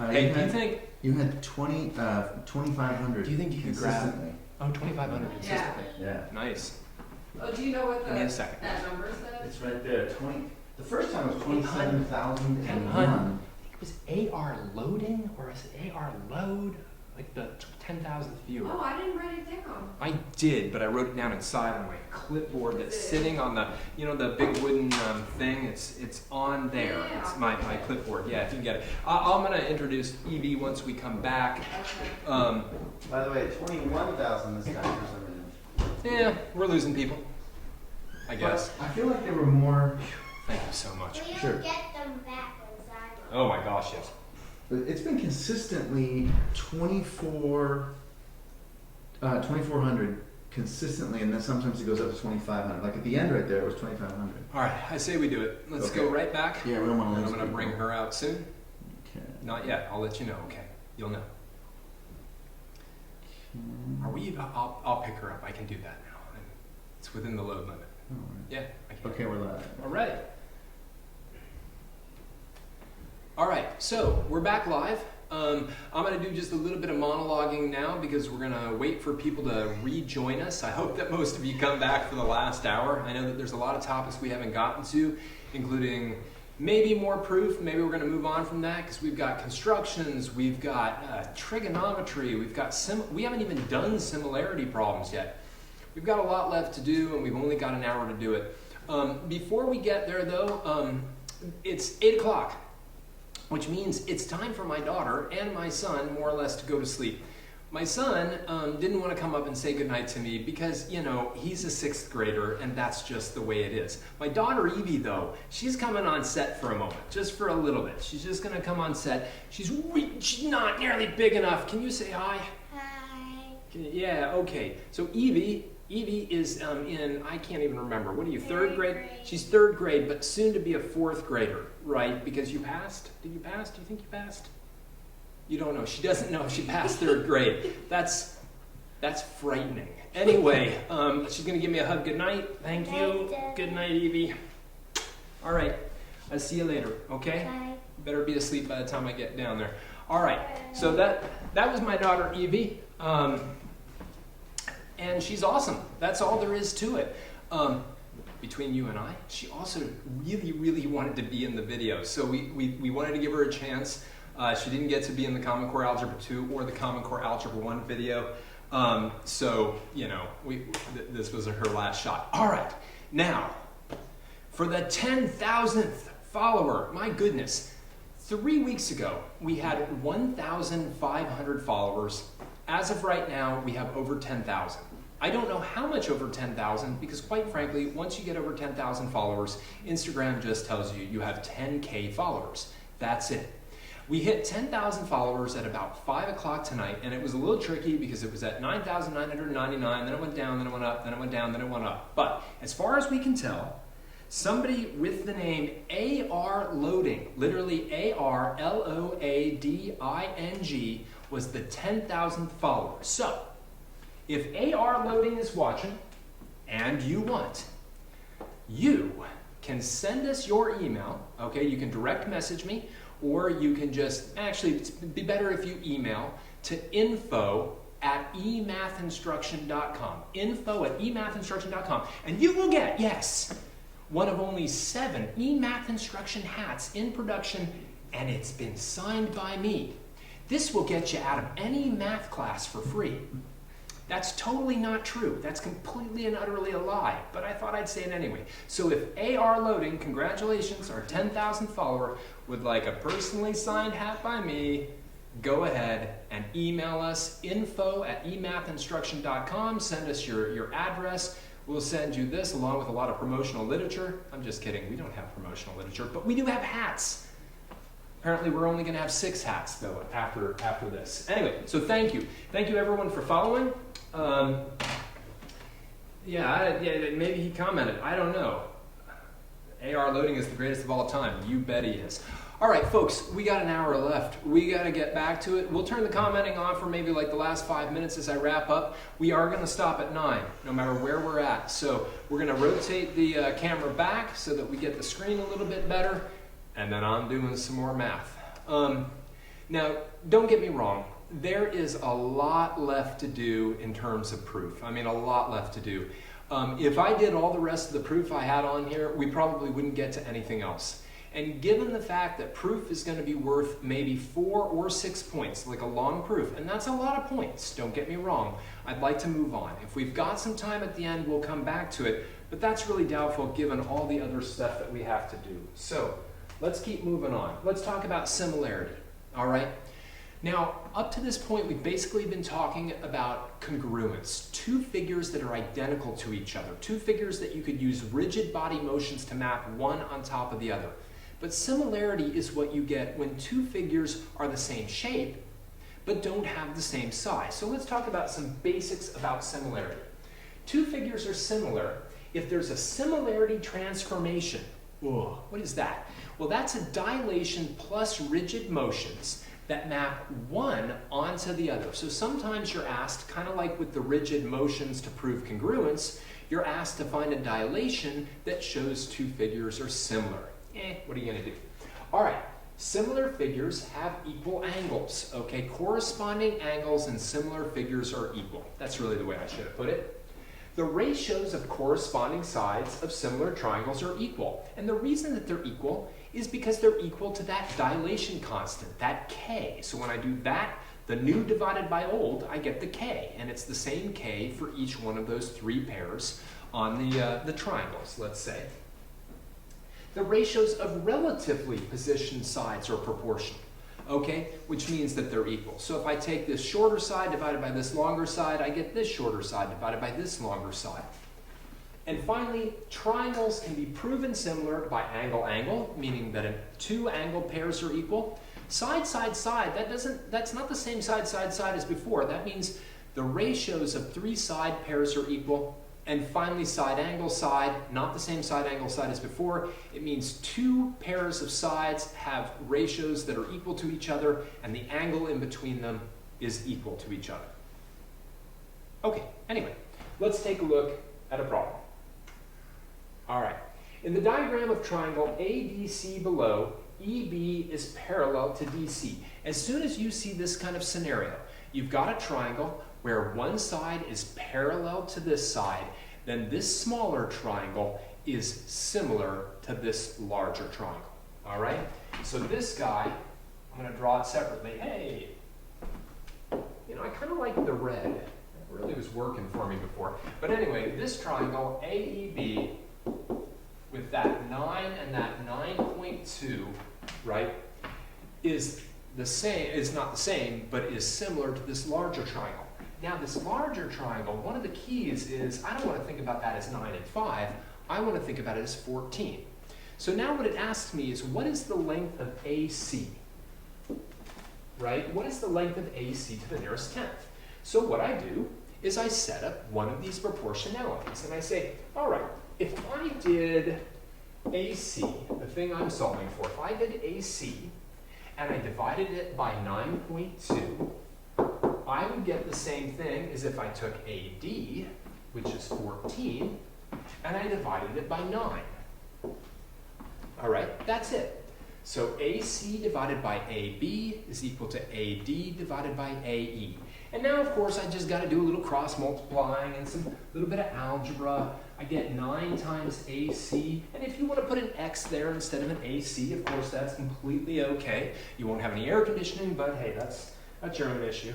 Hey, do you think you had 2,500? Do you think you could grab? consistently. Oh, 2,500 consistently. Yeah. Nice. Oh, do you know what Give me a second. that number says? It's right there. The first time was 27,001. It was AR loading or is it AR load? Like the 10,000th viewer. Oh, I didn't write it down. I did, but I wrote it down inside on my clipboard that's sitting on the, you know, the big wooden thing. It's on there. Yeah. It's my clipboard. Yeah, if you can get it. I'm going to introduce Evie once we come back. Okay. By the way, 21,000 this time for some reason. Yeah, we're losing people, I guess. But I feel like there were more. Thank you so much. We'll Sure. get them back when Zion. Oh my gosh, yes. But it's been consistently 2,400 consistently, and then sometimes it goes up to 2,500. Like at the end right there, it was 2,500. All right, I say we do it. Let's Okay. go right back. Yeah, we don't want to And lose I'm going to bring people. her out soon. Okay. Not yet. I'll let you know. Okay, you'll know. Are we? I'll pick her up. I can do that now. It's within the load limit. All right. Yeah, I can. Okay, we're live. All right. All right. So we're back live. I'm going to do just a little bit of monologuing now because we're going to wait for people to rejoin us. I hope that most of you come back for the last hour. I know that there's a lot of topics we haven't gotten to, including maybe more proof. Maybe we're going to move on from that because we've got constructions, we've got trigonometry, we've got we haven't even done similarity problems yet. We've got a lot left to do, and we've only got an hour to do it. Before we get there, though, it's 8 o'clock, which means it's time for my daughter and my son, more or less, to go to sleep. My son didn't want to come up and say goodnight to me because, you know, he's a 6th grader and that's just the way it is. My daughter Evie, though, she's coming on set for a moment, just for a little bit. She's just going to come on set. She's not nearly big enough. Can you say hi? Hi. Yeah, okay. So Evie is in, I can't even remember, what are you, 3rd grade? She's 3rd grade, but soon to be a 4th grader, right? Because you passed? Did you pass? Do you think you passed? You don't know. She doesn't know if she passed 3rd grade. That's frightening. Anyway, she's going to give me a hug. Good night. Thank you. Good night, Evie. All right. I'll see you later, okay? Bye. Better be asleep by the time I get down there. All right. So that was my daughter, Evie. And she's awesome. That's all there is to it. Between you and I, she also really, really wanted to be in the video. So we wanted to give her a chance. She didn't get to be in the Common Core Algebra 2 or the Common Core Algebra 1 video. So, you know, this was her last shot. All right, now, for the 10,000th follower, my goodness, 3 weeks ago, we had 1,500 followers. As of right now, we have over 10,000. I don't know how much over 10,000 because quite frankly, once you get over 10,000 followers, Instagram just tells you you have 10K followers. That's it. We hit 10,000 followers at about 5 o'clock tonight, and it was a little tricky because it was at 9,999, then it went down, then it went up, then it went down, then it went up. But as far as we can tell, somebody with the name AR Loading, literally ARLOADING, was the 10,000th follower. So, if AR Loading is watching, and you want, you can send us your email, okay? You can direct message me, or you can just, actually, it'd be better if you email to info@eMathInstruction.com. Info@eMathInstruction.com. And you will get, yes, one of only 7 eMathInstruction hats in production, and it's been signed by me. This will get you out of any math class for free. That's totally not true. That's completely and utterly a lie, but I thought I'd say it anyway. So if AR Loading, congratulations, our 10,000th follower, would like a personally signed hat by me, go ahead and email us, info@eMathInstruction.com, send us your address. We'll send you this along with a lot of promotional literature. I'm just kidding, we don't have promotional literature, but we do have hats. Apparently we're only gonna have 6 hats though after this. Anyway, so thank you. Thank you everyone for following. Yeah, maybe he commented, I don't know. AR Loading is the greatest of all time. You bet he is. All right, folks, we got an hour left. We got to get back to it. We'll turn the commenting on for maybe like the last 5 minutes as I wrap up. We are going to stop at 9, no matter where we're at. So we're going to rotate the camera back so that we get the screen a little bit better, and then I'm doing some more math. Now, don't get me wrong. There is a lot left to do in terms of proof. I mean, a lot left to do. If I did all the rest of the proof I had on here, we probably wouldn't get to anything else. And given the fact that proof is going to be worth maybe 4 or 6 points, like a long proof, and that's a lot of points, don't get me wrong, I'd like to move on. If we've got some time at the end, we'll come back to it, but that's really doubtful given all the other stuff that we have to do. So let's keep moving on. Let's talk about similarity, all right? Now, up to this point, we've basically been talking about congruence, 2 figures that are identical to each other, 2 figures that you could use rigid body motions to map one on top of the other. But similarity is what you get when 2 figures are the same shape, but don't have the same size. So let's talk about some basics about similarity. 2 figures are similar if there's a similarity transformation. Whoa, what is that? Well, that's a dilation plus rigid motions that map one onto the other. So sometimes you're asked, kind of like with the rigid motions to prove congruence, you're asked to find a dilation that shows 2 figures are similar. What are you gonna do? All right, similar figures have equal angles, okay? Corresponding angles and similar figures are equal. That's really the way I should have put it. The ratios of corresponding sides of similar triangles are equal. And the reason that they're equal is because they're equal to that dilation constant, that k. So when I do that, the new divided by old, I get the k. And it's the same k for each one of those 3 pairs on the triangles, let's say. The ratios of relatively positioned sides are proportional, okay? Which means that they're equal. So if I take this shorter side divided by this longer side, I get this shorter side divided by this longer side. And finally, triangles can be proven similar by angle-angle, meaning that 2 angle pairs are equal. Side-side-side, that's not the same side-side-side as before. That means the ratios of 3 side pairs are equal. And finally, side-angle-side, not the same side-angle-side as before. It means 2 pairs of sides have ratios that are equal to each other, and the angle in between them is equal to each other. Okay, anyway, let's take a look at a problem. All right, in the diagram of triangle ADC below, EB is parallel to DC. As soon as you see this kind of scenario, you've got a triangle where one side is parallel to this side, then this smaller triangle is similar to this larger triangle. All right? So this guy, I'm going to draw it separately. Hey, you know, I kind of like the red. It really was working for me before. But anyway, this triangle, AEB, with that 9 and that 9.2, right? is not the same, but is similar to this larger triangle. Now this larger triangle, one of the keys is, I don't want to think about that as 9 and 5, I want to think about it as 14. So now what it asks me is, what is the length of AC? Right? What is the length of AC to the nearest tenth? So what I do is I set up one of these proportionalities, and I say, all right, if I did AC, the thing I'm solving for, if I did AC, and I divided it by 9.2, I would get the same thing as if I took AD, which is 14, and I divided it by 9. All right, that's it. So AC divided by AB is equal to AD divided by AE. And now, of course, I just got to do a little cross multiplying and some little bit of algebra. I get 9 times AC, and if you want to put an X there instead of an AC, of course, that's completely okay. You won't have any air conditioning, but hey, that's your own issue.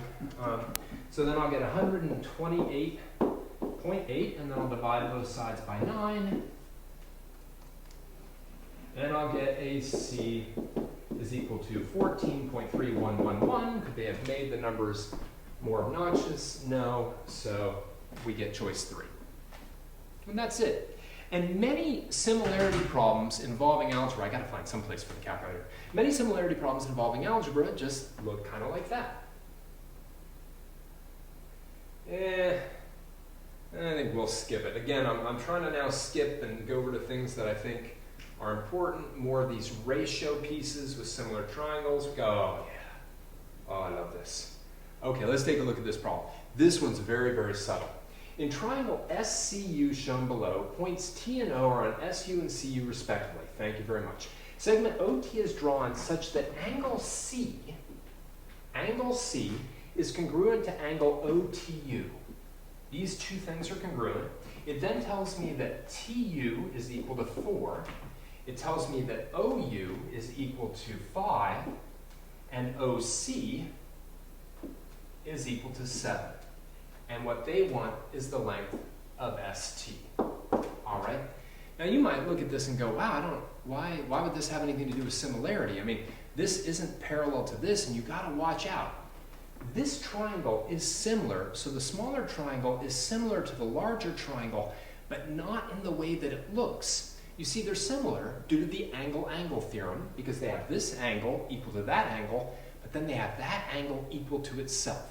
So then I'll get 128.8, and then I'll divide both sides by 9. And I'll get AC is equal to 14.3111. Could they have made the numbers more obnoxious? No, so we get choice 3. And that's it. And many similarity problems involving algebra, I gotta find some place for the calculator. Many similarity problems involving algebra just look kind of like that. I think we'll skip it. Again, I'm trying to now skip and go over to things that I think are important, more of these ratio pieces with similar triangles. Oh yeah, oh I love this. Okay, let's take a look at this problem. This one's very, very subtle. In triangle SCU shown below, points T and O are on SU and CU respectively. Thank you very much. Segment OT is drawn such that angle C is congruent to angle OTU. These two things are congruent. It then tells me that TU is equal to 4. It tells me that OU is equal to 5, and OC is equal to 7. And what they want is the length of ST. All right? Now you might look at this and go, wow, why would this have anything to do with similarity? I mean, this isn't parallel to this, and you got to watch out. This triangle is similar, so the smaller triangle is similar to the larger triangle, but not in the way that it looks. You see, they're similar due to the angle-angle theorem, because they have this angle equal to that angle, but then they have that angle equal to itself.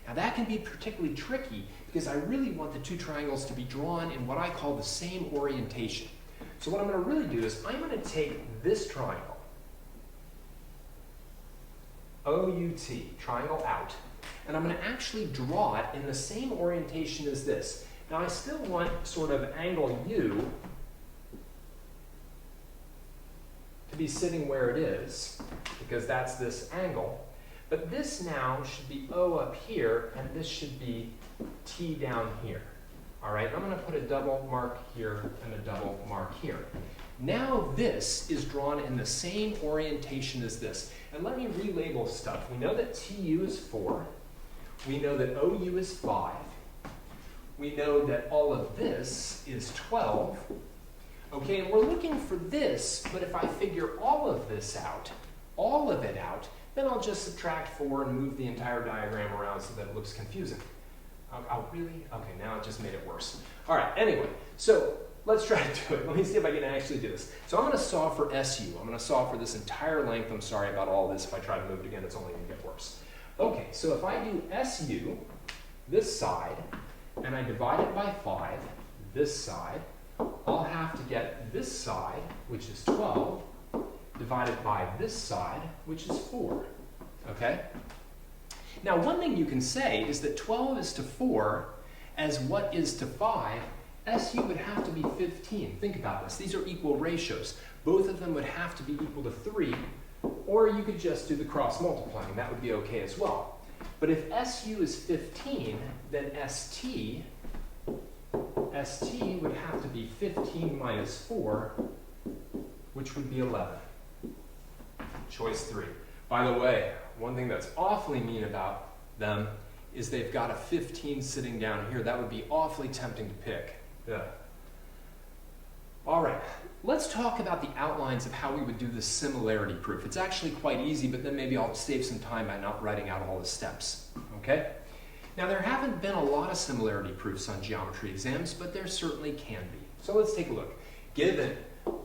Now that can be particularly tricky, because I really want the two triangles to be drawn in what I call the same orientation. So what I'm going to really do is I'm going to take this triangle, OUT, triangle out, and I'm going to actually draw it in the same orientation as this. Now I still want sort of angle U to be sitting where it is, because that's this angle. But this now should be O up here, and this should be T down here. All right, I'm going to put a double mark here and a double mark here. Now this is drawn in the same orientation as this. And let me relabel stuff. We know that TU is 4. We know that OU is 5. We know that all of this is 12. Okay, and we're looking for this, but if I figure all of this out, all of it out, then I'll just subtract 4 and move the entire diagram around so that it looks confusing. Oh, really? Okay, now it just made it worse. All right, anyway, so let's try to do it. Let me see if I can actually do this. So I'm going to solve for SU. I'm going to solve for this entire length. I'm sorry about all this. If I try to move it again, it's only going to get worse. Okay, so if I do SU, this side, and I divide it by 5, this side, I'll have to get this side, which is 12, divided by this side, which is 4. Okay? Now, one thing you can say is that 12 is to 4 as what is to 5. SU would have to be 15. Think about this. These are equal ratios. Both of them would have to be equal to 3, or you could just do the cross multiplying. That would be okay as well. But if SU is 15, then ST would have to be 15 minus 4, which would be 11. Choice 3. By the way, one thing that's awfully mean about them is they've got a 15 sitting down here. That would be awfully tempting to pick. Yeah. All right, let's talk about the outlines of how we would do this similarity proof. It's actually quite easy, but then maybe I'll save some time by not writing out all the steps, okay? Now, there haven't been a lot of similarity proofs on geometry exams, but there certainly can be. So let's take a look. Given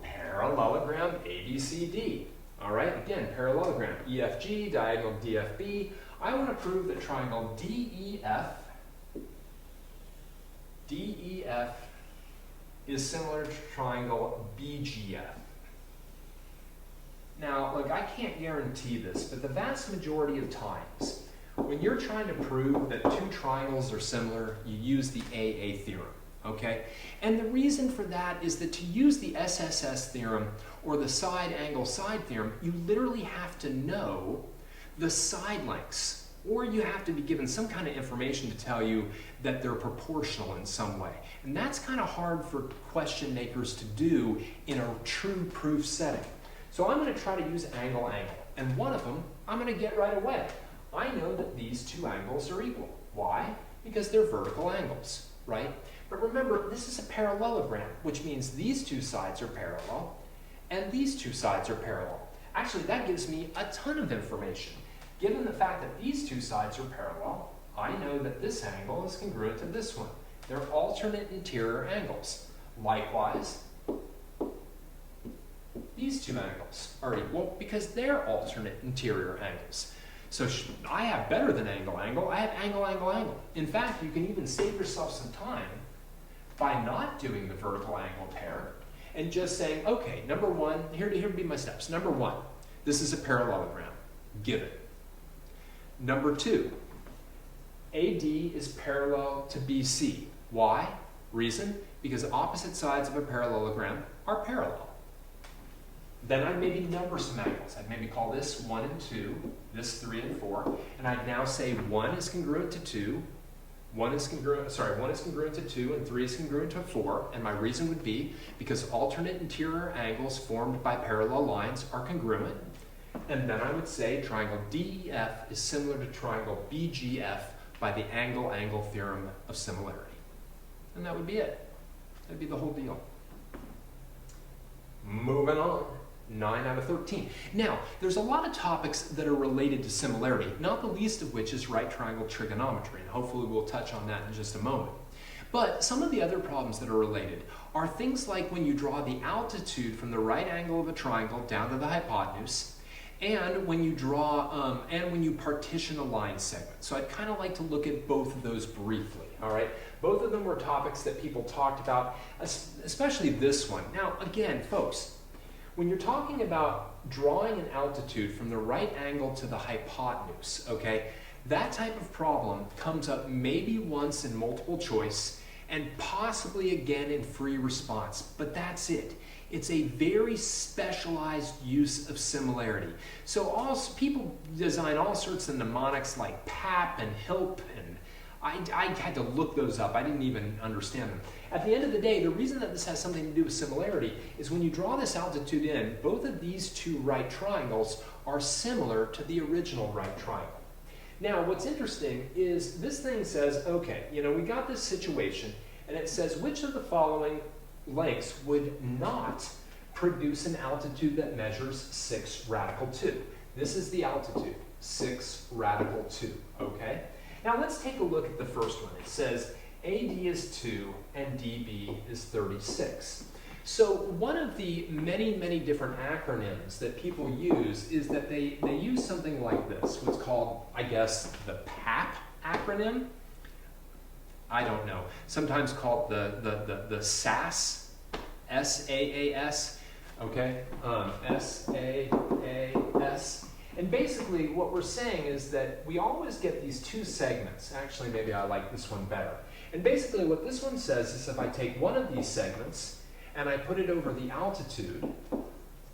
parallelogram ABCD, all right, again, parallelogram EFG, diagonal DFB, I want to prove that triangle DEF is similar to triangle BGF. Now, look, I can't guarantee this, but the vast majority of times, when you're trying to prove that two triangles are similar, you use the AA theorem, okay? And the reason for that is that to use the SSS theorem or the side angle side theorem, you literally have to know the side lengths, or you have to be given some kind of information to tell you that they're proportional in some way. And that's kind of hard for question makers to do in a true proof setting. So I'm going to try to use angle, and one of them I'm going to get right away. I know that these two angles are equal. Why? Because they're vertical angles, right? But remember, this is a parallelogram, which means these two sides are parallel, and these two sides are parallel. Actually, that gives me a ton of information. Given the fact that these two sides are parallel, I know that this angle is congruent to this one. They're alternate interior angles. Likewise, these two angles are equal because they're alternate interior angles. So I have better than angle, I have angle. In fact, you can even save yourself some time by not doing the vertical angle pair and just saying, okay, number one, here would be my steps. Number one, this is a parallelogram, given. Number two, AD is parallel to BC. Why? Reason? Because opposite sides of a parallelogram are parallel. Then I'd maybe number some angles. I'd maybe call this 1 and 2, this 3 and 4, and I'd now say 1 is congruent to 2, 1 is congruent to 2, and 3 is congruent to 4, and my reason would be because alternate interior angles formed by parallel lines are congruent, and then I would say triangle DEF is similar to triangle BGF by the angle-angle theorem of similarity. And that would be it. That'd be the whole deal. Moving on. 9 out of 13. Now, there's a lot of topics that are related to similarity, not the least of which is right triangle trigonometry, and hopefully we'll touch on that in just a moment. But some of the other problems that are related are things like when you draw the altitude from the right angle of a triangle down to the hypotenuse, and when you draw, and when you partition a line segment. So I'd kind of like to look at both of those briefly, all right? Both of them were topics that people talked about, especially this one. Now, again, folks, when you're talking about drawing an altitude from the right angle to the hypotenuse, okay, that type of problem comes up maybe once in multiple choice and possibly again in free response, but that's it. It's a very specialized use of similarity. So people design all sorts of mnemonics like PAP and HILP, and I had to look those up. I didn't even understand them. At the end of the day, the reason that this has something to do with similarity is when you draw this altitude in, both of these two right triangles are similar to the original right triangle. Now, what's interesting is this thing says, okay, you know, we got this situation, and it says which of the following lengths would not produce an altitude that measures 6 radical 2. This is the altitude, 6 radical 2, okay? Now let's take a look at the first one. It says AD is 2 and DB is 36. So one of the many, many different acronyms that people use is that they use something like this, what's called, I guess, the PAP acronym. I don't know. Sometimes called the SAS, S-A-A-S, okay? S-A-A-S. And basically what we're saying is that we always get these two segments. Actually, maybe I like this one better. And basically what this one says is if I take one of these segments and I put it over the altitude,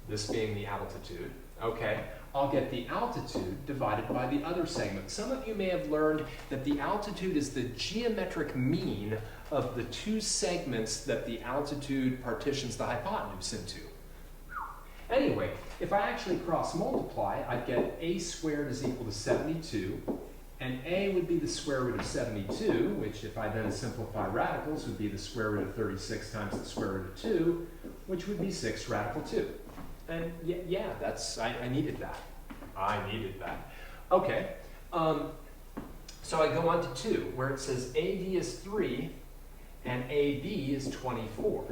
this being the altitude, okay, I'll get the altitude divided by the other segment. Some of you may have learned that the altitude is the geometric mean of the two segments that the altitude partitions the hypotenuse into. Anyway, if I actually cross multiply, I'd get a squared is equal to 72, And a would be the square root of 72, which if I then simplify radicals would be the square root of 36 times the square root of 2, which would be 6 radical 2. And yeah, that's, I needed that. I needed that. Okay, so I go on to 2, where it says AD is 3 and AB is 24.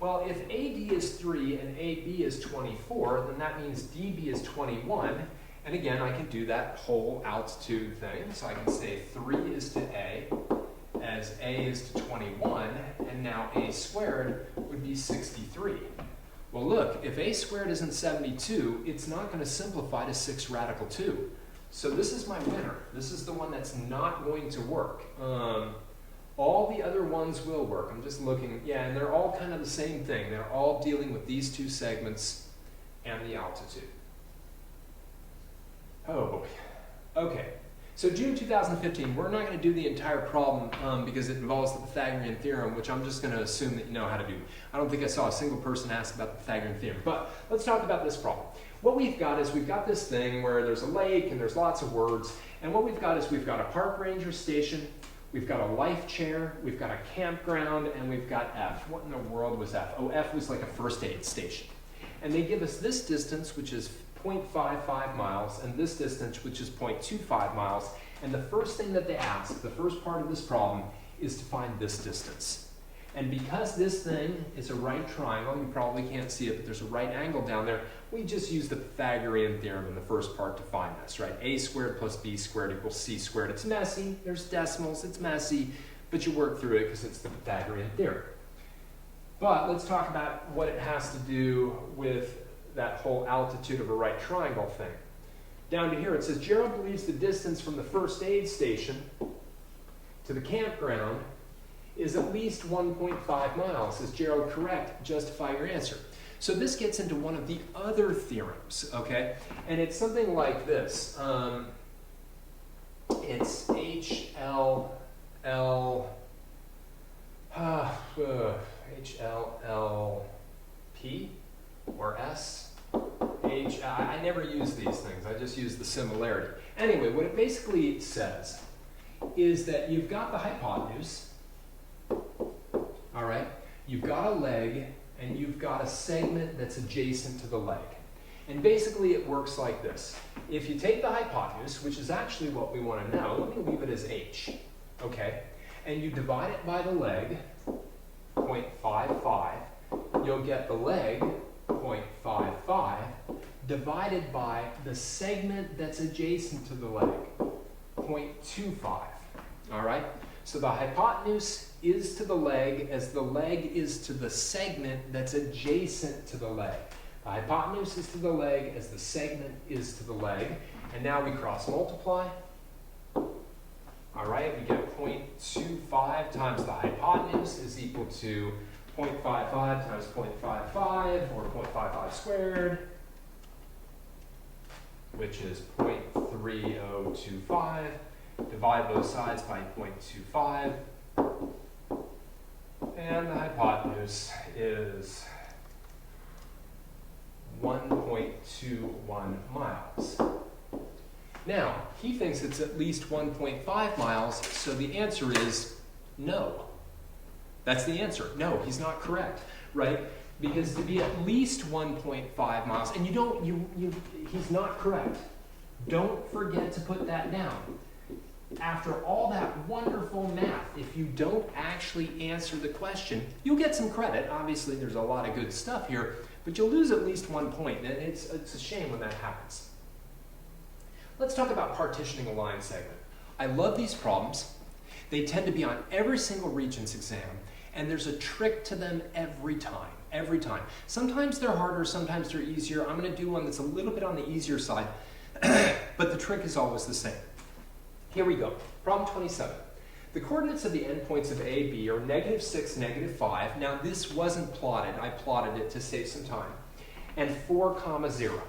Well, if AD is 3 and AB is 24, then that means DB is 21. And again, I can do that whole altitude thing. So I can say 3 is to A, as A is to 21, and now A squared would be 63. Well, look, if A squared isn't 72, it's not going to simplify to 6 radical 2. So this is my winner. This is the one that's not going to work. All the other ones will work. I'm just looking, yeah, and they're all kind of the same thing. They're all dealing with these two segments and the altitude. Oh boy. Okay, so June 2015, we're not going to do the entire problem because it involves the Pythagorean theorem, which I'm just going to assume that you know how to do. I don't think I saw a single person ask about the Pythagorean theorem, but let's talk about this problem. What we've got is we've got this thing where there's a lake and there's lots of words, and what we've got is we've got a park ranger station, we've got a life chair, we've got a campground, and we've got F. What in the world was F? Oh, F was like a first aid station. And they give us this distance, which is 0.55 miles, and this distance, which is 0.25 miles. And the first thing that they ask, the first part of this problem, is to find this distance. And because this thing is a right triangle, you probably can't see it, but there's a right angle down there, we just use the Pythagorean theorem in the first part to find this, right? A squared plus B squared equals C squared. It's messy, there's decimals, it's messy, but you work through it because it's the Pythagorean theorem. But let's talk about what it has to do with that whole altitude of a right triangle thing. Down to here, it says, Gerald believes the distance from the first aid station to the campground is at least 1.5 miles. Is Gerald correct? Justify your answer. So this gets into one of the other theorems, okay? And it's something like this. It's HLL, HLLP or S. I never use these things. I just use the similarity. Anyway, what it basically says is that you've got the hypotenuse, all right? You've got a leg, and you've got a segment that's adjacent to the leg. And basically it works like this. If you take the hypotenuse, which is actually what we want to know, let me leave it as h, okay? And you divide it by the leg, 0.55, you'll get the leg, 0.55, divided by the segment that's adjacent to the leg, 0.25, all right? So the hypotenuse is to the leg as the leg is to the segment that's adjacent to the leg. The hypotenuse is to the leg as the segment is to the leg. And now we cross multiply. All right, we get 0.25 times the hypotenuse is equal to 0.55 times 0.55, or 0.55 squared, which is 0.3025. Divide both sides by 0.25. And the hypotenuse is 1.21 miles. Now, he thinks it's at least 1.5 miles, so the answer is no. That's the answer. No, he's not correct, right? Because to be at least 1.5 miles, and he's not correct. Don't forget to put that down. After all that wonderful math, if you don't actually answer the question, you'll get some credit. Obviously, there's a lot of good stuff here, but you'll lose at least 1 point, and it's a shame when that happens. Let's talk about partitioning a line segment. I love these problems. They tend to be on every single Regents exam, and there's a trick to them every time. Every time. Sometimes they're harder, sometimes they're easier. I'm going to do one that's a little bit on the easier side, but the trick is always the same. Here we go. Problem 27. The coordinates of the endpoints of A, B are -6, -5. Now this wasn't plotted. I plotted it to save some time. And 4, 0.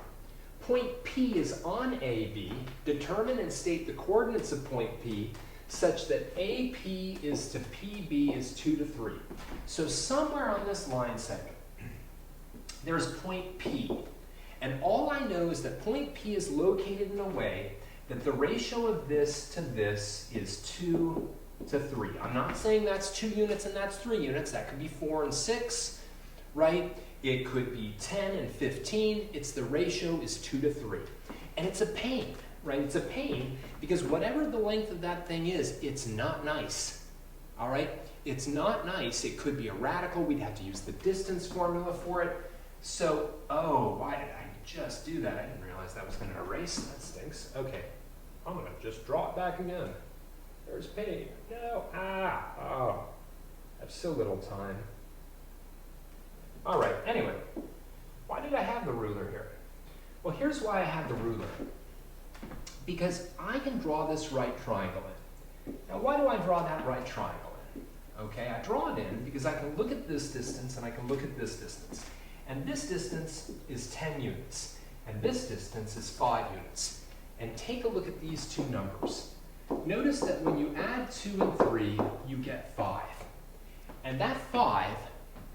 Point P is on AB. Determine and state the coordinates of point P such that AP is to PB is 2 to 3. So somewhere on this line segment, there's point P. And all I know is that point P is located in a way that the ratio of this to this is 2 to 3. I'm not saying that's 2 units and that's 3 units. That could be 4 and 6, right? It could be 10 and 15. It's the ratio is 2 to 3. And it's a pain, right? It's a pain because whatever the length of that thing is, it's not nice, all right? It's not nice. It could be a radical. We'd have to use the distance formula for it. So, oh, why did I just do that? I didn't realize that was going to erase. That stinks. Okay, I'm going to just draw it back again. There's P. No, oh, I have so little time. All right, anyway, why did I have the ruler here? Well, here's why I have the ruler. Because I can draw this right triangle in. Now, why do I draw that right triangle in? Okay, I draw it in because I can look at this distance and I can look at this distance. And this distance is 10 units. And this distance is 5 units. And take a look at these two numbers. Notice that when you add 2 and 3, you get 5. And that 5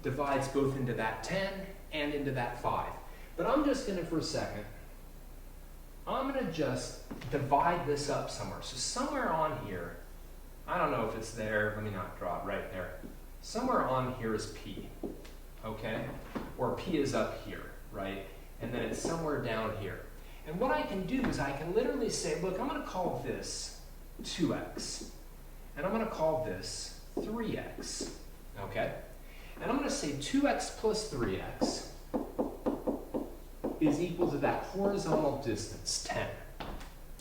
divides both into that 10 and into that 5. But I'm just going to, for a second, I'm going to just divide this up somewhere. So somewhere on here, I don't know if it's there. Let me not draw it right there. Somewhere on here is P, okay? Or P is up here, right? And then it's somewhere down here. And what I can do is I can literally say, look, I'm going to call this 2x. And I'm going to call this 3x, okay? And I'm going to say 2x plus 3x is equal to that horizontal distance, 10.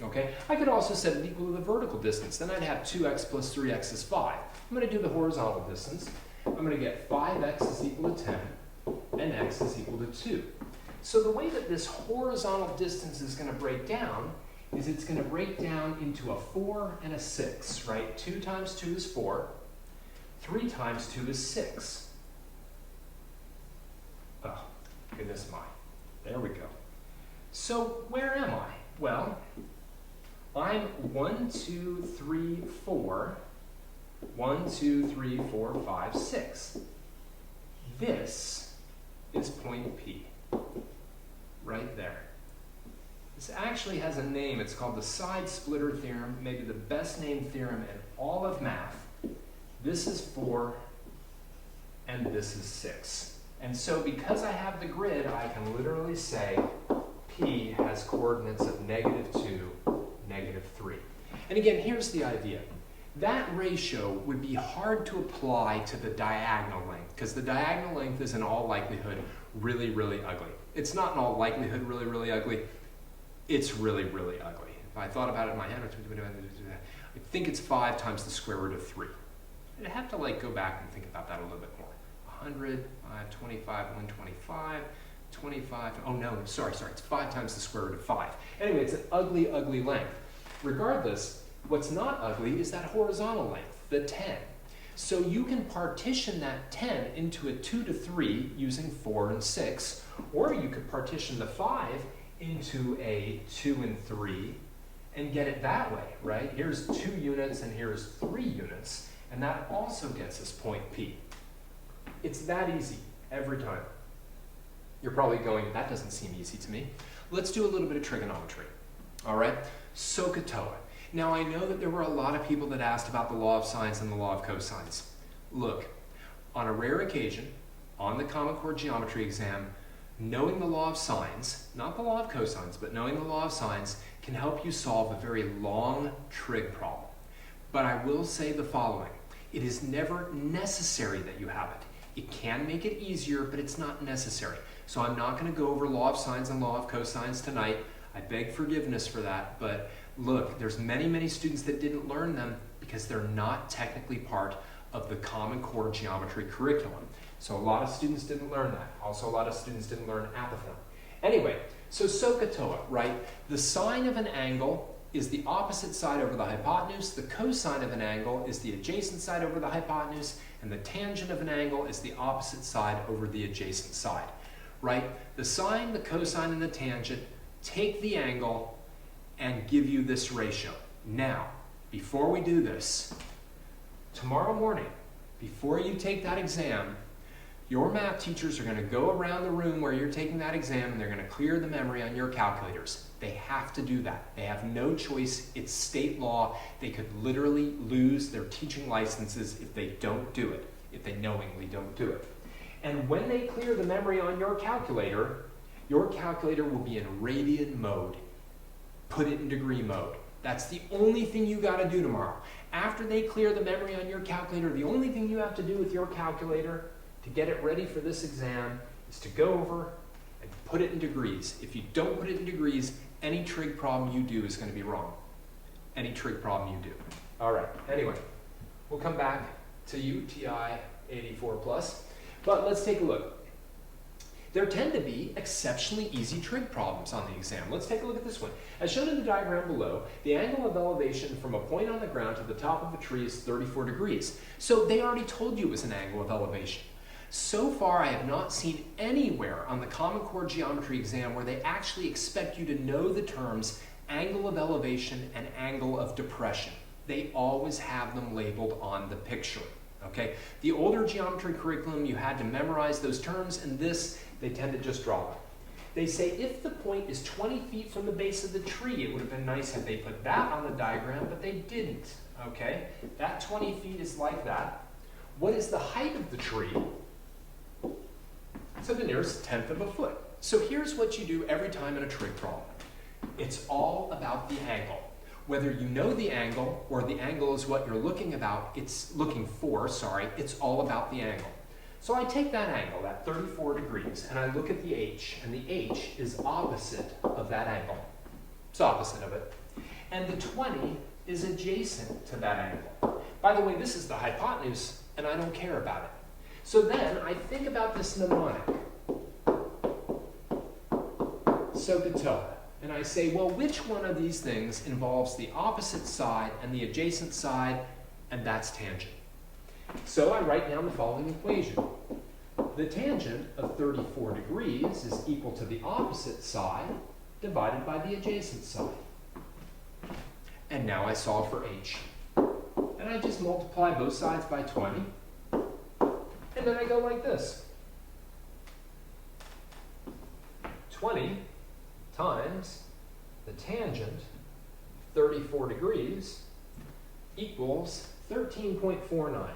Okay? I could also set it equal to the vertical distance. Then I'd have 2x plus 3x is 5. I'm going to do the horizontal distance. I'm going to get 5x is equal to 10, and x is equal to 2. So the way that this horizontal distance is going to break down is it's going to break down into a 4 and a 6, right? 2 times 2 is 4. 3 times 2 is 6. Oh, goodness my. There we go. So where am I? Well, I'm 1, 2, 3, 4. 1, 2, 3, 4, 5, 6. This is point P, right there. This actually has a name. It's called the side splitter theorem, maybe the best named theorem in all of math. This is 4, and this is 6. And so because I have the grid, I can literally say P has coordinates of -2, -3. And again, here's the idea. That ratio would be hard to apply to the diagonal length, because the diagonal length is in all likelihood really, really ugly. It's not in all likelihood really, really ugly. It's really, really ugly. If I thought about it in my head, I think it's 5 times the square root of 3. I'd have to like go back and think about that a little bit more. 100, 25, 125, 25, oh no, sorry, it's 5 times the square root of 5. Anyway, it's an ugly, ugly length. Regardless, what's not ugly is that horizontal length, the 10. So you can partition that 10 into a 2 to 3 using 4 and 6, or you could partition the 5 into a 2 and 3 and get it that way, right? Here's 2 units and here's 3 units, and that also gets us point P. It's that easy every time. You're probably going, that doesn't seem easy to me. Let's do a little bit of trigonometry, all right? SOHCAHTOA. Now, I know that there were a lot of people that asked about the law of sines and the law of cosines. Look, on a rare occasion, on the Common Core geometry exam, knowing the law of sines, not the law of cosines, but knowing the law of sines can help you solve a very long trig problem. But I will say the following. It is never necessary that you have it. It can make it easier, but it's not necessary. So I'm not going to go over law of sines and law of cosines tonight. I beg forgiveness for that, but look, there's many, many students that didn't learn them because they're not technically part of the Common Core geometry curriculum. So a lot of students didn't learn that. Also, a lot of students didn't learn apophthegm. Anyway, so SOHCAHTOA, right? The sine of an angle is the opposite side over the hypotenuse. The cosine of an angle is the adjacent side over the hypotenuse. And the tangent of an angle is the opposite side over the adjacent side, right? The sine, the cosine, and the tangent take the angle and give you this ratio. Now, before we do this, tomorrow morning, before you take that exam, Your math teachers are going to go around the room where you're taking that exam and they're going to clear the memory on your calculators. They have to do that. They have no choice. It's state law. They could literally lose their teaching licenses if they don't do it, if they knowingly don't do it. And when they clear the memory on your calculator will be in radian mode. Put it in degree mode. That's the only thing you got to do tomorrow. After they clear the memory on your calculator, the only thing you have to do with your calculator to get it ready for this exam is to go over and put it in degrees. If you don't put it in degrees, any trig problem you do is going to be wrong. Any trig problem you do. All right, anyway, we'll come back to you, TI 84 plus, but let's take a look. There tend to be exceptionally easy trig problems on the exam. Let's take a look at this one. As shown in the diagram below, the angle of elevation from a point on the ground to the top of a tree is 34 degrees. So they already told you it was an angle of elevation. So far, I have not seen anywhere on the Common Core Geometry exam where they actually expect you to know the terms angle of elevation and angle of depression. They always have them labeled on the picture. Okay? The older geometry curriculum, you had to memorize those terms, and this, they tend to just draw them. They say if the point is 20 feet from the base of the tree, it would have been nice if they put that on the diagram, but they didn't. Okay? That 20 feet is like that. What is the height of the tree? So the nearest tenth of a foot. So here's what you do every time in a trig problem. It's all about the angle. Whether you know the angle or the angle is what you're looking for, it's all about the angle. So I take that angle, that 34 degrees, and I look at the h, and the h is opposite of that angle. It's opposite of it. And the 20 is adjacent to that angle. By the way, this is the hypotenuse, and I don't care about it. So then I think about this mnemonic, SOHCAHTOA, and I say, well, which one of these things involves the opposite side and the adjacent side, and that's tangent. So I write down the following equation. The tangent of 34 degrees is equal to the opposite side divided by the adjacent side. And now I solve for h. And I just multiply both sides by 20. And then I go like this. 20 times the tangent, 34 degrees, equals 13.49.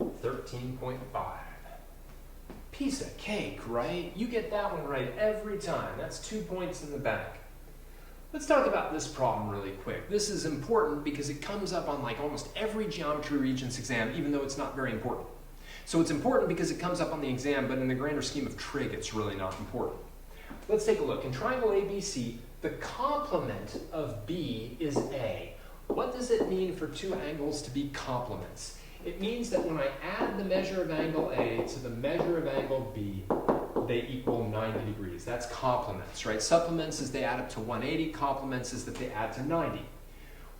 13.5. Piece of cake, right? You get that one right every time. That's 2 points in the bank. Let's talk about this problem really quick. This is important because it comes up on like almost every Geometry Regents exam, even though it's not very important. So it's important because it comes up on the exam, but in the grander scheme of trig, it's really not important. Let's take a look. In triangle ABC, the complement of B is A. What does it mean for two angles to be complements? It means that when I add the measure of angle A to the measure of angle B, they equal 90 degrees. That's complements, right? Supplements is they add up to 180. Complements is that they add to 90.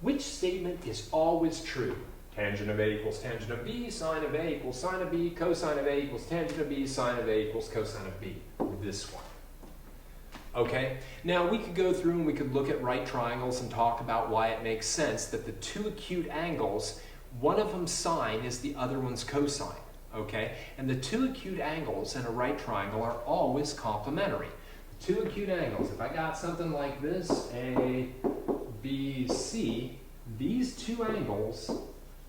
Which statement is always true? Tangent of A equals tangent of B, sine of A equals sine of B, cosine of A equals tangent of B, sine of A equals cosine of B. This one. Okay? Now we could go through and we could look at right triangles and talk about why it makes sense that the two acute angles, one of them sine is the other one's cosine. Okay? And the two acute angles in a right triangle are always complementary. The two acute angles, if I got something like this, A, B, C, these two angles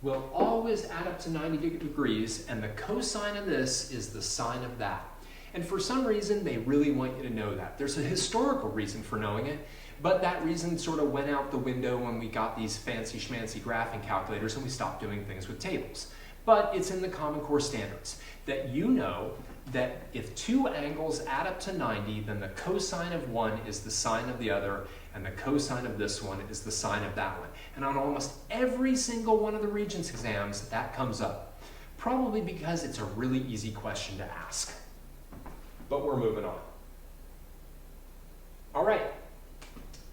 will always add up to 90 degrees, and the cosine of this is the sine of that. And for some reason, they really want you to know that. There's a historical reason for knowing it, but that reason sort of went out the window when we got these fancy schmancy graphing calculators and we stopped doing things with tables. But it's in the Common Core standards that you know that if two angles add up to 90, then the cosine of one is the sine of the other, and the cosine of this one is the sine of that one. And on almost every single one of the Regents exams, that comes up. Probably because it's a really easy question to ask. But we're moving on. All right,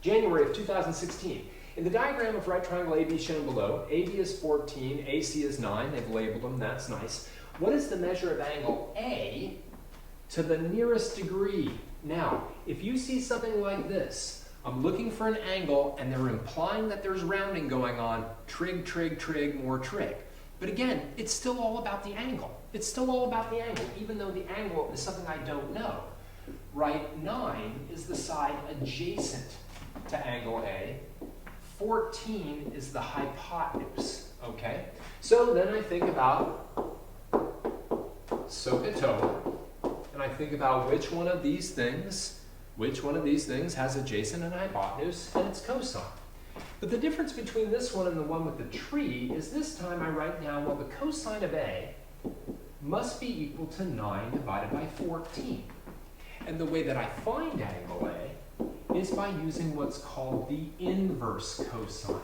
January of 2016. In the diagram of right triangle AB shown below, AB is 14, AC is 9. They've labeled them, that's nice. What is the measure of angle A to the nearest degree? Now, if you see something like this, I'm looking for an angle and they're implying that there's rounding going on, trig, trig, trig, more trig. But again, it's still all about the angle. It's still all about the angle, even though the angle is something I don't know. Right? 9 is the side adjacent to angle A. 14 is the hypotenuse, okay? So then I think about SOHCAHTOA, and I think about which one of these things has adjacent and hypotenuse, and its cosine. But the difference between this one and the one with the tree is this time I write down, well, the cosine of A must be equal to 9 divided by 14. And the way that I find angle A is by using what's called the inverse cosine.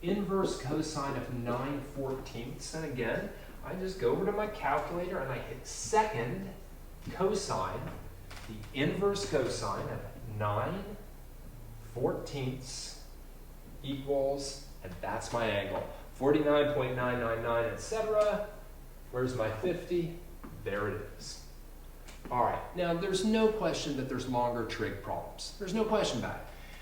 Inverse cosine of 9/14. And again, I just go over to my calculator and I hit second cosine, the inverse cosine of 9/14 equals, and that's my angle, 49.999, etc. Where's my 50? There it is. All right, now there's no question that there's longer trig problems. There's no question about it.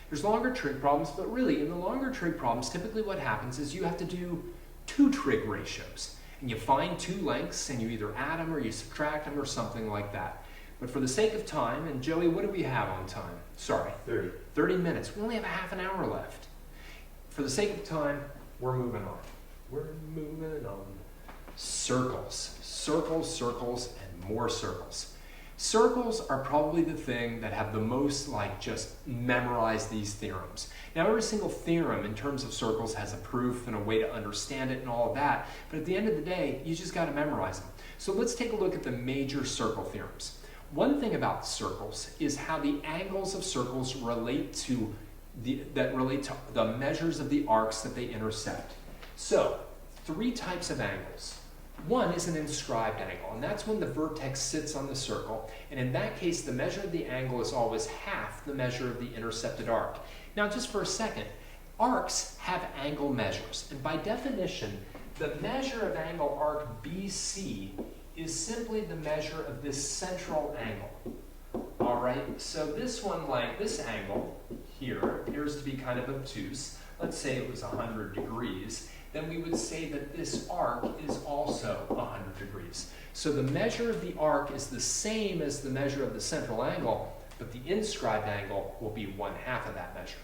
There's longer trig problems, but really in the longer trig problems, typically what happens is you have to do 2 trig ratios. And you find 2 lengths and you either add them or you subtract them or something like that. But for the sake of time, and Joey, what do we have on time? Sorry. 30 minutes. We only have a half an hour left. For the sake of time, we're moving on. We're moving on. Circles. Circles, circles, and more circles. Circles are probably the thing that have the most, just memorize these theorems. Now, every single theorem in terms of circles has a proof and a way to understand it and all of that, but at the end of the day, you just got to memorize them. So let's take a look at the major circle theorems. One thing about circles is how the angles of circles relate to the measures of the arcs that they intersect. So, 3 types of angles. One is an inscribed angle, and that's when the vertex sits on the circle, and in that case, the measure of the angle is always half the measure of the intercepted arc. Now, just for a second, arcs have angle measures, and by definition, the measure of angle arc BC is simply the measure of this central angle. All right, so this one, like this angle here, appears to be kind of obtuse. Let's say it was 100 degrees. Then we would say that this arc is also 100 degrees. So the measure of the arc is the same as the measure of the central angle, but the inscribed angle will be 1/2 of that measure.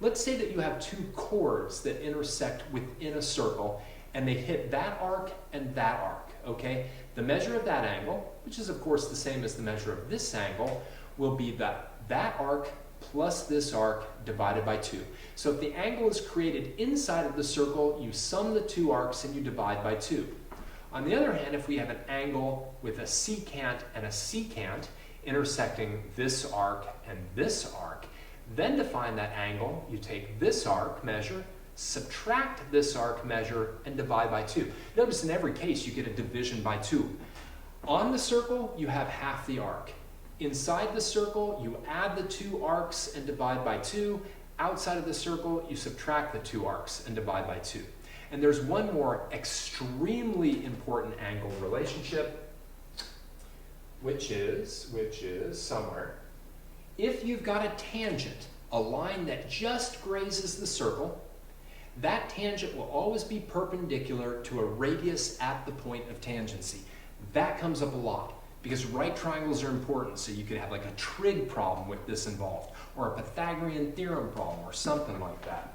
Let's say that you have 2 chords that intersect within a circle, and they hit that arc and that arc, okay? The measure of that angle, which is of course the same as the measure of this angle, will be that arc plus this arc divided by 2. So if the angle is created inside of the circle, you sum the 2 arcs and you divide by 2. On the other hand, if we have an angle with a secant and a secant intersecting this arc and this arc, then to find that angle, you take this arc measure, subtract this arc measure, and divide by 2. Notice in every case you get a division by 2. On the circle, you have half the arc. Inside the circle, you add the 2 arcs and divide by 2. Outside of the circle, you subtract the 2 arcs and divide by 2. And there's one more extremely important angle relationship, which is somewhere. If you've got a tangent, a line that just grazes the circle, that tangent will always be perpendicular to a radius at the point of tangency. That comes up a lot, because right triangles are important, so you could have like a trig problem with this involved, or a Pythagorean theorem problem, or something like that.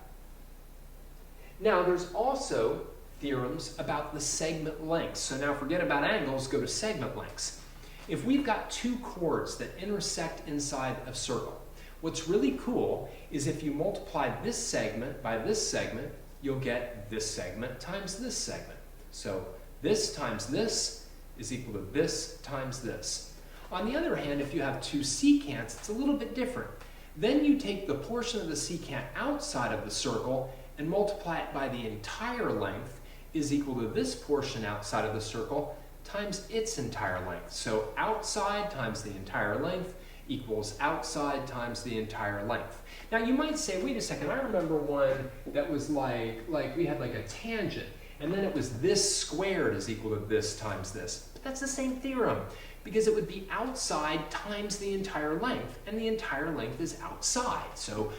Now, there's also theorems about the segment lengths. So now forget about angles, go to segment lengths. If we've got 2 chords that intersect inside a circle, what's really cool is if you multiply this segment by this segment, you'll get this segment times this segment. So this times this is equal to this times this. On the other hand, if you have 2 secants, it's a little bit different. Then you take the portion of the secant outside of the circle and multiply it by the entire length is equal to this portion outside of the circle times its entire length. So outside times the entire length equals outside times the entire length. Now you might say, wait a second, I remember one that was like we had like a tangent, and then it was this squared is equal to this times this. But that's the same theorem, because it would be outside times the entire length, and the entire length is outside. So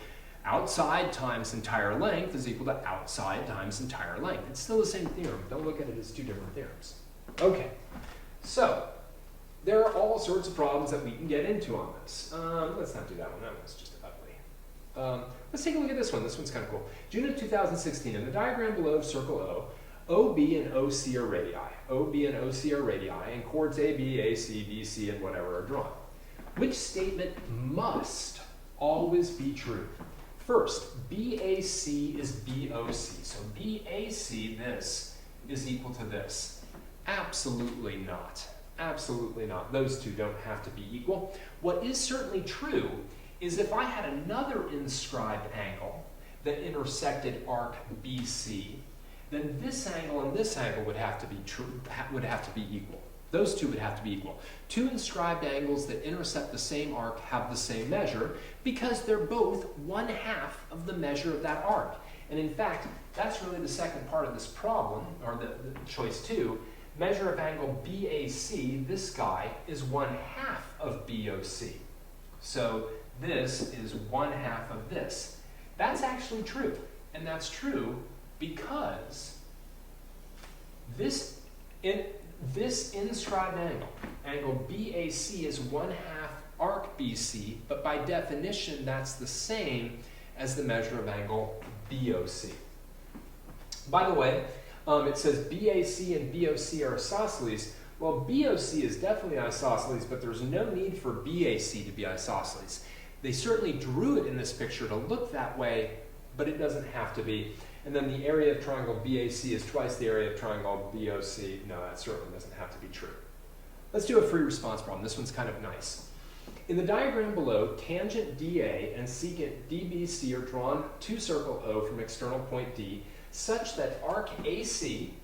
outside times entire length is equal to outside times entire length. It's still the same theorem. Don't look at it as 2 different theorems. Okay, So, there are all sorts of problems that we can get into on this. Let's not do that one. That one's just ugly. Let's take a look at this one. This one's kind of cool. June of 2016. In the diagram below of circle O, OB and OC are radii. OB and OC are radii, and chords AB, AC, BC, and whatever are drawn. Which statement must always be true? First, BAC is BOC. So BAC, this, is equal to this. Absolutely not. Absolutely not. Those two don't have to be equal. What is certainly true is if I had another inscribed angle that intersected arc BC, then this angle and this angle would have to be true, would have to be equal. Those two would have to be equal. Two inscribed angles that intersect the same arc have the same measure because they're both 1/2 of the measure of that arc. And in fact, that's really the second part of this problem, or the choice 2. Measure of angle BAC, this guy, is 1/2 of BOC. So this is 1/2 of this. That's actually true. And that's true because this inscribed angle BAC is 1/2 arc BC, but by definition that's the same as the measure of angle BOC. By the way, it says BAC and BOC are isosceles. Well, BOC is definitely isosceles, but there's no need for BAC to be isosceles. They certainly drew it in this picture to look that way, but it doesn't have to be. And then the area of triangle BAC is twice the area of triangle BOC. No, that certainly doesn't have to be true. Let's do a free response problem. This one's kind of nice. In the diagram below, tangent DA and secant DBC are drawn to circle O from external point D, such that arc AC,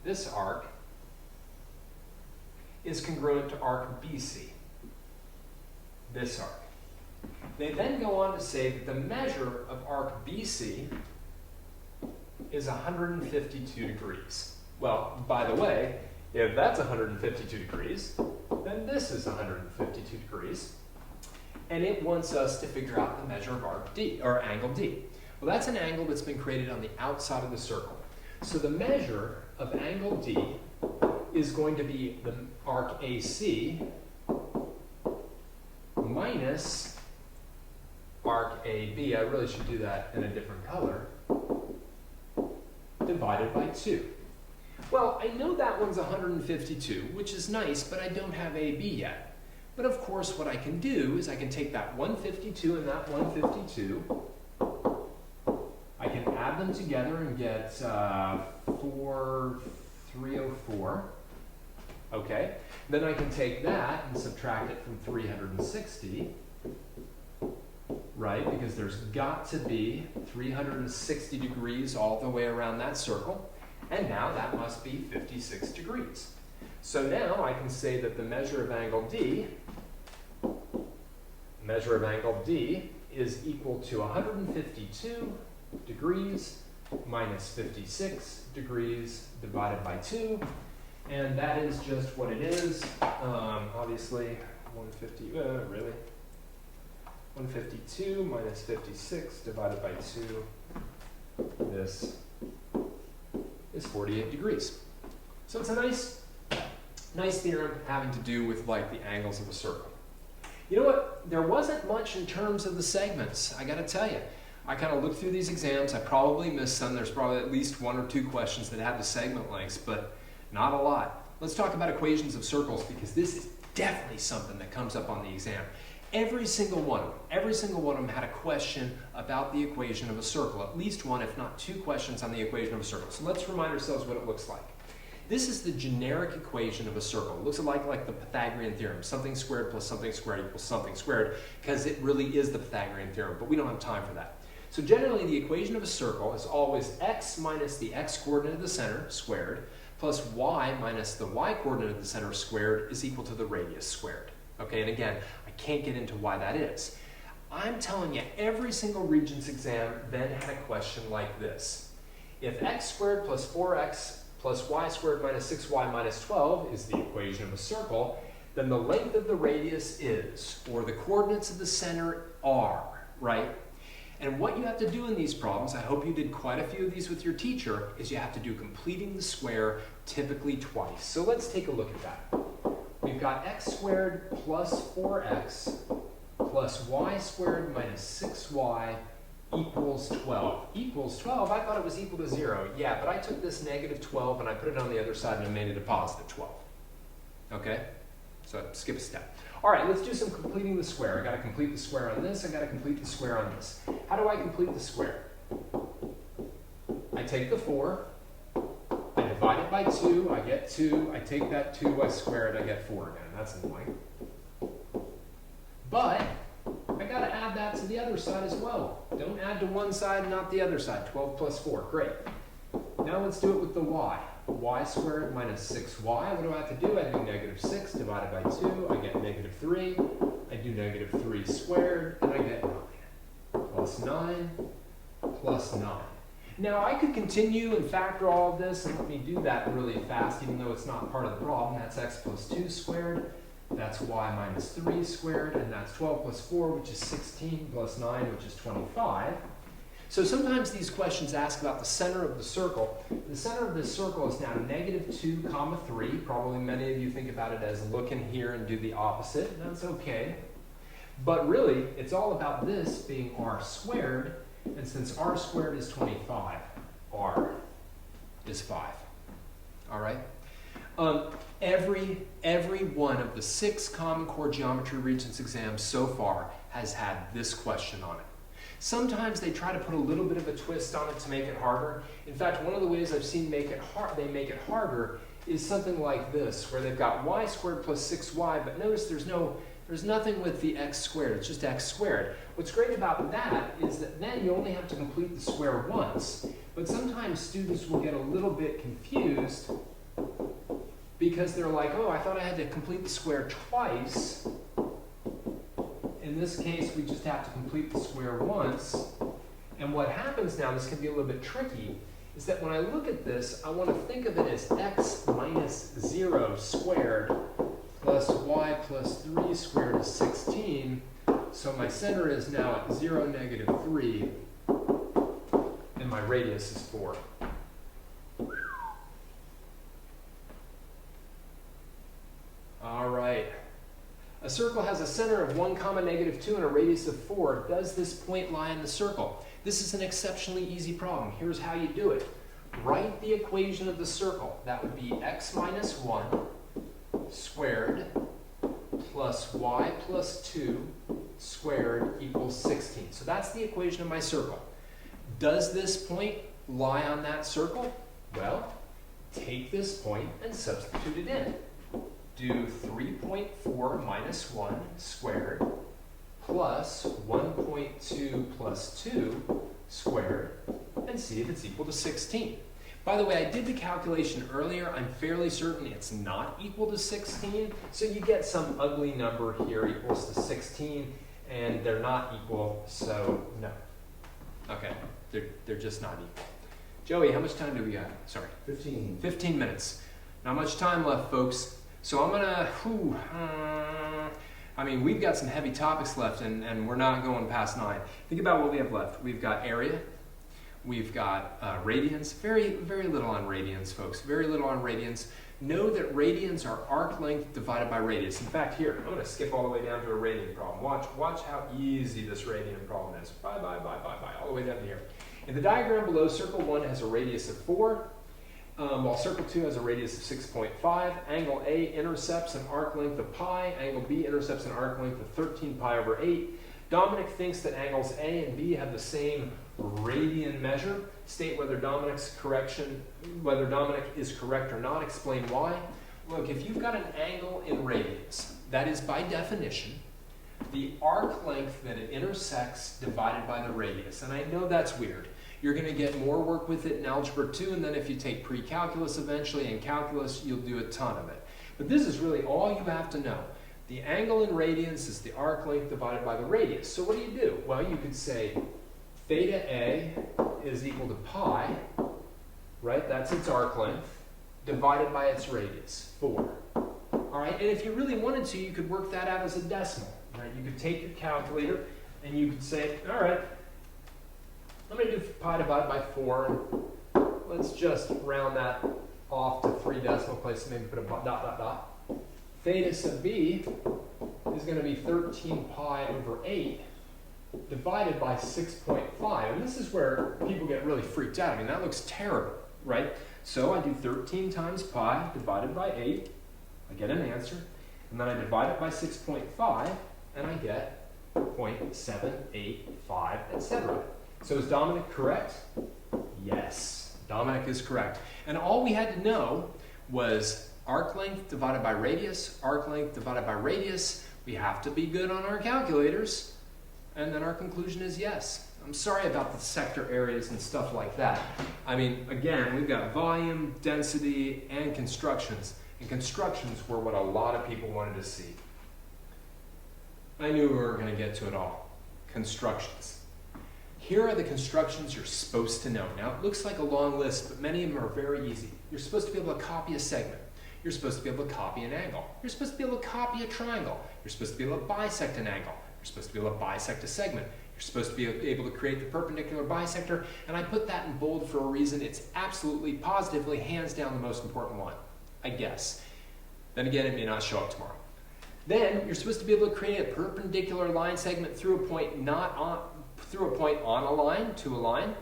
this arc, is congruent to arc BC, this arc. They then go on to say that the measure of arc BC is 152 degrees. Well, by the way, if that's 152 degrees, then this is 152 degrees. And it wants us to figure out the measure of arc D, or angle D. Well, that's an angle that's been created on the outside of the circle. So the measure of angle D is going to be the arc AC minus arc AB. I really should do that in a different color. Divided by 2. Well, I know that one's 152, which is nice, but I don't have AB yet. But of course, what I can do is I can take that 152 and that 152. I can add them together and get 304. Okay. Then I can take that and subtract it from 360. Right, because there's got to be 360 degrees all the way around that circle, and now that must be 56 degrees. So now I can say that the measure of angle D is equal to 152 degrees minus 56 degrees divided by 2, and that is just what it is. Obviously, 150, really? 152 minus 56 divided by 2, this is 48 degrees. So it's a nice theorem having to do with like the angles of a circle. You know what? There wasn't much in terms of the segments, I gotta tell you. I kind of looked through these exams, I probably missed some. There's probably at least 1 or 2 questions that had the segment lengths, but not a lot. Let's talk about equations of circles because this is definitely something that comes up on the exam. Every single one of them had a question about the equation of a circle. At least one, if not 2 questions on the equation of a circle. So let's remind ourselves what it looks like. This is the generic equation of a circle. It looks like the Pythagorean theorem. Something squared plus something squared equals something squared, because it really is the Pythagorean theorem, but we don't have time for that. So generally, the equation of a circle is always x minus the x-coordinate of the center, squared, plus y minus the y-coordinate of the center, squared, is equal to the radius, squared. Okay, and again, I can't get into why that is. I'm telling you, every single Regents exam then had a question like this. If x squared plus 4x plus y squared minus 6y minus 12 is the equation of a circle, then the length of the radius is, or the coordinates of the center are, right? And what you have to do in these problems, I hope you did quite a few of these with your teacher, is you have to do completing the square typically twice. So let's take a look at that. We've got x squared plus 4x plus y squared minus 6y equals 12. Equals 12? I thought it was equal to 0. Yeah, but I took this negative 12 and I put it on the other side and I made it a positive 12. Okay? So skip a step. All right, let's do some completing the square. I got to complete the square on this. I got to complete the square on this. How do I complete the square? I take the 4. I divide it by 2. I get 2. I take that 2. I square it. I get 4 again. That's annoying. But I got to add that to the other side as well. Don't add to one side, not the other side. 12 plus 4. Great. Now let's do it with the y. Y squared minus 6y. What do I have to do? I do negative 6 divided by 2. I get negative 3. I do negative 3 squared, and I get 9. Plus 9 plus 9. Now I could continue and factor all of this, and let me do that really fast, even though it's not part of the problem. That's x plus 2 squared. That's y minus 3 squared, and that's 12 plus 4, which is 16, plus 9, which is 25. So sometimes these questions ask about the center of the circle. The center of this circle is now negative 2 comma 3. Probably many of you think about it as look in here and do the opposite. That's okay. But really, it's all about this being r squared. And since r squared is 25, r is 5. All right? Every one of the 6 Common Core Geometry Regents exams so far has had this question on it. Sometimes they try to put a little bit of a twist on it to make it harder. In fact, one of the ways I've seen they make it harder is something like this, where they've got y squared plus 6y, but notice there's nothing with the x squared, it's just x squared. What's great about that is that then you only have to complete the square once, but sometimes students will get a little bit confused because they're like, oh, I thought I had to complete the square twice. In this case, we just have to complete the square once. And what happens now, this can be a little bit tricky, is that when I look at this, I want to think of it as x minus 0 squared plus y plus 3 squared is 16. So my center is now at 0, negative 3, and my radius is 4. All right. A circle has a center of 1 comma negative 2 and a radius of 4. Does this point lie in the circle? This is an exceptionally easy problem. Here's how you do it. Write the equation of the circle. That would be x minus 1 squared plus y plus 2 squared equals 16. So that's the equation of my circle. Does this point lie on that circle? Well, take this point and substitute it in. Do 3.4 minus 1 squared plus 1.2 plus 2 squared and see if it's equal to 16. By the way, I did the calculation earlier. I'm fairly certain it's not equal to 16. So you get some ugly number here equals to 16, and they're not equal, so no. Okay, they're just not equal. Joey, how much time do we got? Sorry. 15. 15 minutes. Not much time left, folks. So I'm gonna, I mean, we've got some heavy topics left, and we're not going past 9. Think about what we have left. We've got area. We've got radians. Very, very little on radians, folks. Very little on radians. Know that radians are arc length divided by radius. In fact, here, I'm going to skip all the way down to a radian problem. Watch how easy this radian problem is. Bye, all the way down to here. In the diagram below, circle 1 has a radius of 4. While circle 2 has a radius of 6.5, angle A intercepts an arc length of pi, angle B intercepts an arc length of 13 pi over 8. Dominic thinks that angles A and B have the same radian measure. State whether Dominic is correct or not. Explain why. Look, if you've got an angle in radians, that is by definition the arc length that it intersects divided by the radius. And I know that's weird. You're going to get more work with it in Algebra 2, and then if you take pre-calculus eventually and calculus, you'll do a ton of it. But this is really all you have to know. The angle in radians is the arc length divided by the radius. So what do? Well, you could say theta A is equal to pi, right? That's its arc length, divided by its radius, 4. All right, and if you really wanted to, you could work that out as a decimal. Right? You could take your calculator and you could say, all right, I'm going to do pi divided by 4. Let's just round that off to 3 decimal places, maybe put a dot, dot, dot. Theta sub b is going to be 13 pi over 8 divided by 6.5. And this is where people get really freaked out. I mean, that looks terrible, right? So I do 13 times pi divided by 8. I get an answer. And then I divide it by 6.5, and I get 0.785, etc. So is Dominic correct? Yes, Dominic is correct. And all we had to know was arc length divided by radius, arc length divided by radius. We have to be good on our calculators. And then our conclusion is yes. I'm sorry about the sector areas and stuff like that. I mean, again, we've got volume, density, and constructions. And constructions were what a lot of people wanted to see. I knew we were going to get to it all. Constructions. Here are the constructions you're supposed to know. Now, it looks like a long list, but many of them are very easy. You're supposed to be able to copy a segment. You're supposed to be able to copy an angle. You're supposed to be able to copy a triangle. You're supposed to be able to bisect an angle. You're supposed to be able to bisect a segment. You're supposed to be able to create the perpendicular bisector, and I put that in bold for a reason. It's absolutely, positively, hands down the most important one, I guess. Then again, it may not show up tomorrow. Then you're supposed to be able to create a perpendicular line segment through a point on a line to a line.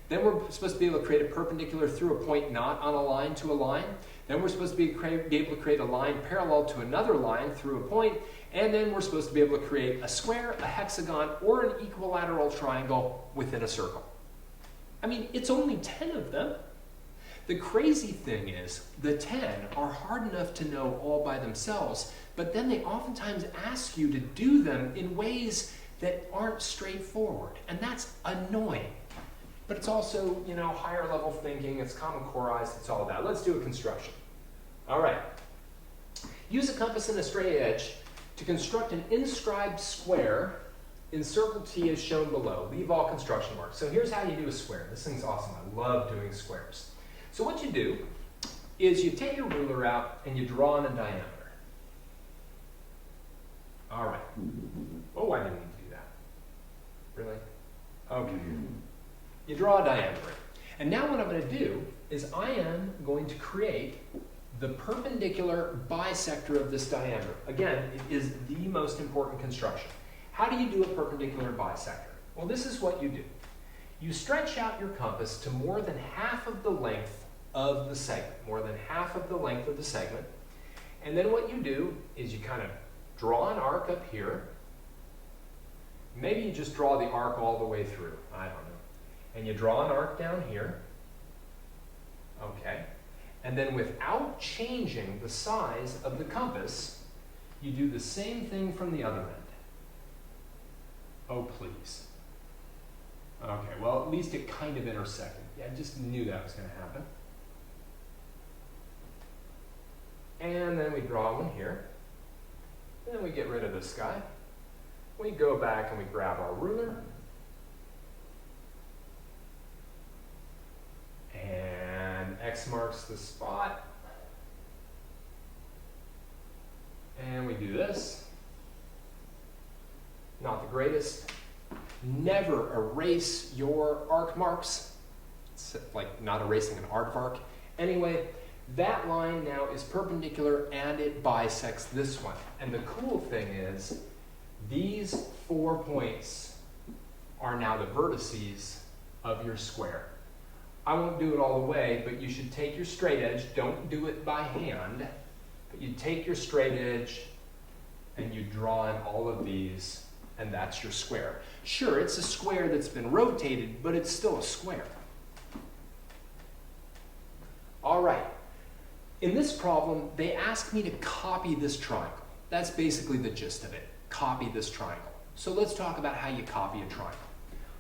Then we're supposed to be able to create a perpendicular through a point not on a line to a line. Then we're supposed to be able to create a line parallel to another line through a point. And then we're supposed to be able to create a square, a hexagon, or an equilateral triangle within a circle. I mean, it's only 10 of them. The crazy thing is, the 10 are hard enough to know all by themselves, but then they oftentimes ask you to do them in ways that aren't straightforward, and that's annoying. But it's also, you know, higher level thinking, it's Common Coreized, it's all that. Let's do a construction. All right. Use a compass and a straight edge to construct an inscribed square in circle T as shown below. Leave all construction marks. So here's how you do a square. This thing's awesome. I love doing squares. So what you do is you take your ruler out and you draw in a diameter. All right. Oh, I didn't need to do that. Really? Okay. You draw a diameter. And now what I'm going to do is I am going to create the perpendicular bisector of this diameter. Again, it is the most important construction. How do you do a perpendicular bisector? Well, this is what you do. You stretch out your compass to more than half of the length of the segment, more than half of the length of the segment. And then what you do is you kind of draw an arc up here. Maybe you just draw the arc all the way through. I don't know. And you draw an arc down here. Okay. And then without changing the size of the compass, you do the same thing from the other end. Oh, please. Okay, well, at least it kind of intersected. Yeah, I just knew that was going to happen. And then we draw one here. And then we get rid of this guy. We go back and we grab our ruler. And X marks the spot. And we do this. Not the greatest. Never erase your arc marks. It's like not erasing an aardvark. Anyway, that line now is perpendicular and it bisects this one. And the cool thing is, these 4 points are now the vertices of your square. I won't do it all the way, but you should take your straight edge. Don't do it by hand. But you take your straight edge and you draw in all of these, and that's your square. Sure, it's a square that's been rotated, but it's still a square. All right. In this problem, they ask me to copy this triangle. That's basically the gist of it. Copy this triangle. So let's talk about how you copy a triangle.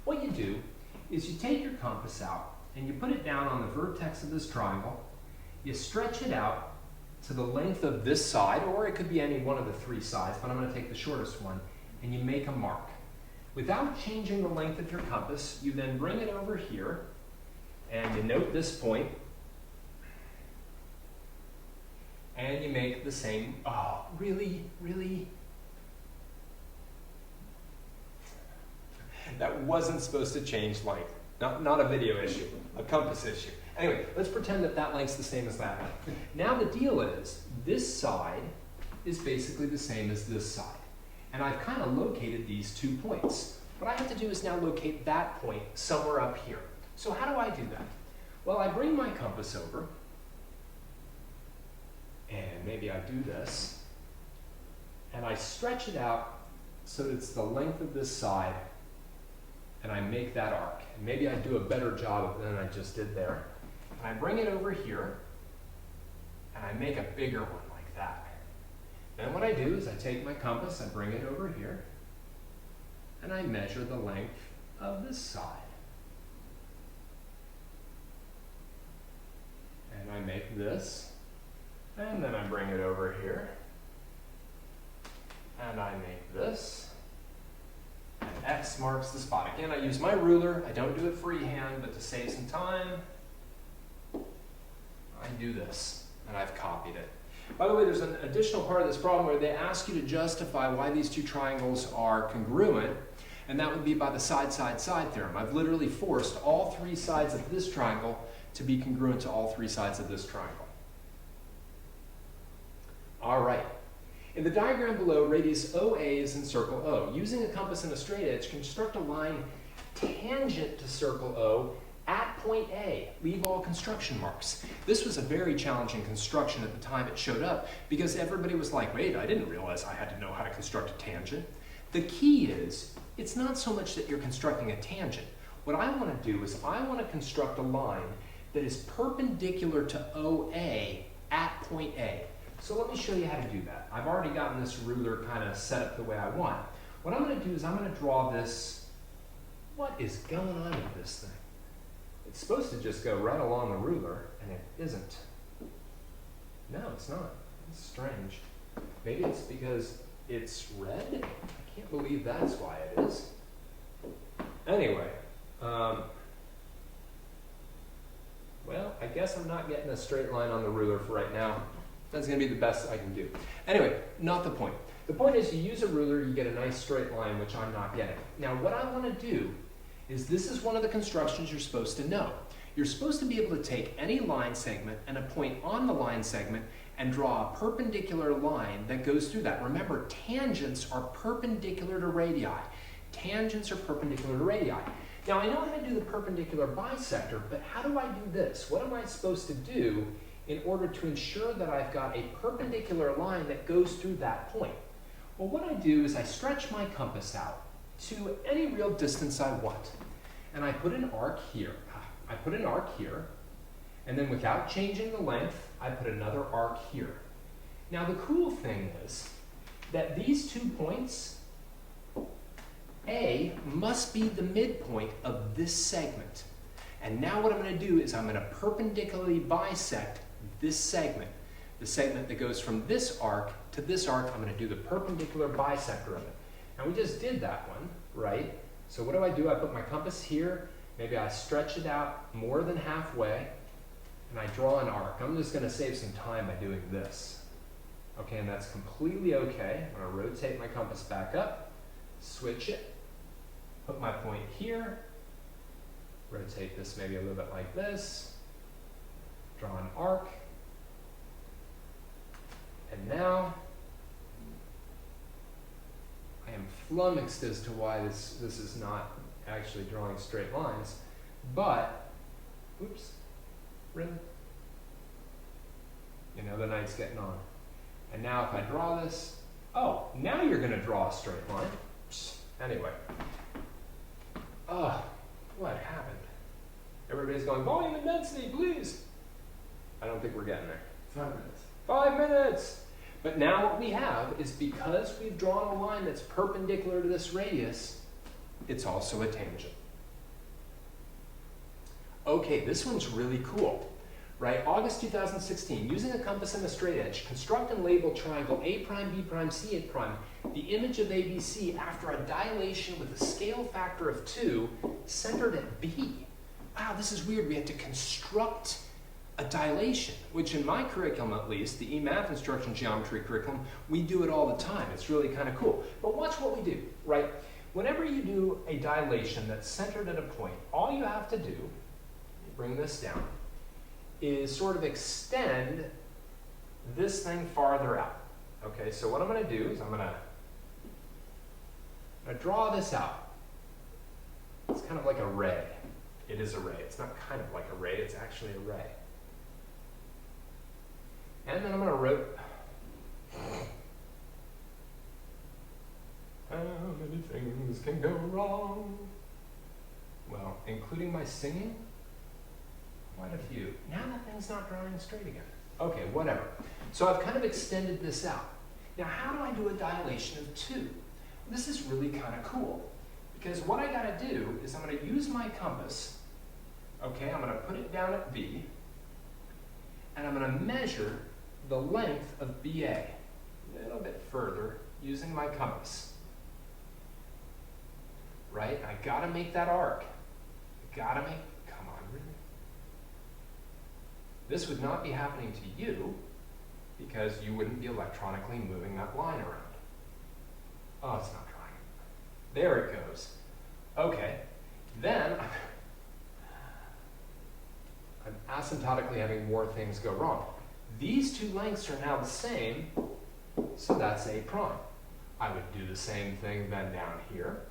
What you do is you take your compass out and you put it down on the vertex of this triangle. You stretch it out to the length of this side, or it could be any one of the 3 sides, but I'm going to take the shortest one, and you make a mark. Without changing the length of your compass, you then bring it over here, and you note this point, and you make the same, oh, really? That wasn't supposed to change length. Not a video issue, a compass issue. Anyway, let's pretend that that length's the same as that one. Now the deal is, this side is basically the same as this side. And I've kind of located these 2 points. What I have to do is now locate that point somewhere up here. So how do I do that? Well, I bring my compass over, and maybe I do this, and I stretch it out so that it's the length of this side, and I make that arc. And maybe I do a better job than I just did there. And I bring it over here, and I make a bigger one like that. Then what I do is I take my compass, I bring it over here, and I measure the length of this side. And I make this, and then I bring it over here, and I make this, and X marks the spot. Again, I use my ruler. I don't do it freehand, but to save some time, I do this, and I've copied it. By the way, there's an additional part of this problem where they ask you to justify why these two triangles are congruent, and that would be by the side-side-side theorem. I've literally forced all 3 sides of this triangle to be congruent to all 3 sides of this triangle. All right. In the diagram below, radius OA is in circle O. Using a compass and a straight edge, construct a line tangent to circle O at point A. Leave all construction marks. This was a very challenging construction at the time it showed up because everybody was like, wait, I didn't realize I had to know how to construct a tangent. The key is, it's not so much that you're constructing a tangent. What I want to do is I want to construct a line that is perpendicular to OA at point A. So let me show you how to do that. I've already gotten this ruler kind of set up the way I want. What I'm going to do is I'm going to draw this. What is going on with this thing? It's supposed to just go right along the ruler, and it isn't. No, it's not. It's strange. Maybe it's because it's red? I can't believe that's why it is. Anyway, well, I guess I'm not getting a straight line on the ruler for right now. That's going to be the best I can do. Anyway, not the point. The point is you use a ruler, you get a nice straight line, which I'm not getting. Now, what I want to do is this is one of the constructions you're supposed to know. You're supposed to be able to take any line segment and a point on the line segment and draw a perpendicular line that goes through that. Remember, tangents are perpendicular to radii. Tangents are perpendicular to radii. Now, I know how to do the perpendicular bisector, but how do I do this? What am I supposed to do in order to ensure that I've got a perpendicular line that goes through that point? Well, what I do is I stretch my compass out to any real distance I want. And I put an arc here. I put an arc here, and then without changing the length, I put another arc here. Now, the cool thing is that these 2 points, A must be the midpoint of this segment. And now what I'm going to do is I'm going to perpendicularly bisect this segment. The segment that goes from this arc to this arc, I'm going to do the perpendicular bisector of it. And we just did that one, right? So what do? I put my compass here. Maybe I stretch it out more than halfway, and I draw an arc. I'm just going to save some time by doing this. Okay, and that's completely okay. I'm going to rotate my compass back up, switch it, put my point here, rotate this maybe a little bit like this, draw an arc, and now I am flummoxed as to why this is not actually drawing straight lines, but, oops, really? You know, the night's getting on. And now if I draw this, oh, now you're going to draw a straight line. Anyway. Oh, what happened? Everybody's going, volume and density, please. I don't think we're getting there. 5 minutes. 5 minutes. But now what we have is because we've drawn a line that's perpendicular to this radius, it's also a tangent. Okay, this one's really cool, right? August 2016, using a compass and a straight edge, construct and label triangle A prime, B prime, C A prime, the image of ABC after a dilation with a scale factor of 2 centered at B. Wow, this is weird. We had to construct a dilation, which in my curriculum at least, the eMathInstruction geometry curriculum, we do it all the time. It's really kind of cool. But watch what we do, right? Whenever you do a dilation that's centered at a point, all you have to do, bring this down, is sort of extend this thing farther out. Okay, so what I'm going to do is I'm going to draw this out. It's kind of like a ray. It is a ray. It's not kind of like a ray, it's actually a ray. And then I'm going to write. How many things can go wrong? Well, including my singing, quite a few. Now that thing's not drawing straight again. Okay, whatever. So I've kind of extended this out. Now, how do I do a dilation of 2? This is really kind of cool, because what I got to do is I'm going to use my compass. Okay, I'm going to put it down at B, and I'm going to measure the length of BA a little bit further using my compass. Right? I gotta make that arc. Come on, really? This would not be happening to you because you wouldn't be electronically moving that line around. Oh, it's not drawing. There it goes. Okay, then I'm asymptotically having more things go wrong. These two lengths are now the same, so that's A prime. I would do the same thing then down here.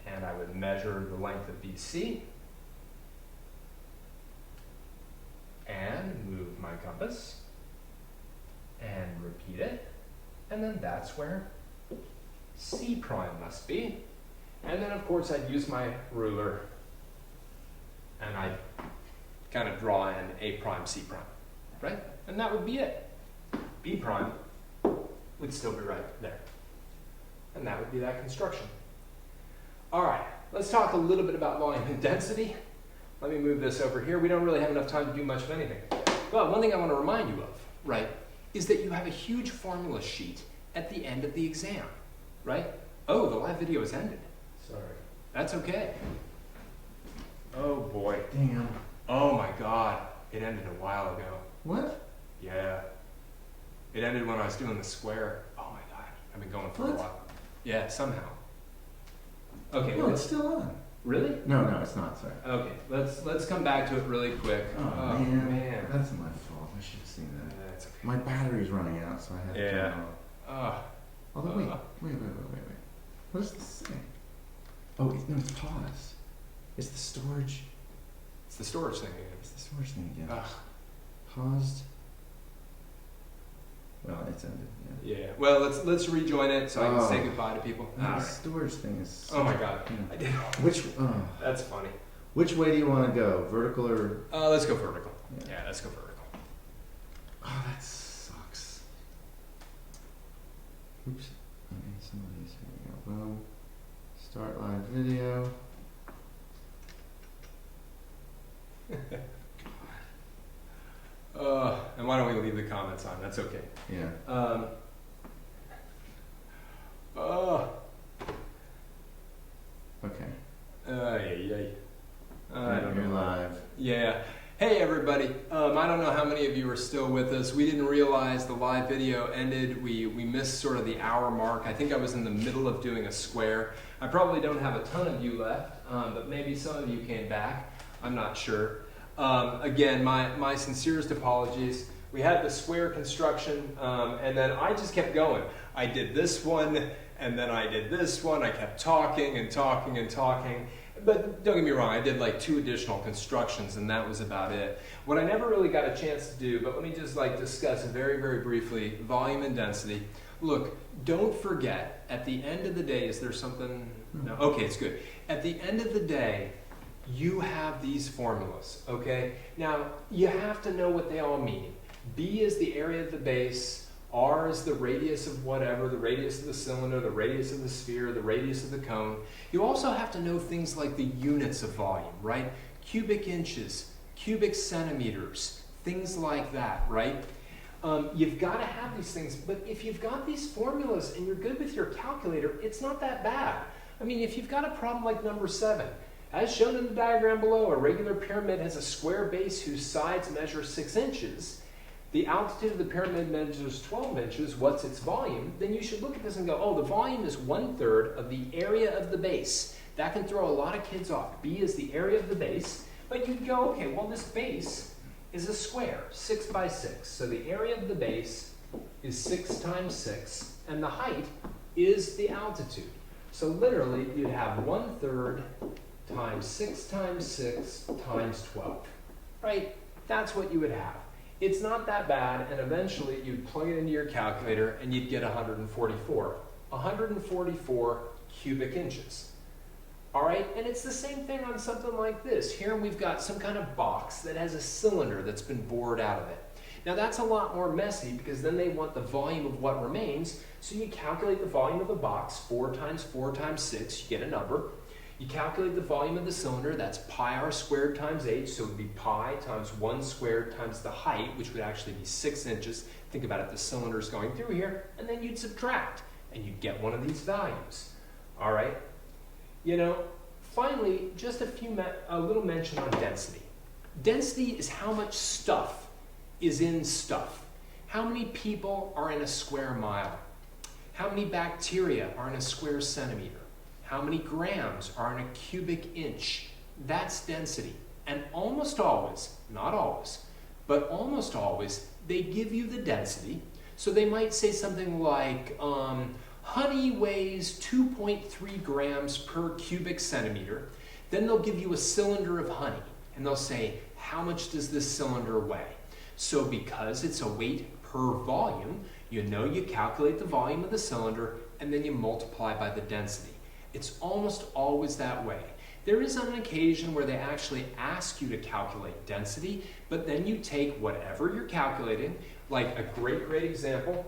And I would measure the length of BC and move my compass and repeat it. And then that's where C prime must be. And then of course I'd use my ruler and I'd kind of draw in A prime, C prime, right? And that would be it. B prime would still be right there. And that would be that construction. All right, let's talk a little bit about volume and density. Let me move this over here. We don't really have enough time to do much of anything. But one thing I want to remind you of, right, is that you have a huge formula sheet at the end of the exam, right? Oh, the live video has ended. Sorry. That's okay. Oh boy. Damn. Oh my God. It ended a while ago. What? Yeah. It ended when I was doing the square. Oh my God. I've been going for a What? while. Yeah, somehow. Okay. No, it's still on. Really? No, it's not. Sorry. Okay, let's come back to it really quick. Oh, man. That's my fault. I should have seen that. That's okay. My battery's running out, so I had to turn it off. Although, wait. What does this say? Oh, no, it's paused. It's the storage. It's the storage thing again. It's the storage thing again. Ugh. Paused. Well, it's ended. Yeah. Yeah. Well, let's rejoin it so I can say goodbye to people. No, All the right. storage thing is. Oh my God. Yeah. I did. Which? That's funny. Which way do you want to go? Vertical or? Let's go vertical. Yeah. Yeah, let's go vertical. Oh, that sucks. Oops. Okay, some of these. Here we go. Boom. Start live video. And why don't we leave the comments on? That's okay. Yeah. Okay. I don't You're know. live. Yeah. Hey everybody. I don't know how many of you are still with us. We didn't realize the live video ended. We missed sort of the hour mark. I think I was in the middle of doing a square. I probably don't have a ton of you left, but maybe some of you came back. I'm not sure. Again, my sincerest apologies. We had the square construction, and then I just kept going. I did this one, and then I did this one. I kept talking and talking and talking. But don't get me wrong, I did like 2 additional constructions, and that was about it. What I never really got a chance to do, but let me just like discuss very, very briefly, volume and density. Look, don't forget, at the end of the day, is there something? No? Okay, it's good. At the end of the day, you have these formulas, okay? Now, you have to know what they all mean. B is the area of the base, R is the radius of whatever, the radius of the cylinder, the radius of the sphere, the radius of the cone. You also have to know things like the units of volume, right? Cubic inches, cubic centimeters, things like that, right? You've got to have these things, but if you've got these formulas and you're good with your calculator, it's not that bad. I mean, if you've got a problem like number 7, as shown in the diagram below, a regular pyramid has a square base whose sides measure 6 inches. the altitude of the pyramid measures 12 inches, what's its volume? Then you should look at this and go, oh, the volume is 1/3 of the area of the base. That can throw a lot of kids off. B is the area of the base, but you'd go, okay, well, this base is a square, 6 by 6. So the area of the base is 6 times 6, and the height is the altitude. So literally, you'd have 1/3 times 6 times 6 times 12, right? That's what you would have. It's not that bad, and eventually you'd plug it into your calculator and you'd get 144. 144 cubic inches. All right, and it's the same thing on something like this. Here we've got some kind of box that has a cylinder that's been bored out of it. Now that's a lot more messy because then they want the volume of what remains. So you calculate the volume of the box, 4 times 4 times 6, you get a number. You calculate the volume of the cylinder, that's pi r squared times h, so it would be pi times 1 squared times the height, which would actually be 6 inches. Think about it, the cylinder's going through here, and then you'd subtract, and you'd get one of these values. All right? You know, finally, just a little mention on density. Density is how much stuff is in stuff. How many people are in a square mile? How many bacteria are in a square centimeter? How many grams are in a cubic inch? That's density. And almost always, not always, but almost always, they give you the density. So they might say something like, honey weighs 2.3 grams per cubic centimeter. Then they'll give you a cylinder of honey, and they'll say, how much does this cylinder weigh? So because it's a weight per volume, you know you calculate the volume of the cylinder, and then you multiply by the density. It's almost always that way. There is an occasion where they actually ask you to calculate density, but then you take whatever you're calculating, like a great example.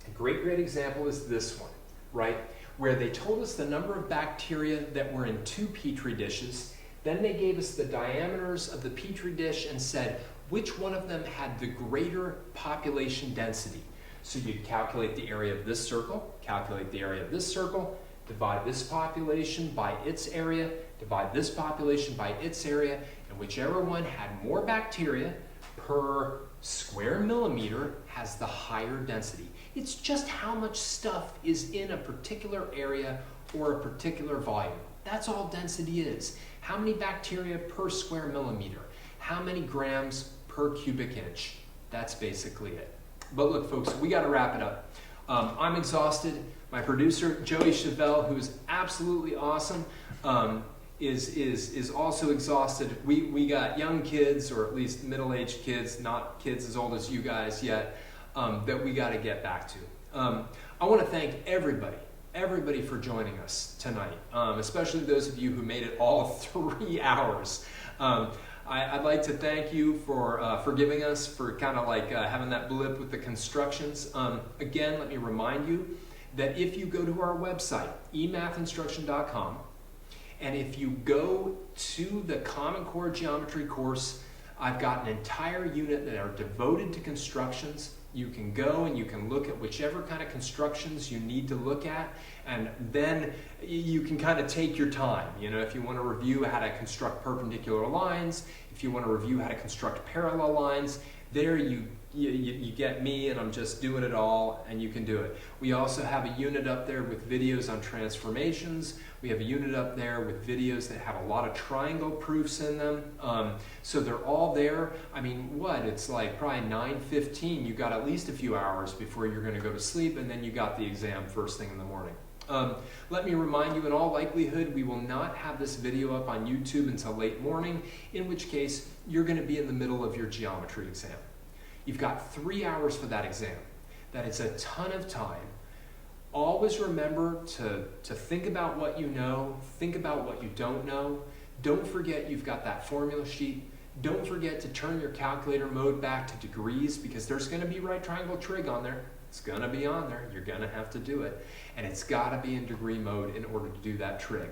A great example is this one, right? Where they told us the number of bacteria that were in 2 petri dishes. Then they gave us the diameters of the petri dish and said which one of them had the greater population density. So you'd calculate the area of this circle, calculate the area of this circle, divide this population by its area, divide this population by its area, and whichever one had more bacteria per square millimeter has the higher density. It's just how much stuff is in a particular area or a particular volume. That's all density is. How many bacteria per square millimeter? How many grams per cubic inch? That's basically it. But look, folks, we got to wrap it up. I'm exhausted. My producer, Joey Chevelle, who is absolutely awesome, is also exhausted. We got young kids, or at least middle-aged kids, not kids as old as you guys yet, that we got to get back to. I want to thank everybody for joining us tonight, especially those of you who made it all 3 hours. I'd like to thank you for forgiving us for kind of like having that blip with the constructions. Again, let me remind you that if you go to our website, eMathInstruction.com, and if you go to the Common Core Geometry course, I've got an entire unit that are devoted to constructions. You can go and you can look at whichever kind of constructions you need to look at, and then you can kind of take your time. You know, if you want to review how to construct perpendicular lines, if you want to review how to construct parallel lines, there you get me, and I'm just doing it all, and you can do it. We also have a unit up there with videos on transformations. We have a unit up there with videos that have a lot of triangle proofs in them. So they're all there. I mean, it's like probably 9:15. You got at least a few hours before you're going to go to sleep, and then you got the exam first thing in the morning. Let me remind you, in all likelihood, we will not have this video up on YouTube until late morning, in which case you're going to be in the middle of your geometry exam. You've got 3 hours for that exam. That is a ton of time. Always remember to think about what you know, think about what you don't know. Don't forget you've got that formula sheet. Don't forget to turn your calculator mode back to degrees, because there's going to be right triangle trig on there. It's going to be on there. You're going to have to do it. And it's got to be in degree mode in order to do that trig.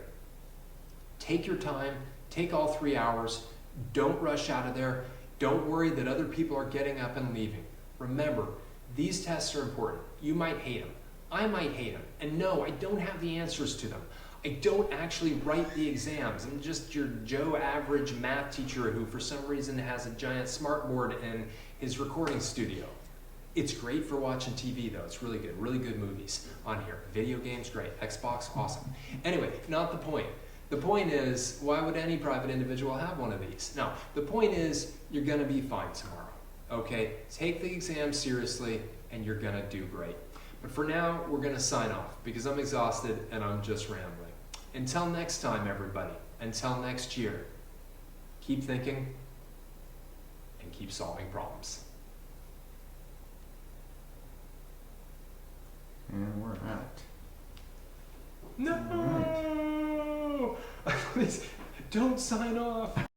Take your time. Take all 3 hours. Don't rush out of there. Don't worry that other people are getting up and leaving. Remember, these tests are important. You might hate them. I might hate them. And no, I don't have the answers to them. I don't actually write the exams. I'm just your Joe average math teacher who for some reason has a giant smartboard and his recording studio. It's great for watching TV though. It's really good movies on here. Video games, great. Xbox, awesome. Anyway, not the point. The point is, why would any private individual have one of these? No, the point is, you're gonna be fine tomorrow, okay? Take the exam seriously and you're gonna do great. But for now, we're gonna sign off because I'm exhausted and I'm just rambling. Until next time, everybody, until next year, keep thinking and keep solving problems. And we're out. No! Please, don't sign off.